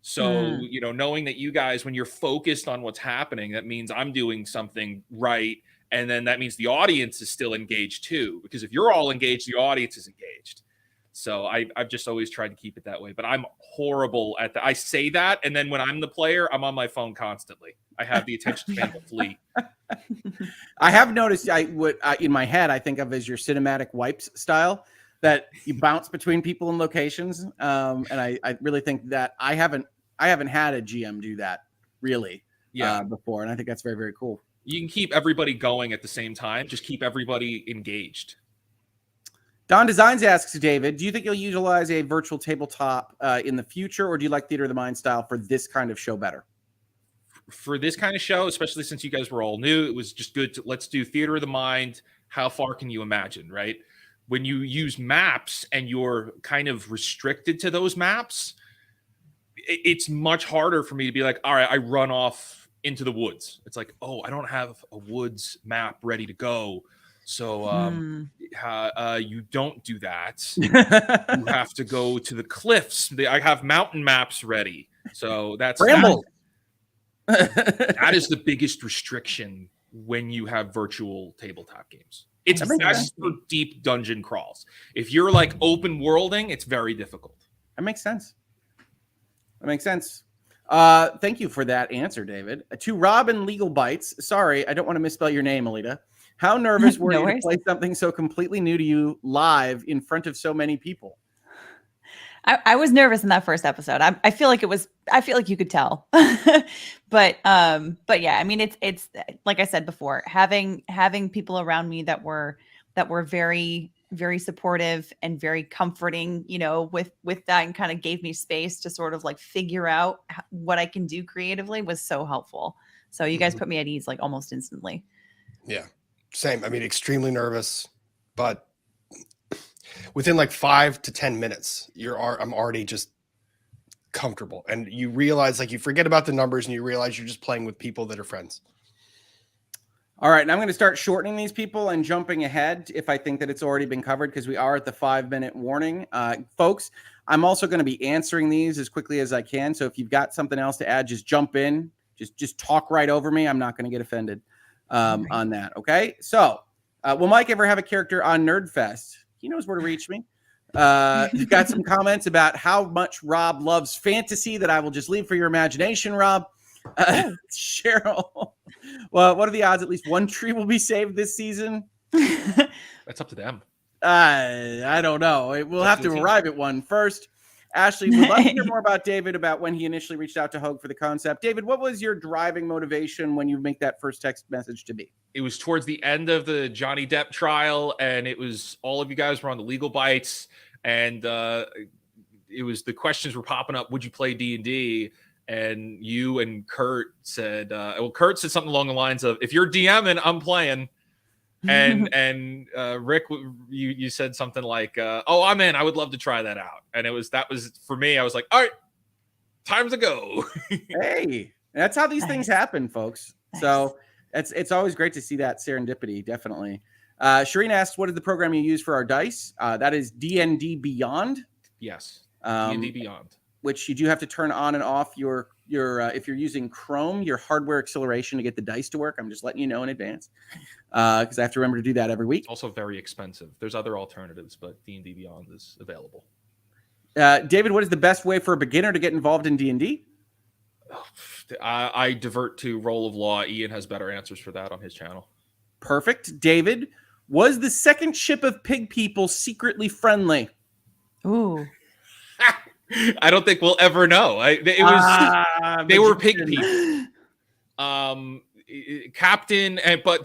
So, knowing that you guys, when you're focused on what's happening, that means I'm doing something right. And then that means the audience is still engaged too, because if you're all engaged, the audience is engaged. So I've just always tried to keep it that way, but I'm horrible at that. I say that. And then when I'm the player, I'm on my phone constantly. I have the attention span to flee. I have noticed in my head, I think of as your cinematic wipes style, that you bounce between people and locations. And I really think that I haven't had a GM do that really before. And I think that's very, very cool. You can keep everybody going at the same time. Just keep everybody engaged. Don Designs asks David, do you think you'll utilize a virtual tabletop in the future, or do you like Theater of the Mind style for this kind of show better? For this kind of show, especially since you guys were all new, it was just good to let's do Theater of the Mind. How far can you imagine, right? When you use maps and you're kind of restricted to those maps, it's much harder for me to be like, all right, I run off into the woods. It's like, oh, I don't have a woods map ready to go. So you don't do that. You Hmm. have to go to the cliffs. I have mountain maps ready. So Bramble. that is the biggest restriction when you have virtual tabletop games. It's That makes best for deep dungeon crawls. If you're like open worlding, it's very difficult. That makes sense. Thank you for that answer, David. To Rob and Legal Bytes. Sorry, I don't want to misspell your name, Alyte. How nervous were No you worries. to play something so completely new to you live in front of so many people? I was nervous in that first episode. I feel like you could tell. but yeah, I mean, it's like I said before, having people around me that were very, very supportive and very comforting, with that, and kind of gave me space to sort of like figure out what I can do creatively was so helpful. So you guys put me at ease like almost instantly. Yeah, same. I mean, extremely nervous, but within like 5 to 10 minutes, I'm already just comfortable, and you realize, like, you forget about the numbers and you realize you're just playing with people that are friends. All right, and I'm going to start shortening these people and jumping ahead if I think that it's already been covered, because we are at the 5-minute warning. Folks, I'm also going to be answering these as quickly as I can. So if you've got something else to add, just jump in. Just talk right over me. I'm not going to get offended on that. Okay. So will Mike ever have a character on Nerdfest? He knows where to reach me. You've got some comments about how much Rob loves fantasy that I will just leave for your imagination, Rob. Cheryl, well, what are the odds at least one tree will be saved this season? That's up to them. I don't know. We'll have to arrive at one first. Ashley, we'd love to hear more about David, about when he initially reached out to Hoeg for the concept. David, what was your driving motivation when you make that first text message to me? It was towards the end of the Johnny Depp trial, and it was all of you guys were on the legal bites, and it was the questions were popping up. Would you play D&D? And you and Kurt said, Kurt said something along the lines of, if you're DMing, I'm playing. And Rick, you said something like, oh, I'm in. I would love to try that out. And that was for me. I was like, all right, time to go. Hey, that's how these things happen, folks. Nice. So it's always great to see that serendipity. Definitely. Shireen asks, what is the program you use for our dice? That is D&D Beyond. Yes. D&D Beyond. Which you do have to turn on and off your if you're using Chrome, your hardware acceleration to get the dice to work. I'm just letting you know in advance, because I have to remember to do that every week. Also very expensive. There's other alternatives, but D&D Beyond is available. David, what is the best way for a beginner to get involved in D&D? I divert to Roll of Law. Ian has better answers for that on his channel. Perfect. David, was the second ship of pig people secretly friendly? Ooh. I don't think we'll ever know. They were pig people. Captain, but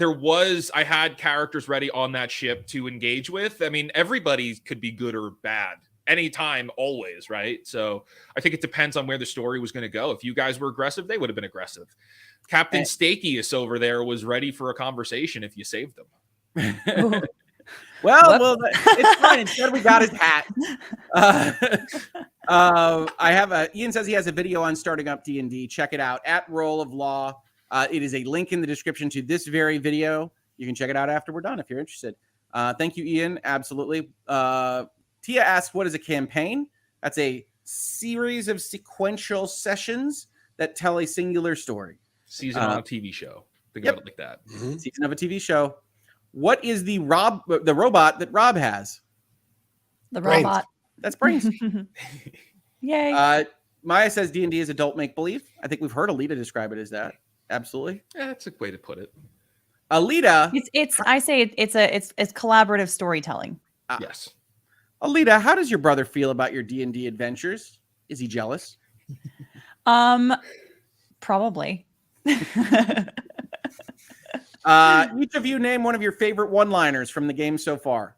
I had characters ready on that ship to engage with. I mean, everybody could be good or bad anytime, always, right? So I think it depends on where the story was going to go. If you guys were aggressive, they would have been aggressive. Captain Stakius over there was ready for a conversation if you saved them. Well, it's fine. Instead, we got his hat. Ian says he has a video on starting up D&D. Check it out at Roll of Law. It is a link in the description to this very video. You can check it out after we're done if you're interested. Thank you, Ian. Absolutely. Tia asks, what is a campaign? That's a series of sequential sessions that tell a singular story. Season on a TV show. Think about it like that. Mm-hmm. Season of a TV show. What is the robot that Rob has? The Brains. robot. That's Brains. Yay. Maya says D&D is adult make-believe. I think we've heard Alyte describe it as that. Absolutely. Yeah, that's a way to put it. Alyte. It's collaborative storytelling. Yes. Alyte, how does your brother feel about your D&D adventures? Is he jealous? Probably. Each of you name one of your favorite one-liners from the game so far.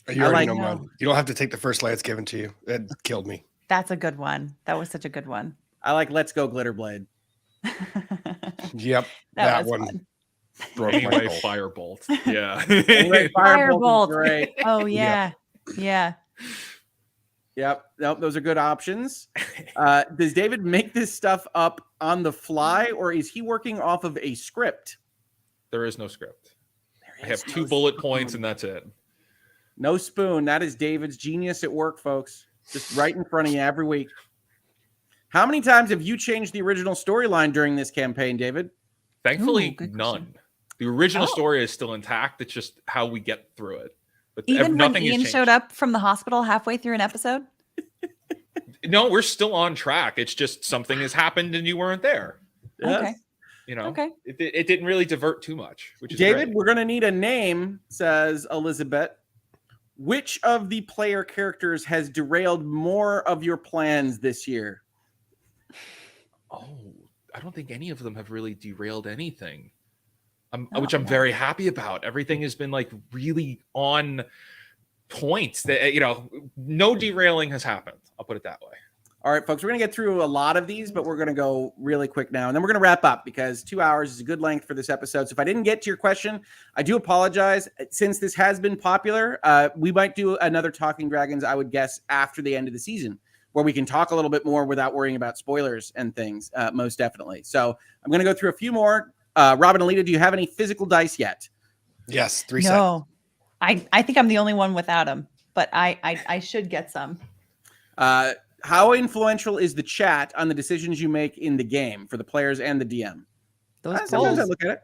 You already know mine. You don't have to take the first line it's given to you. It killed me. That's a good one. That was such a good one. I like "Let's Go Glitterblade." Yep, that one. Fun. Broke my Anyway, bolt. Firebolt. Yeah. Anyway, Firebolt. is great. Oh yeah. Yeah. Yep. Nope, those are good options. Does David make this stuff up on the fly, or is he working off of a script? There is no script. I have 2 bullet points, and that's it. No spoon. That is David's genius at work, folks. Just right in front of you every week. How many times have you changed the original storyline during this campaign, David? Thankfully, good none. question. The original story is still intact. It's just how we get through it. But Even when nothing has Ian changed. showed up from the hospital halfway through an episode? No, we're still on track. It's just something has happened and you weren't there. Okay. You know, Okay. It didn't really divert too much, which is David, great. we're going to need a name, says Elizabeth. Which of the player characters has derailed more of your plans this year? Oh, I don't think any of them have really derailed anything. Which I'm very happy about. Everything has been like really on point. That, you know, no derailing has happened. I'll put it that way. All right, folks, we're going to get through a lot of these, but we're going to go really quick now. And then we're going to wrap up because 2 hours is a good length for this episode. So if I didn't get to your question, I do apologize. Since this has been popular, we might do another Talking Dragons, I would guess, after the end of the season, where we can talk a little bit more without worrying about spoilers and things, most definitely. So I'm going to go through a few more. Robin, Alyte, do you have any physical dice yet? Yes, 3 sets. No. I think I'm the only one without them, but I should get some. How influential is the chat on the decisions you make in the game for the players and the DM? Those Sometimes I polls. look at it.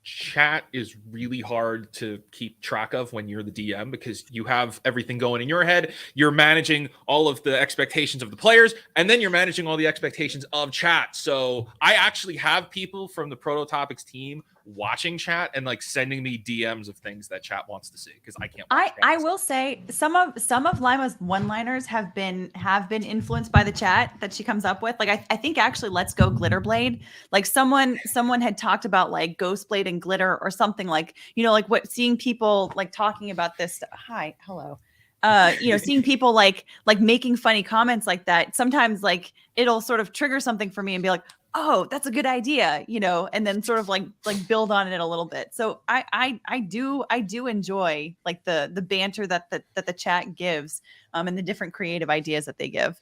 Chat is really hard to keep track of when you're the DM because you have everything going in your head. You're managing all of the expectations of the players, and then you're managing all the expectations of chat. So I actually have people from the Prototopics team watching chat and like sending me DMs of things that chat wants to see because I can't. I will say some of Lima's one-liners have been influenced by the chat that she comes up with. Like I think actually Let's Go Glitterblade. Like someone had talked about like Ghostblade and glitter or something, like, you know, like what seeing people like talking about this. Hi, hello. You know, seeing people like making funny comments like that. Sometimes like it'll sort of trigger something for me and be like, oh, that's a good idea, you know, and then sort of like build on it a little bit. So I do enjoy like the banter that the chat gives, and the different creative ideas that they give.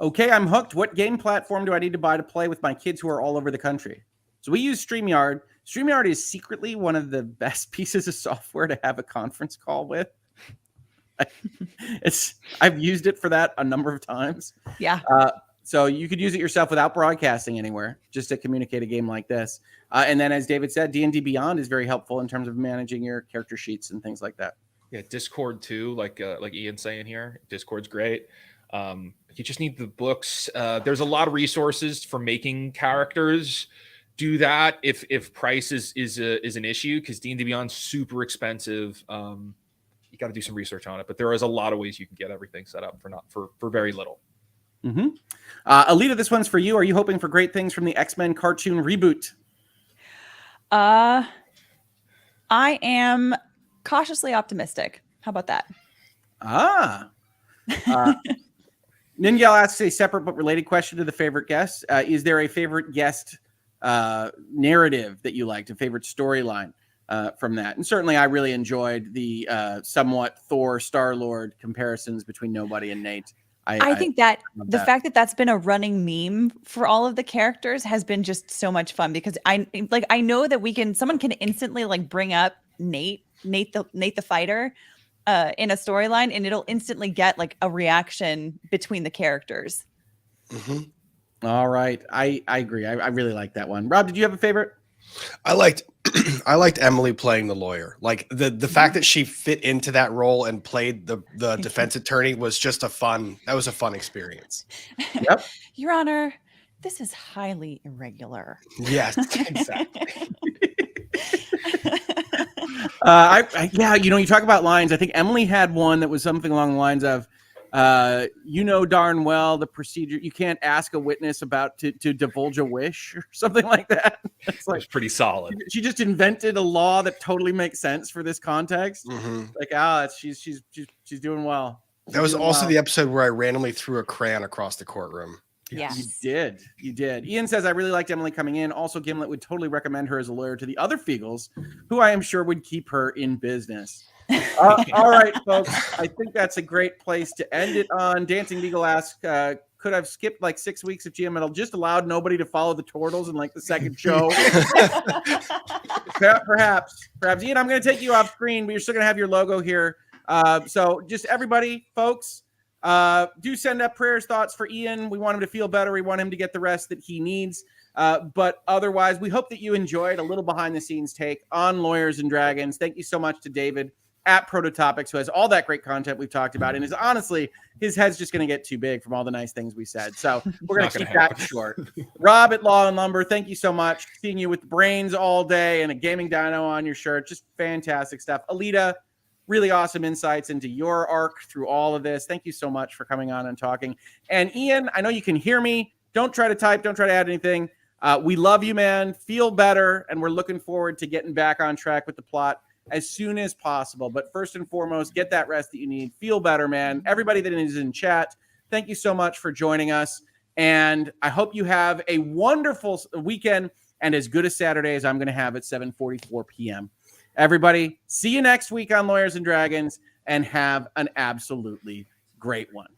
Okay, I'm hooked. What game platform do I need to buy to play with my kids who are all over the country? So we use StreamYard. StreamYard is secretly one of the best pieces of software to have a conference call with. I've used it for that a number of times. Yeah. So you could use it yourself without broadcasting anywhere, just to communicate a game like this. And then, as David said, D&D Beyond is very helpful in terms of managing your character sheets and things like that. Yeah, Discord too, like Ian's saying here. Discord's great. You just need the books. There's a lot of resources for making characters. Do that if price is an issue, because D&D Beyond's super expensive. You got to do some research on it, but there is a lot of ways you can get everything set up for very little. Mm-hmm. Alyte, this one's for you. Are you hoping for great things from the X-Men cartoon reboot? I am cautiously optimistic. How about that? Ningal asks a separate but related question to the favorite guest. Is there a favorite guest narrative that you liked, a favorite storyline from that? And certainly I really enjoyed the somewhat Thor Star-Lord comparisons between Nobody and Nate. I think that the fact that that's been a running meme for all of the characters has been just so much fun, because I know that someone can instantly like bring up Nate the fighter in a storyline, and it'll instantly get like a reaction between the characters. Mm-hmm. All right. I agree. I really like that one. Rob, did you have a favorite? I liked Emily playing the lawyer. Like the fact that she fit into that role and played the defense attorney was just a fun experience. Yep. Your Honor, this is highly irregular. Yes, exactly. Yeah, you talk about lines. I think Emily had one that was something along the lines of, darn well the procedure, you can't ask a witness about to divulge a wish or something like that. It's like, It's pretty solid. She just invented a law that totally makes sense for this context. Mm-hmm. Like, she's doing well. That was also the episode where I randomly threw a crayon across the courtroom. Yes. You did. Ian says, I really liked Emily coming in. Also, Gimlet would totally recommend her as a lawyer to the other Feagles, who I am sure would keep her in business. All right, folks. I think that's a great place to end it on. Dancing Beagle asks, could have skipped like 6 weeks of GM and just allowed nobody to follow the turtles in like the second show. Perhaps. Ian, I'm going to take you off screen, but you're still going to have your logo here. So just everybody, folks, do send up prayers, thoughts for Ian. We want him to feel better. We want him to get the rest that he needs. But otherwise, we hope that you enjoyed a little behind the scenes take on Lawyers and Dragons. Thank you so much to David at Prototopics, who has all that great content we've talked about. And is honestly, his head's just going to get too big from all the nice things we said. So we're going to keep that short. Rob at Law and Lumber, thank you so much. Seeing you with brains all day and a gaming dino on your shirt. Just fantastic stuff. Alyte, really awesome insights into your arc through all of this. Thank you so much for coming on and talking. And Ian, I know you can hear me. Don't try to type. Don't try to add anything. We love you, man. Feel better. And we're looking forward to getting back on track with the plot as soon as possible. But first and foremost, get that rest that you need. Feel better, man. Everybody that is in chat, thank you so much for joining us. And I hope you have a wonderful weekend and as good a Saturday as I'm going to have at 7:44 p.m. Everybody, see you next week on Lawyers and Dragons and have an absolutely great one.